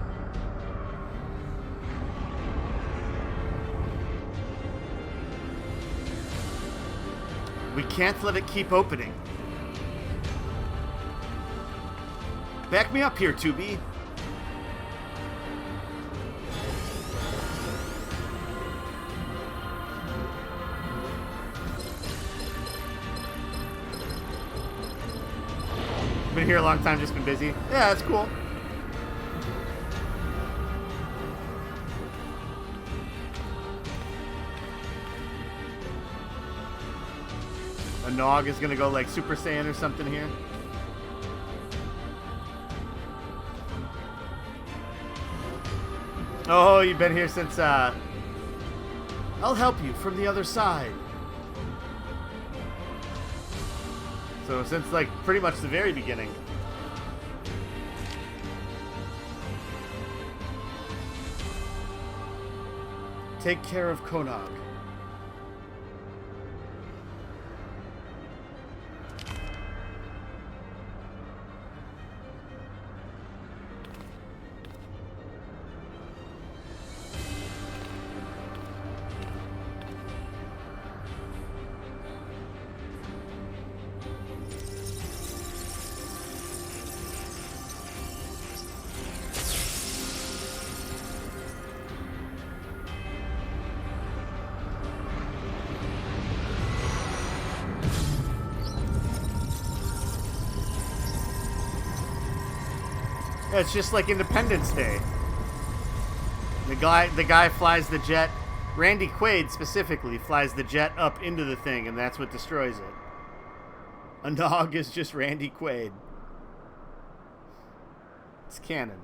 A: We can't let it keep opening. Back me up here, 2B. Been here a long time, just been busy. Yeah, that's cool. A Nog is gonna go like Super Saiyan or something here. Oh, you've been here since, I'll help you from the other side. So since, like, pretty much the very beginning. Take care of Konog. Yeah, it's just like Independence Day. The guy flies the jet. Randy Quaid specifically flies the jet up into the thing, and that's what destroys it. A Nog is just Randy Quaid. It's canon.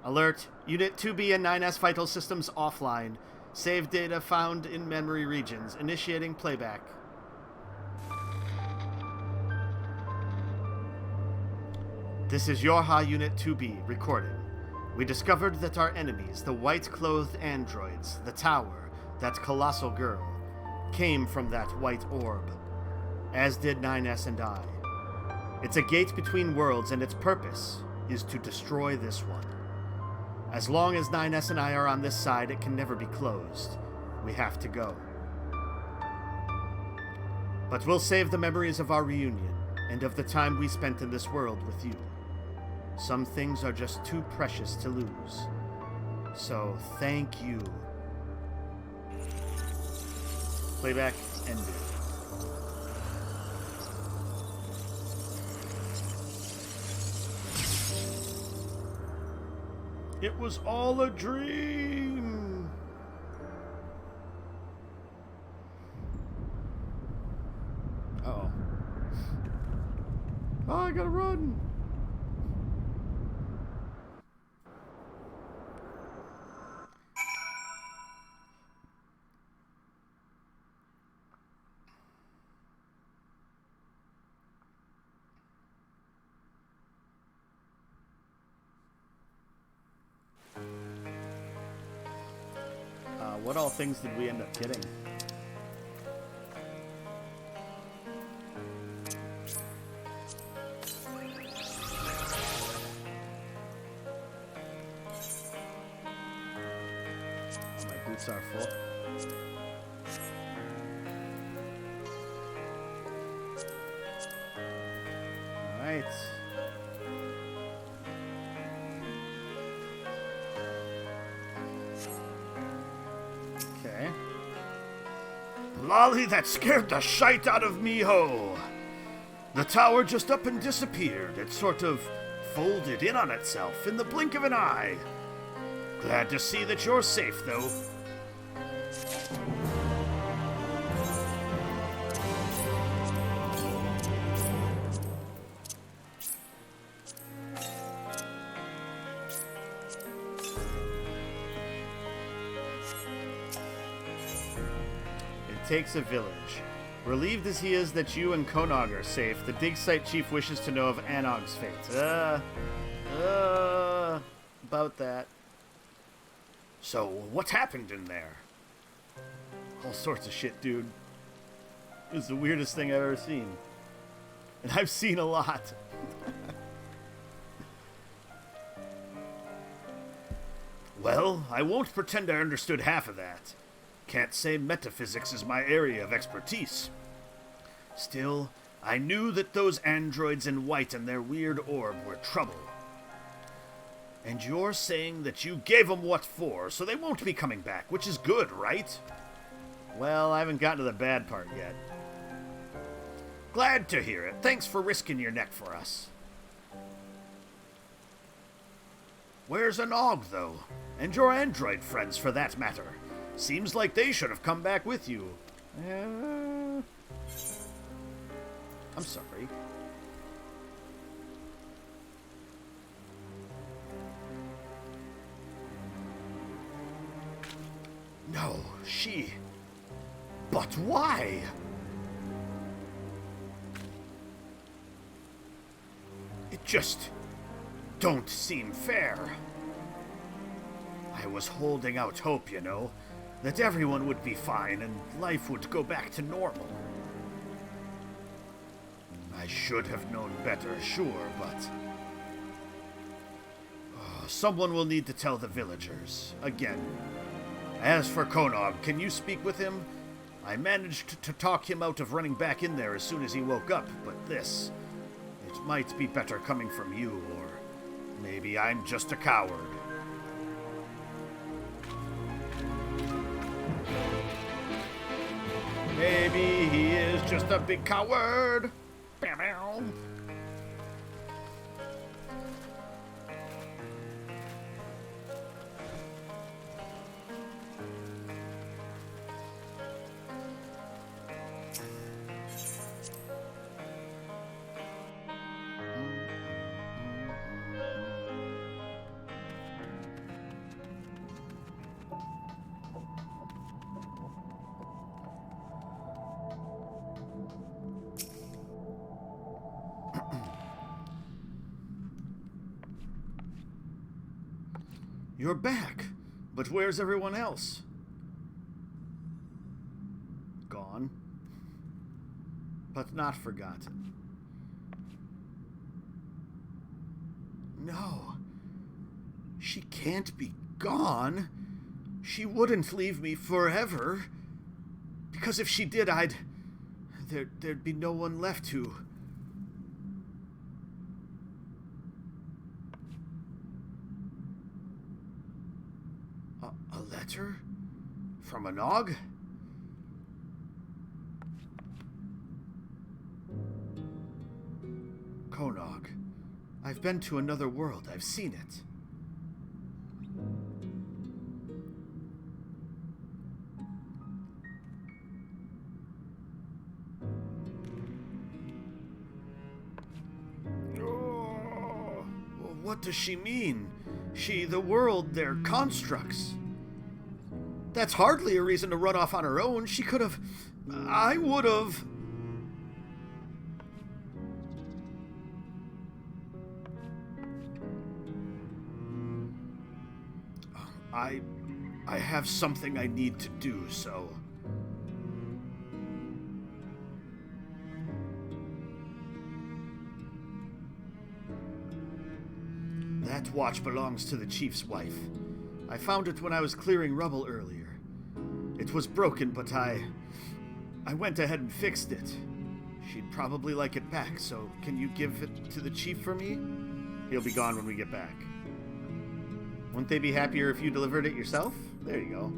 A: Alert. Unit 2B and 9S vital systems offline. Save data found in memory regions. Initiating playback. This is Yorha Unit 2B recording. We discovered that our enemies, the white-clothed androids, the tower, that colossal girl, came from that white orb, as did 9S and I. It's a gate between worlds, and its purpose is to destroy this one. As long as 9S and I are on this side, it can never be closed. We have to go. But we'll save the memories of our reunion, and of the time we spent in this world with you. Some things are just too precious to lose. So, thank you. Playback ended.
B: It was all a dream.
A: Uh-oh. Oh, I gotta run. What all things did we end up getting? My boots are full. Alright. Okay.
B: Lolly, that scared the shite out of me, ho! The tower just up and disappeared. It sort of folded in on itself in the blink of an eye. Glad to see that you're safe, though.
A: Takes a village. Relieved as he is that you and Konog are safe, the dig site chief wishes to know of Anog's fate. About that.
B: So, what happened in there?
A: All sorts of shit, dude. It was the weirdest thing I've ever seen. And I've seen a lot.
B: Well, I won't pretend I understood half of that. Can't say metaphysics is my area of expertise. Still, I knew that those androids in white and their weird orb were trouble. And you're saying that you gave them what for, so they won't be coming back, which is good, right?
A: Well, I haven't gotten to the bad part yet.
B: Glad to hear it. Thanks for risking your neck for us. Where's Anog, though? And your android friends, for that matter. Seems like they should have come back with you.
A: I'm sorry.
B: No, she... But why? It just... don't seem fair. I was holding out hope, you know, that everyone would be fine and life would go back to normal. I should have known better, sure, but... someone will need to tell the villagers, again. As for Konog, can you speak with him? I managed to talk him out of running back in there as soon as he woke up, but this... it might be better coming from you, or maybe I'm just a coward.
A: Maybe he is just a big coward.
B: You're back. But where's everyone else? Gone. But not forgotten. No. She can't be gone. She wouldn't leave me forever. Because if she did, there'd be no one left to... A letter? From a Nog? Konog. I've been to another world. I've seen it. Oh, what does she mean? She, the world, they're constructs. That's hardly a reason to run off on her own. She could have... I would have... I have something I need to do, so... That watch belongs to the chief's wife. I found it when I was clearing rubble earlier. It was broken, but I went ahead and fixed it. She'd probably like it back, so can you give it to the chief for me? He'll be gone when we get back.
A: Wouldn't they be happier if you delivered it yourself? There you go.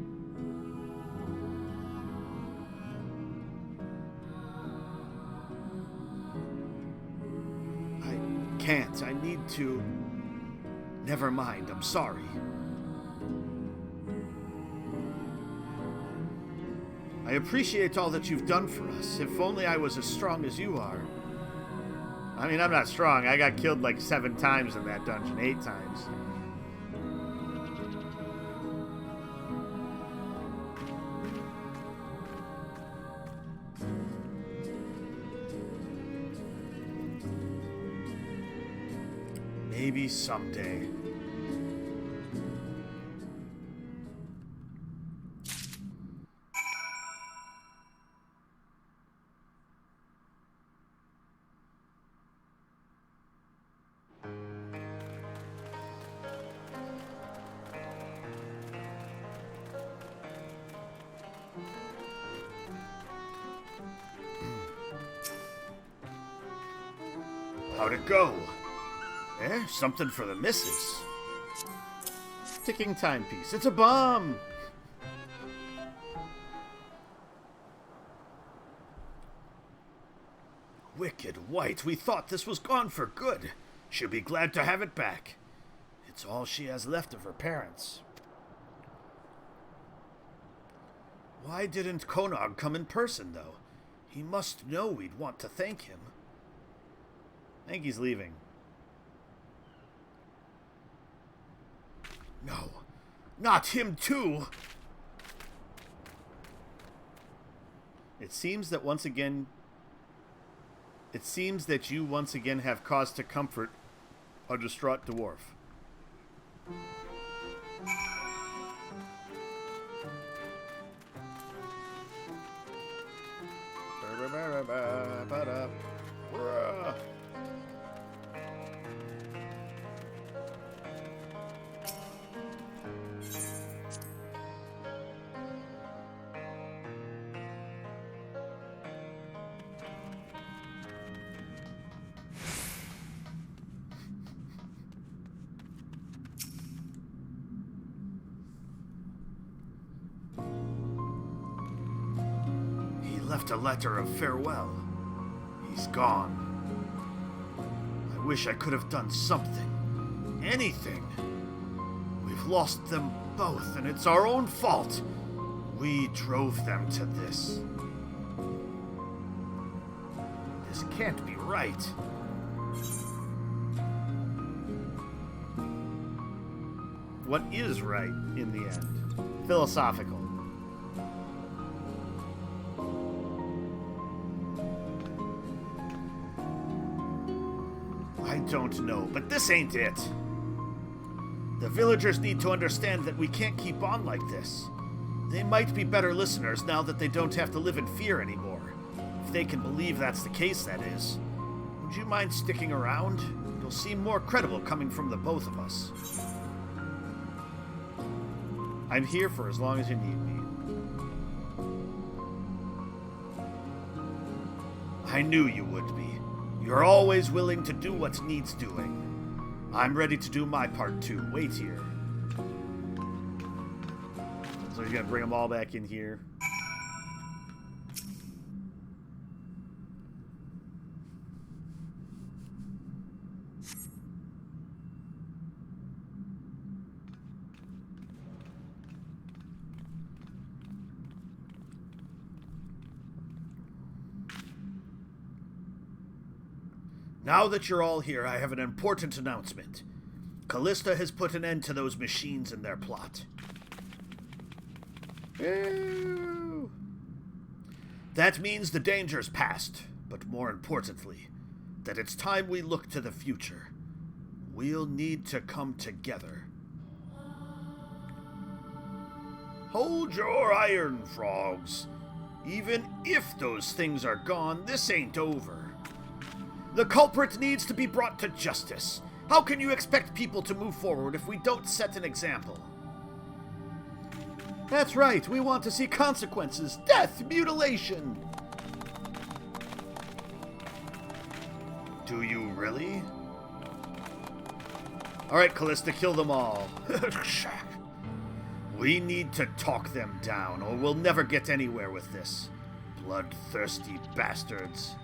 B: I can't. I need to... Never mind. I'm sorry. I appreciate all that you've done for us. If only I was as strong as you are.
A: I mean, I'm not strong. I got killed like 7 times in that dungeon. 8 times.
B: Maybe someday. How'd it go? Eh? Something for the missus.
A: Ticking timepiece. It's a bomb!
B: Wicked White, we thought this was gone for good. She'll be glad to have it back. It's all she has left of her parents. Why didn't Konog come in person, though? He must know we'd want to thank him.
A: I think he's leaving.
B: No, not him too.
A: It seems that you once again have cause to comfort a distraught dwarf.
B: Left a letter of farewell. He's gone. I wish I could have done something. Anything. We've lost them both, and it's our own fault. We drove them to this. This can't be right.
A: What is right in the end? Philosophical.
B: I don't know, but this ain't it. The villagers need to understand that we can't keep on like this. They might be better listeners now that they don't have to live in fear anymore. If they can believe that's the case, that is. Would you mind sticking around? It'll seem more credible coming from the both of us.
A: I'm here for as long as you need me.
B: I knew you would be. You're always willing to do what needs doing. I'm ready to do my part too. Wait here.
A: So he's gonna bring them all back in here.
B: Now that you're all here, I have an important announcement. Callista has put an end to those machines and their plot.
A: Ew.
B: That means the danger's past, but more importantly, that it's time we look to the future. We'll need to come together. Hold your iron, frogs. Even if those things are gone, this ain't over. The culprit needs to be brought to justice. How can you expect people to move forward if we don't set an example?
A: That's right, we want to see consequences, death, mutilation.
B: Do you really?
A: Alright, Callista, kill them all.
B: We need to talk them down, or we'll never get anywhere with this. Bloodthirsty bastards.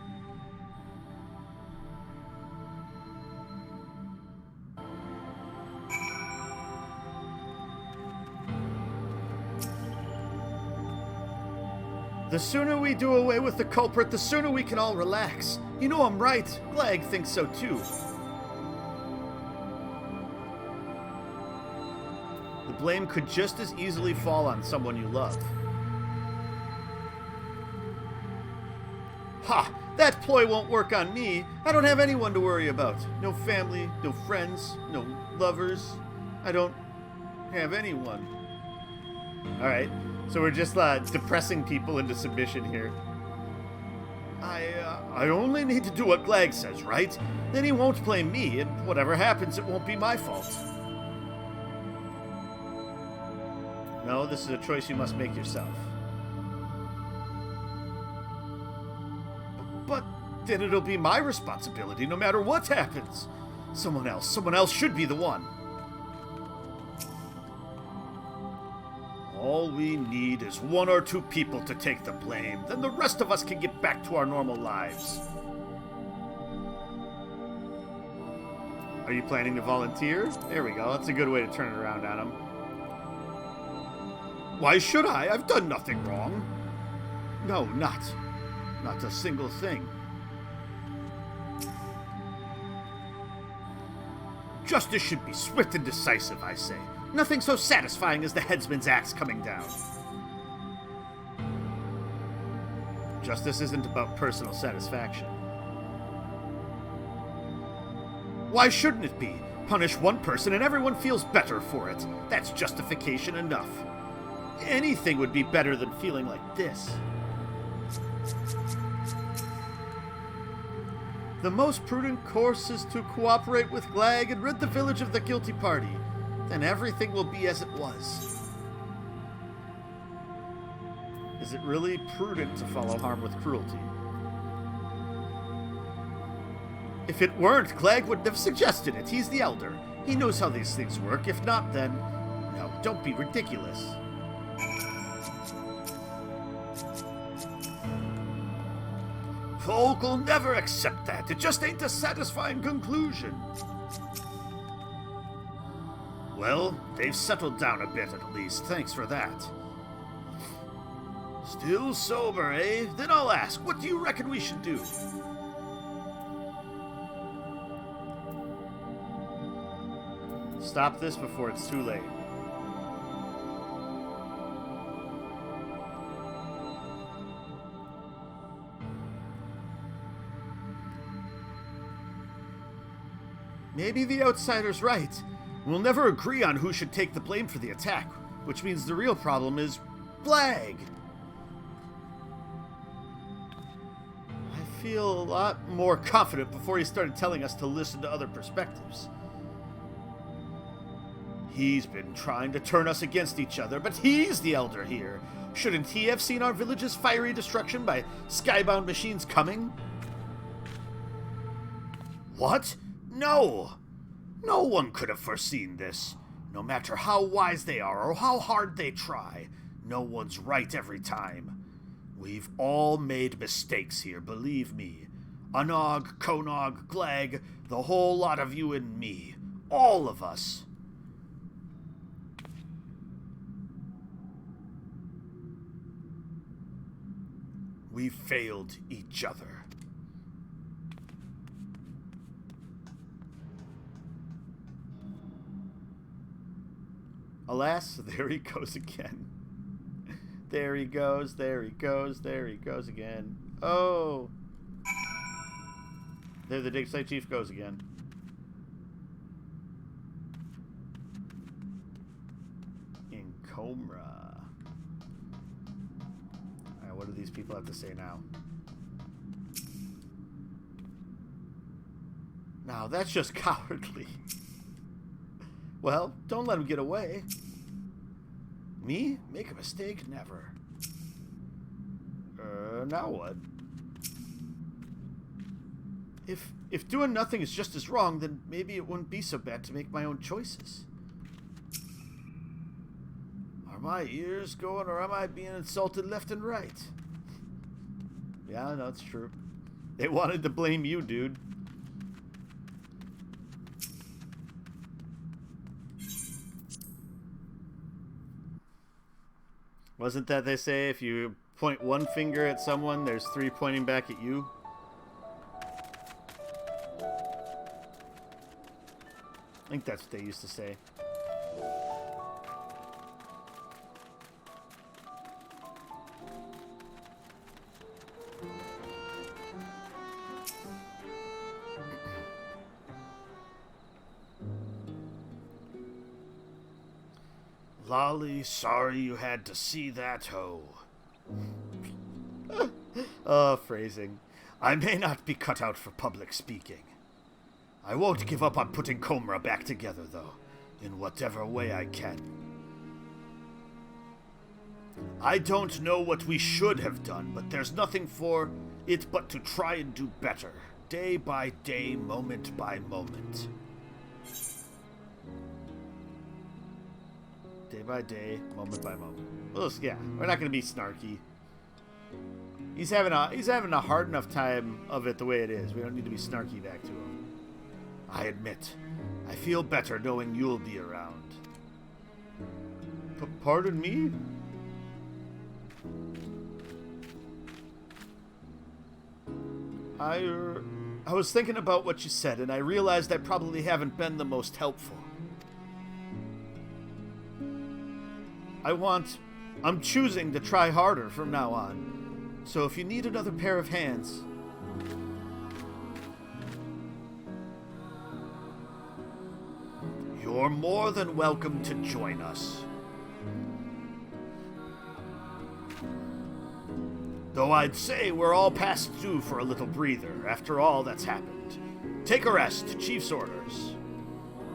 A: The sooner we do away with the culprit, the sooner we can all relax. You know I'm right. Glag thinks so too. The blame could just as easily fall on someone you love. Ha! That ploy won't work on me. I don't have anyone to worry about. No family, no friends, no lovers. I don't have anyone. Alright. So we're just depressing people into submission here.
B: I only need to do what Glag says, right?
A: Then he won't blame me, and whatever happens, it won't be my fault. No, this is a choice you must make yourself. But then it'll be my responsibility no matter what happens. Someone else should be the one.
B: All we need is one or two people to take the blame. Then the rest of us can get back to our normal lives.
A: Are you planning to volunteer? There we go. That's a good way to turn it around on him.
B: Why should I? I've done nothing wrong. No, not a single thing. Justice should be swift and decisive, I say. Nothing so satisfying as the headsman's axe coming down.
A: Justice isn't about personal satisfaction.
B: Why shouldn't it be? Punish one person and everyone feels better for it. That's justification enough.
A: Anything would be better than feeling like this. The most prudent course is to cooperate with Glag and rid the village of the guilty party. Then everything will be as it was. Is it really prudent to follow harm with cruelty? If it weren't, Glag wouldn't have suggested it. He's the elder. He knows how these things work. If not, then... No, don't be ridiculous.
B: Folk will never accept that. It just ain't a satisfying conclusion. Well, they've settled down a bit at least. Thanks for that. Still sober, eh? Then I'll ask, what do you reckon we should do?
A: Stop this before it's too late. Maybe the outsider's right.
B: We'll never agree on who should take the blame for the attack, which means the real problem is Blag. I feel a lot more confident before he started telling us to listen to other perspectives. He's been trying to turn us against each other, but he's the elder here. Shouldn't he have seen our village's fiery destruction by skybound machines coming? What? No! No one could have foreseen this. No matter how wise they are or how hard they try, no one's right every time. We've all made mistakes here, believe me. Anog, Konog, Glag, the whole lot of you and me. All of us. We failed each other.
A: Alas, there he goes again. There he goes, there he goes, there he goes again. Oh! There the dig site chief goes again. In Comra. Alright, what do these people have to say now? Now, that's just cowardly. Well, don't let him get away. Me? Make a mistake? Never. Now what? If doing nothing is just as wrong, then maybe it wouldn't be so bad to make my own choices. Are my ears going, or am I being insulted left and right? Yeah, no, it's true. They wanted to blame you, dude. Wasn't that they say if you point one finger at someone, there's three pointing back at you? I think that's what they used to say.
B: Lolly, sorry you had to see that hoe.
A: Phrasing.
B: I may not be cut out for public speaking. I won't give up on putting Comra back together, though, in whatever way I can. I don't know what we should have done, but there's nothing for it but to try and do better, day by day, moment by moment.
A: Day by day, moment by moment. Well, yeah, we're not going to be snarky. He's having a hard enough time of it the way it is. We don't need to be snarky back to him.
B: I admit, I feel better knowing you'll be around.
A: Pardon me? I was thinking about what you said, and I realized I probably haven't been the most helpful. I'm choosing to try harder from now on. So if you need another pair of hands...
B: You're more than welcome to join us. Though I'd say we're all past due for a little breather after all that's happened. Take a rest, Chief's orders.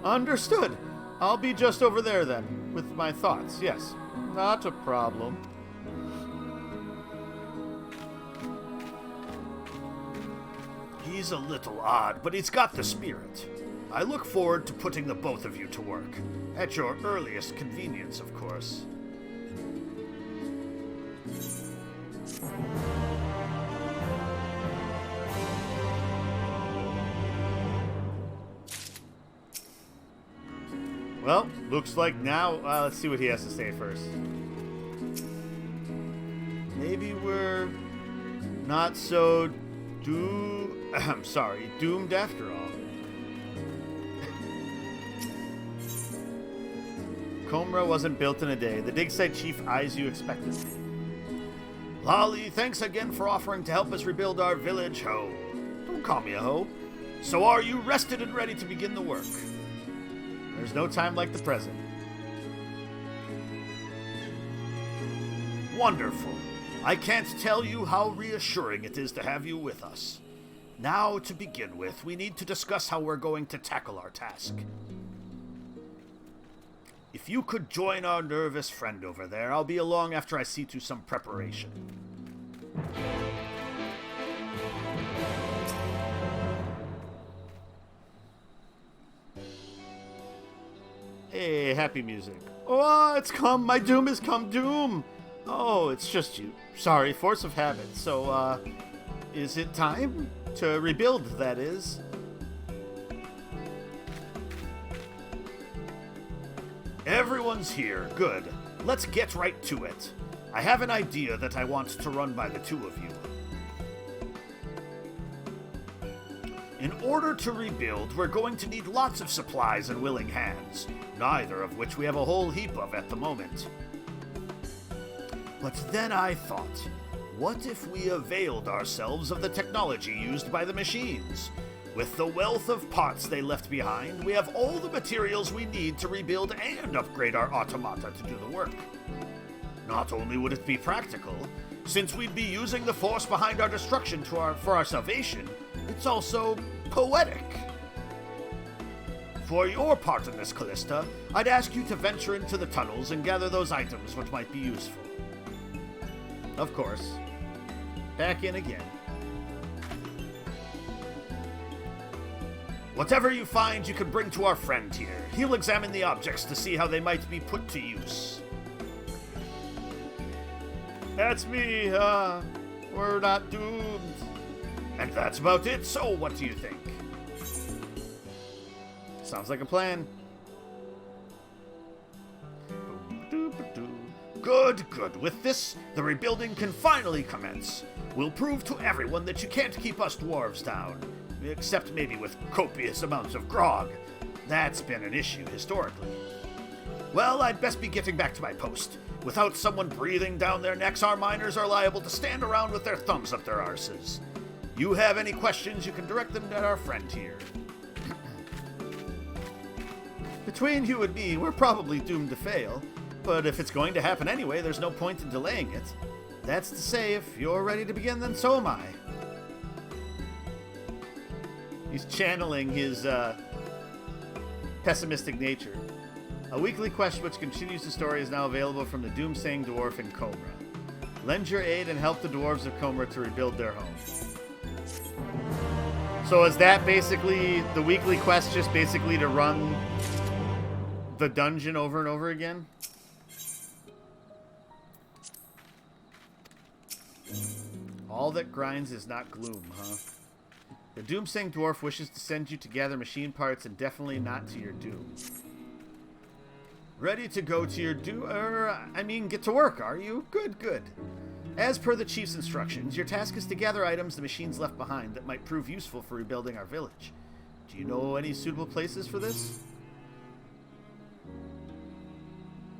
A: Understood. I'll be just over there then, with my thoughts, yes. Not a problem.
B: He's a little odd, but he's got the spirit. I look forward to putting the both of you to work. At your earliest convenience, of course.
A: Well, looks like now, let's see what he has to say first. Maybe we're not so doomed after all. Comra wasn't built in a day. The dig site chief eyes you expectantly.
B: Lolly, thanks again for offering to help us rebuild our village, ho. Don't call me a ho. So are you rested and ready to begin the work?
A: There's no time like the present.
B: Wonderful. I can't tell you how reassuring it is to have you with us. Now, to begin with, we need to discuss how we're going to tackle our task. If you could join our nervous friend over there, I'll be along after I see to some preparation.
A: Hey, happy music. Oh, it's come. My doom has come, doom. Oh, it's just you. Sorry, force of habit. So, is it time to rebuild, that is?
B: Everyone's here. Good. Let's get right to it. I have an idea that I want to run by the two of you. In order to rebuild, we're going to need lots of supplies and willing hands, neither of which we have a whole heap of at the moment. But then I thought, what if we availed ourselves of the technology used by the machines? With the wealth of parts they left behind, we have all the materials we need to rebuild and upgrade our automata to do the work. Not only would it be practical, since we'd be using the force behind our destruction for our salvation, it's also poetic. For your part in this, Callista, I'd ask you to venture into the tunnels and gather those items which might be useful.
A: Of course. Back in again.
B: Whatever you find, you can bring to our friend here. He'll examine the objects to see how they might be put to use.
A: That's me. We're not doomed.
B: And that's about it, so what do you think?
A: Sounds like a plan.
B: Good, good. With this, the rebuilding can finally commence. We'll prove to everyone that you can't keep us dwarves down. Except maybe with copious amounts of grog. That's been an issue historically. Well, I'd best be getting back to my post. Without someone breathing down their necks, our miners are liable to stand around with their thumbs up their arses. You have any questions, you can direct them at our friend here.
A: Between you and me, we're probably doomed to fail. But if it's going to happen anyway, there's no point in delaying it. That's to say, if you're ready to begin, then so am I. He's channeling his pessimistic nature. A weekly quest which continues the story is now available from the Doomsaying Dwarf in Comra. Lend your aid and help the dwarves of Comra to rebuild their home. So is that basically the weekly quest, just basically to run the dungeon over and over again? All that grinds is not gloom, huh? The Doomsaying Dwarf wishes to send you to gather machine parts and definitely not to your doom. Ready to go to your get to work, are you? Good, good. As per the chief's instructions, your task is to gather items the machines left behind that might prove useful for rebuilding our village. Do you know any suitable places for this?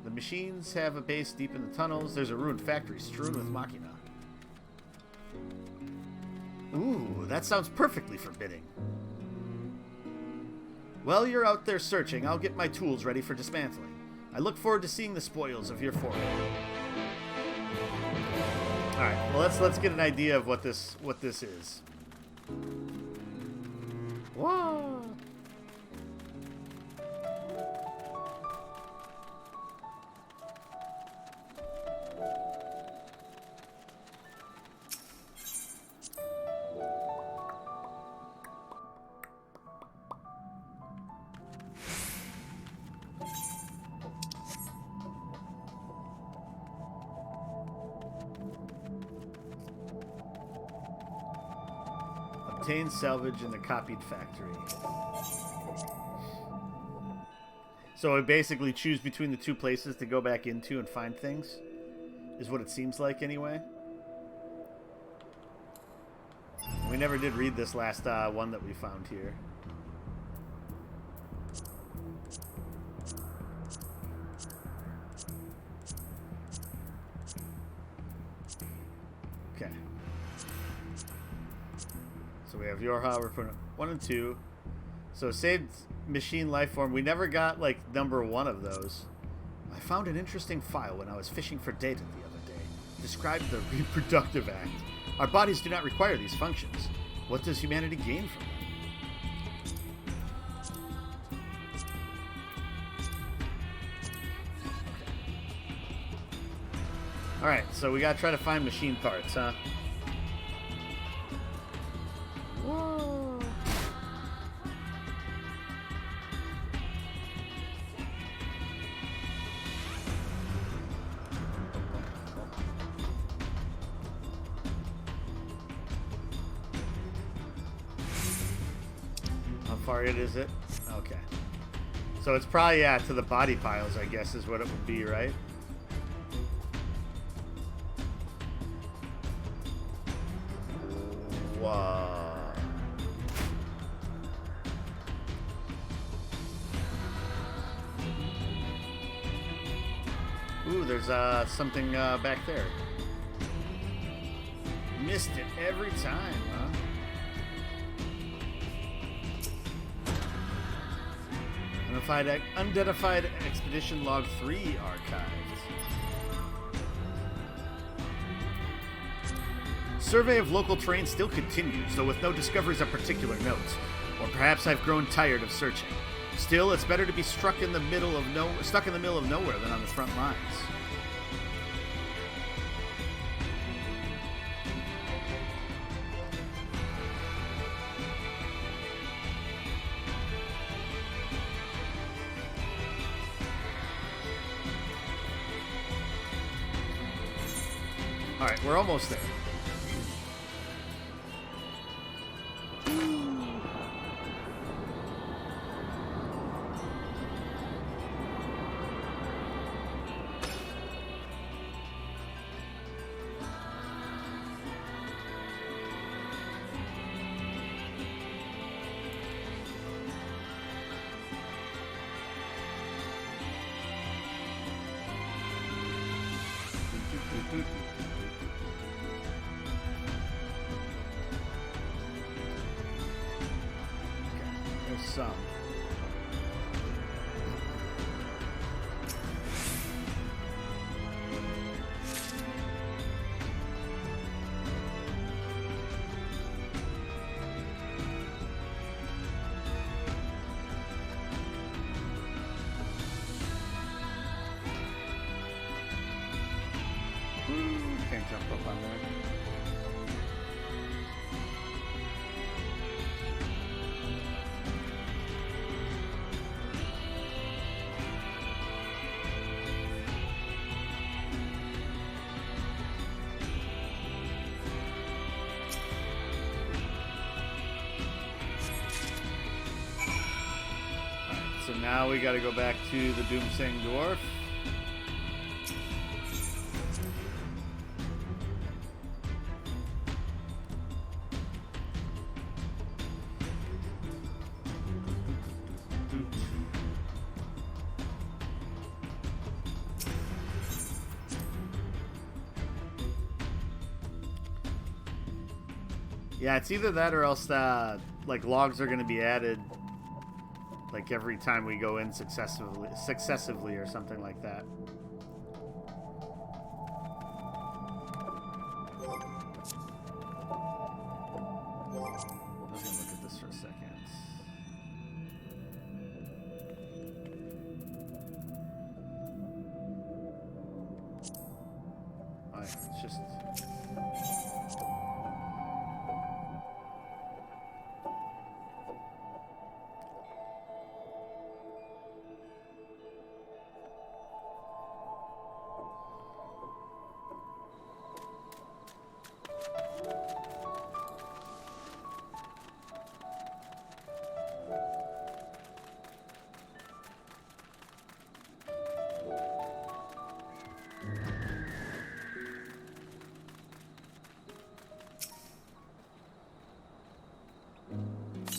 A: The machines have a base deep in the tunnels. There's a ruined factory strewn with machina. Ooh, that sounds perfectly forbidding. While you're out there searching, I'll get my tools ready for dismantling. I look forward to seeing the spoils of your foray. Alright, well let's get an idea of what this is. Whoa! Obtain salvage in the copied factory. So I basically choose between the two places to go back into and find things? Is what it seems like anyway. We never did read this last one that we found here. Okay. So we have Yorha, we're putting 1 and 2. So saved machine life form. We never got, like, number 1 of those. I found an interesting file when I was fishing for data the other day. It described the Reproductive Act. Our bodies do not require these functions. What does humanity gain from them? Alright, so we gotta try to find machine parts, huh? Whoa. How far in is it? Okay. So it's probably, yeah, to the body piles, I guess, is what it would be, right? Wow. Ooh, there's something back there. Missed it every time, huh? Unidentified Expedition Log 3 archived. Survey of local terrain still continues, though with no discoveries of particular note. Or perhaps I've grown tired of searching. Still, it's better to be stuck in the middle of nowhere than on the front lines. Alright, we're almost there. There's some. Can't jump up on there. So now we gotta go back to the Doomsaying Dwarf. Yeah, it's either that or else like logs are going to be added like every time we go in successively or something like that. I'm gonna look at this for a second. Alright, it's just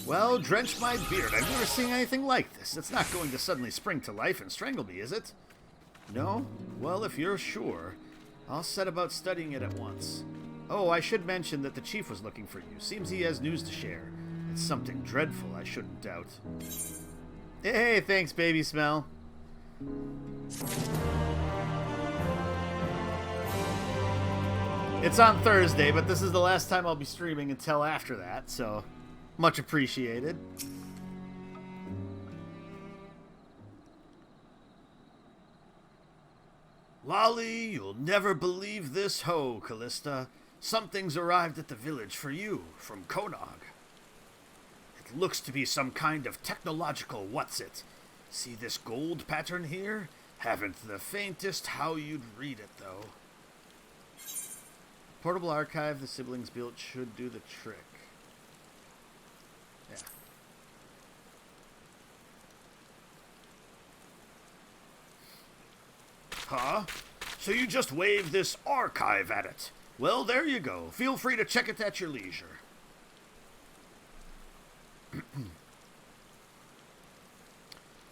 A: well, drench my beard. I've never seen anything like this. It's not going to suddenly spring to life and strangle me, is it? No? Well, if you're sure, I'll set about studying it at once. Oh, I should mention that the chief was looking for you. Seems he has news to share. It's something dreadful, I shouldn't doubt. Hey, thanks, baby smell. It's on Thursday, but this is the last time I'll be streaming until after that, so much appreciated.
B: Lolly, you'll never believe this hoe, Callista. Something's arrived at the village for you, from Konog. It looks to be some kind of technological what's-it. See this gold pattern here? Haven't the faintest how you'd read it, though.
A: Portable archive the siblings built should do the trick. Yeah.
B: Huh? So you just wave this archive at it? Well, there you go. Feel free to check it at your leisure.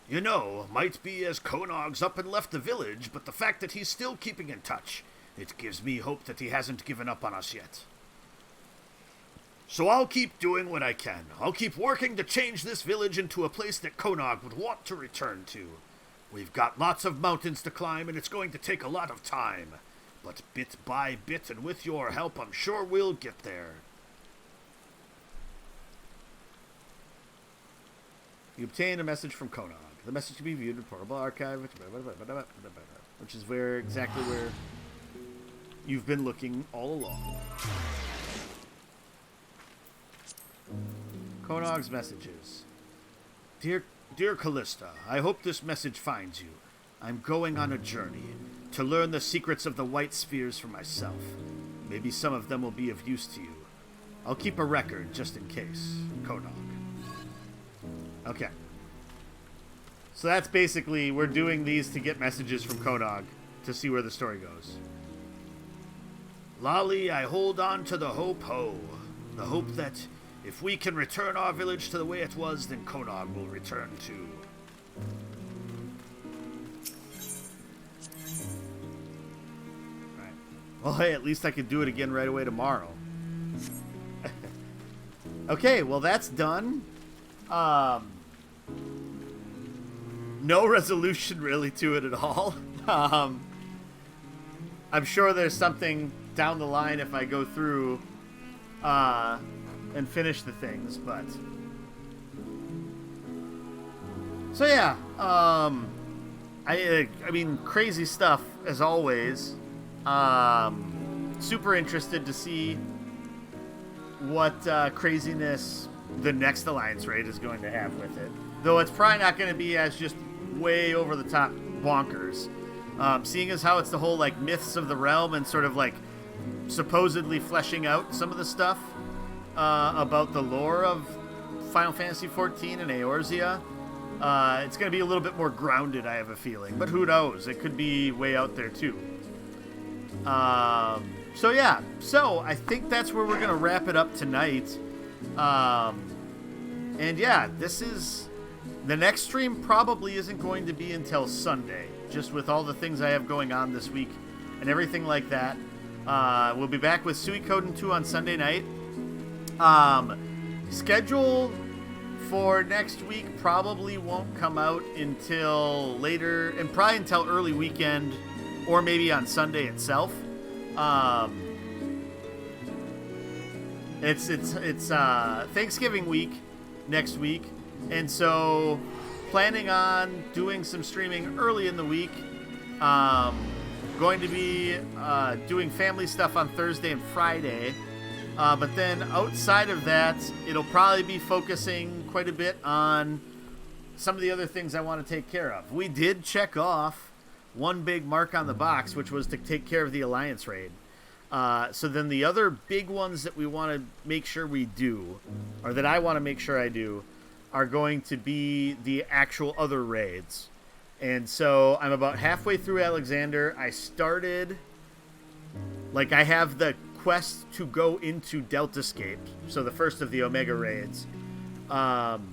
B: You know, might be as Konog's up and left the village, but the fact that he's still keeping in touch, it gives me hope that he hasn't given up on us yet. So I'll keep doing what I can. I'll keep working to change this village into a place that Konog would want to return to. We've got lots of mountains to climb, and it's going to take a lot of time. But bit by bit, and with your help, I'm sure we'll get there.
A: You obtain a message from Konog. The message can be viewed in Portable Archive, which is exactly where you've been looking all along. Konog's messages.
B: Dear Callista, I hope this message finds you. I'm going on a journey to learn the secrets of the White Spheres for myself. Maybe some of them will be of use to you. I'll keep a record just in case. Konog.
A: Okay. So that's basically, we're doing these to get messages from Konog to see where the story goes.
B: Lolly, I hold on to the hope, the hope that if we can return our village to the way it was, then Konog will return too.
A: Right. Well, hey, at least I could do it again right away tomorrow. Okay, well, that's done. No resolution really to it at all. I'm sure there's something down the line if I go through and finish the things, but so yeah, I mean, crazy stuff as always. Super interested to see what craziness the next Alliance raid is going to have with it, though it's probably not going to be as just way over the top bonkers, seeing as how it's the whole like myths of the realm and sort of like supposedly fleshing out some of the stuff about the lore of Final Fantasy XIV and Eorzea. It's going to be a little bit more grounded, I have a feeling, but who knows, it could be way out there too. So yeah, so I think that's where we're going to wrap it up tonight. And yeah, this is the next stream probably isn't going to be until Sunday, just with all the things I have going on this week and everything like that. We'll be back with Suikoden 2 on Sunday night. Schedule for next week probably won't come out until later, and probably until early weekend, or maybe on Sunday itself. It's Thanksgiving week next week, and so planning on doing some streaming early in the week. Going to be doing family stuff on Thursday and Friday, but then outside of that, it'll probably be focusing quite a bit on some of the other things I want to take care of. We did check off one big mark on the box, which was to take care of the Alliance raid. So then the other big ones that we want to make sure we do, or that I want to make sure I do, are going to be the actual other raids. And so I'm about halfway through Alexander. I started, like, I have the quest to go into Deltascape, so the first of the Omega raids. And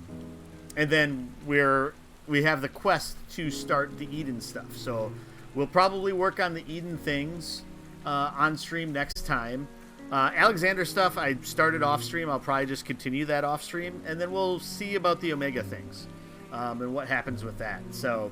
A: then we have the quest to start the Eden stuff. So we'll probably work on the Eden things on stream next time. Alexander stuff I started off stream. I'll probably just continue that off stream, and then we'll see about the Omega things. and what happens with that. So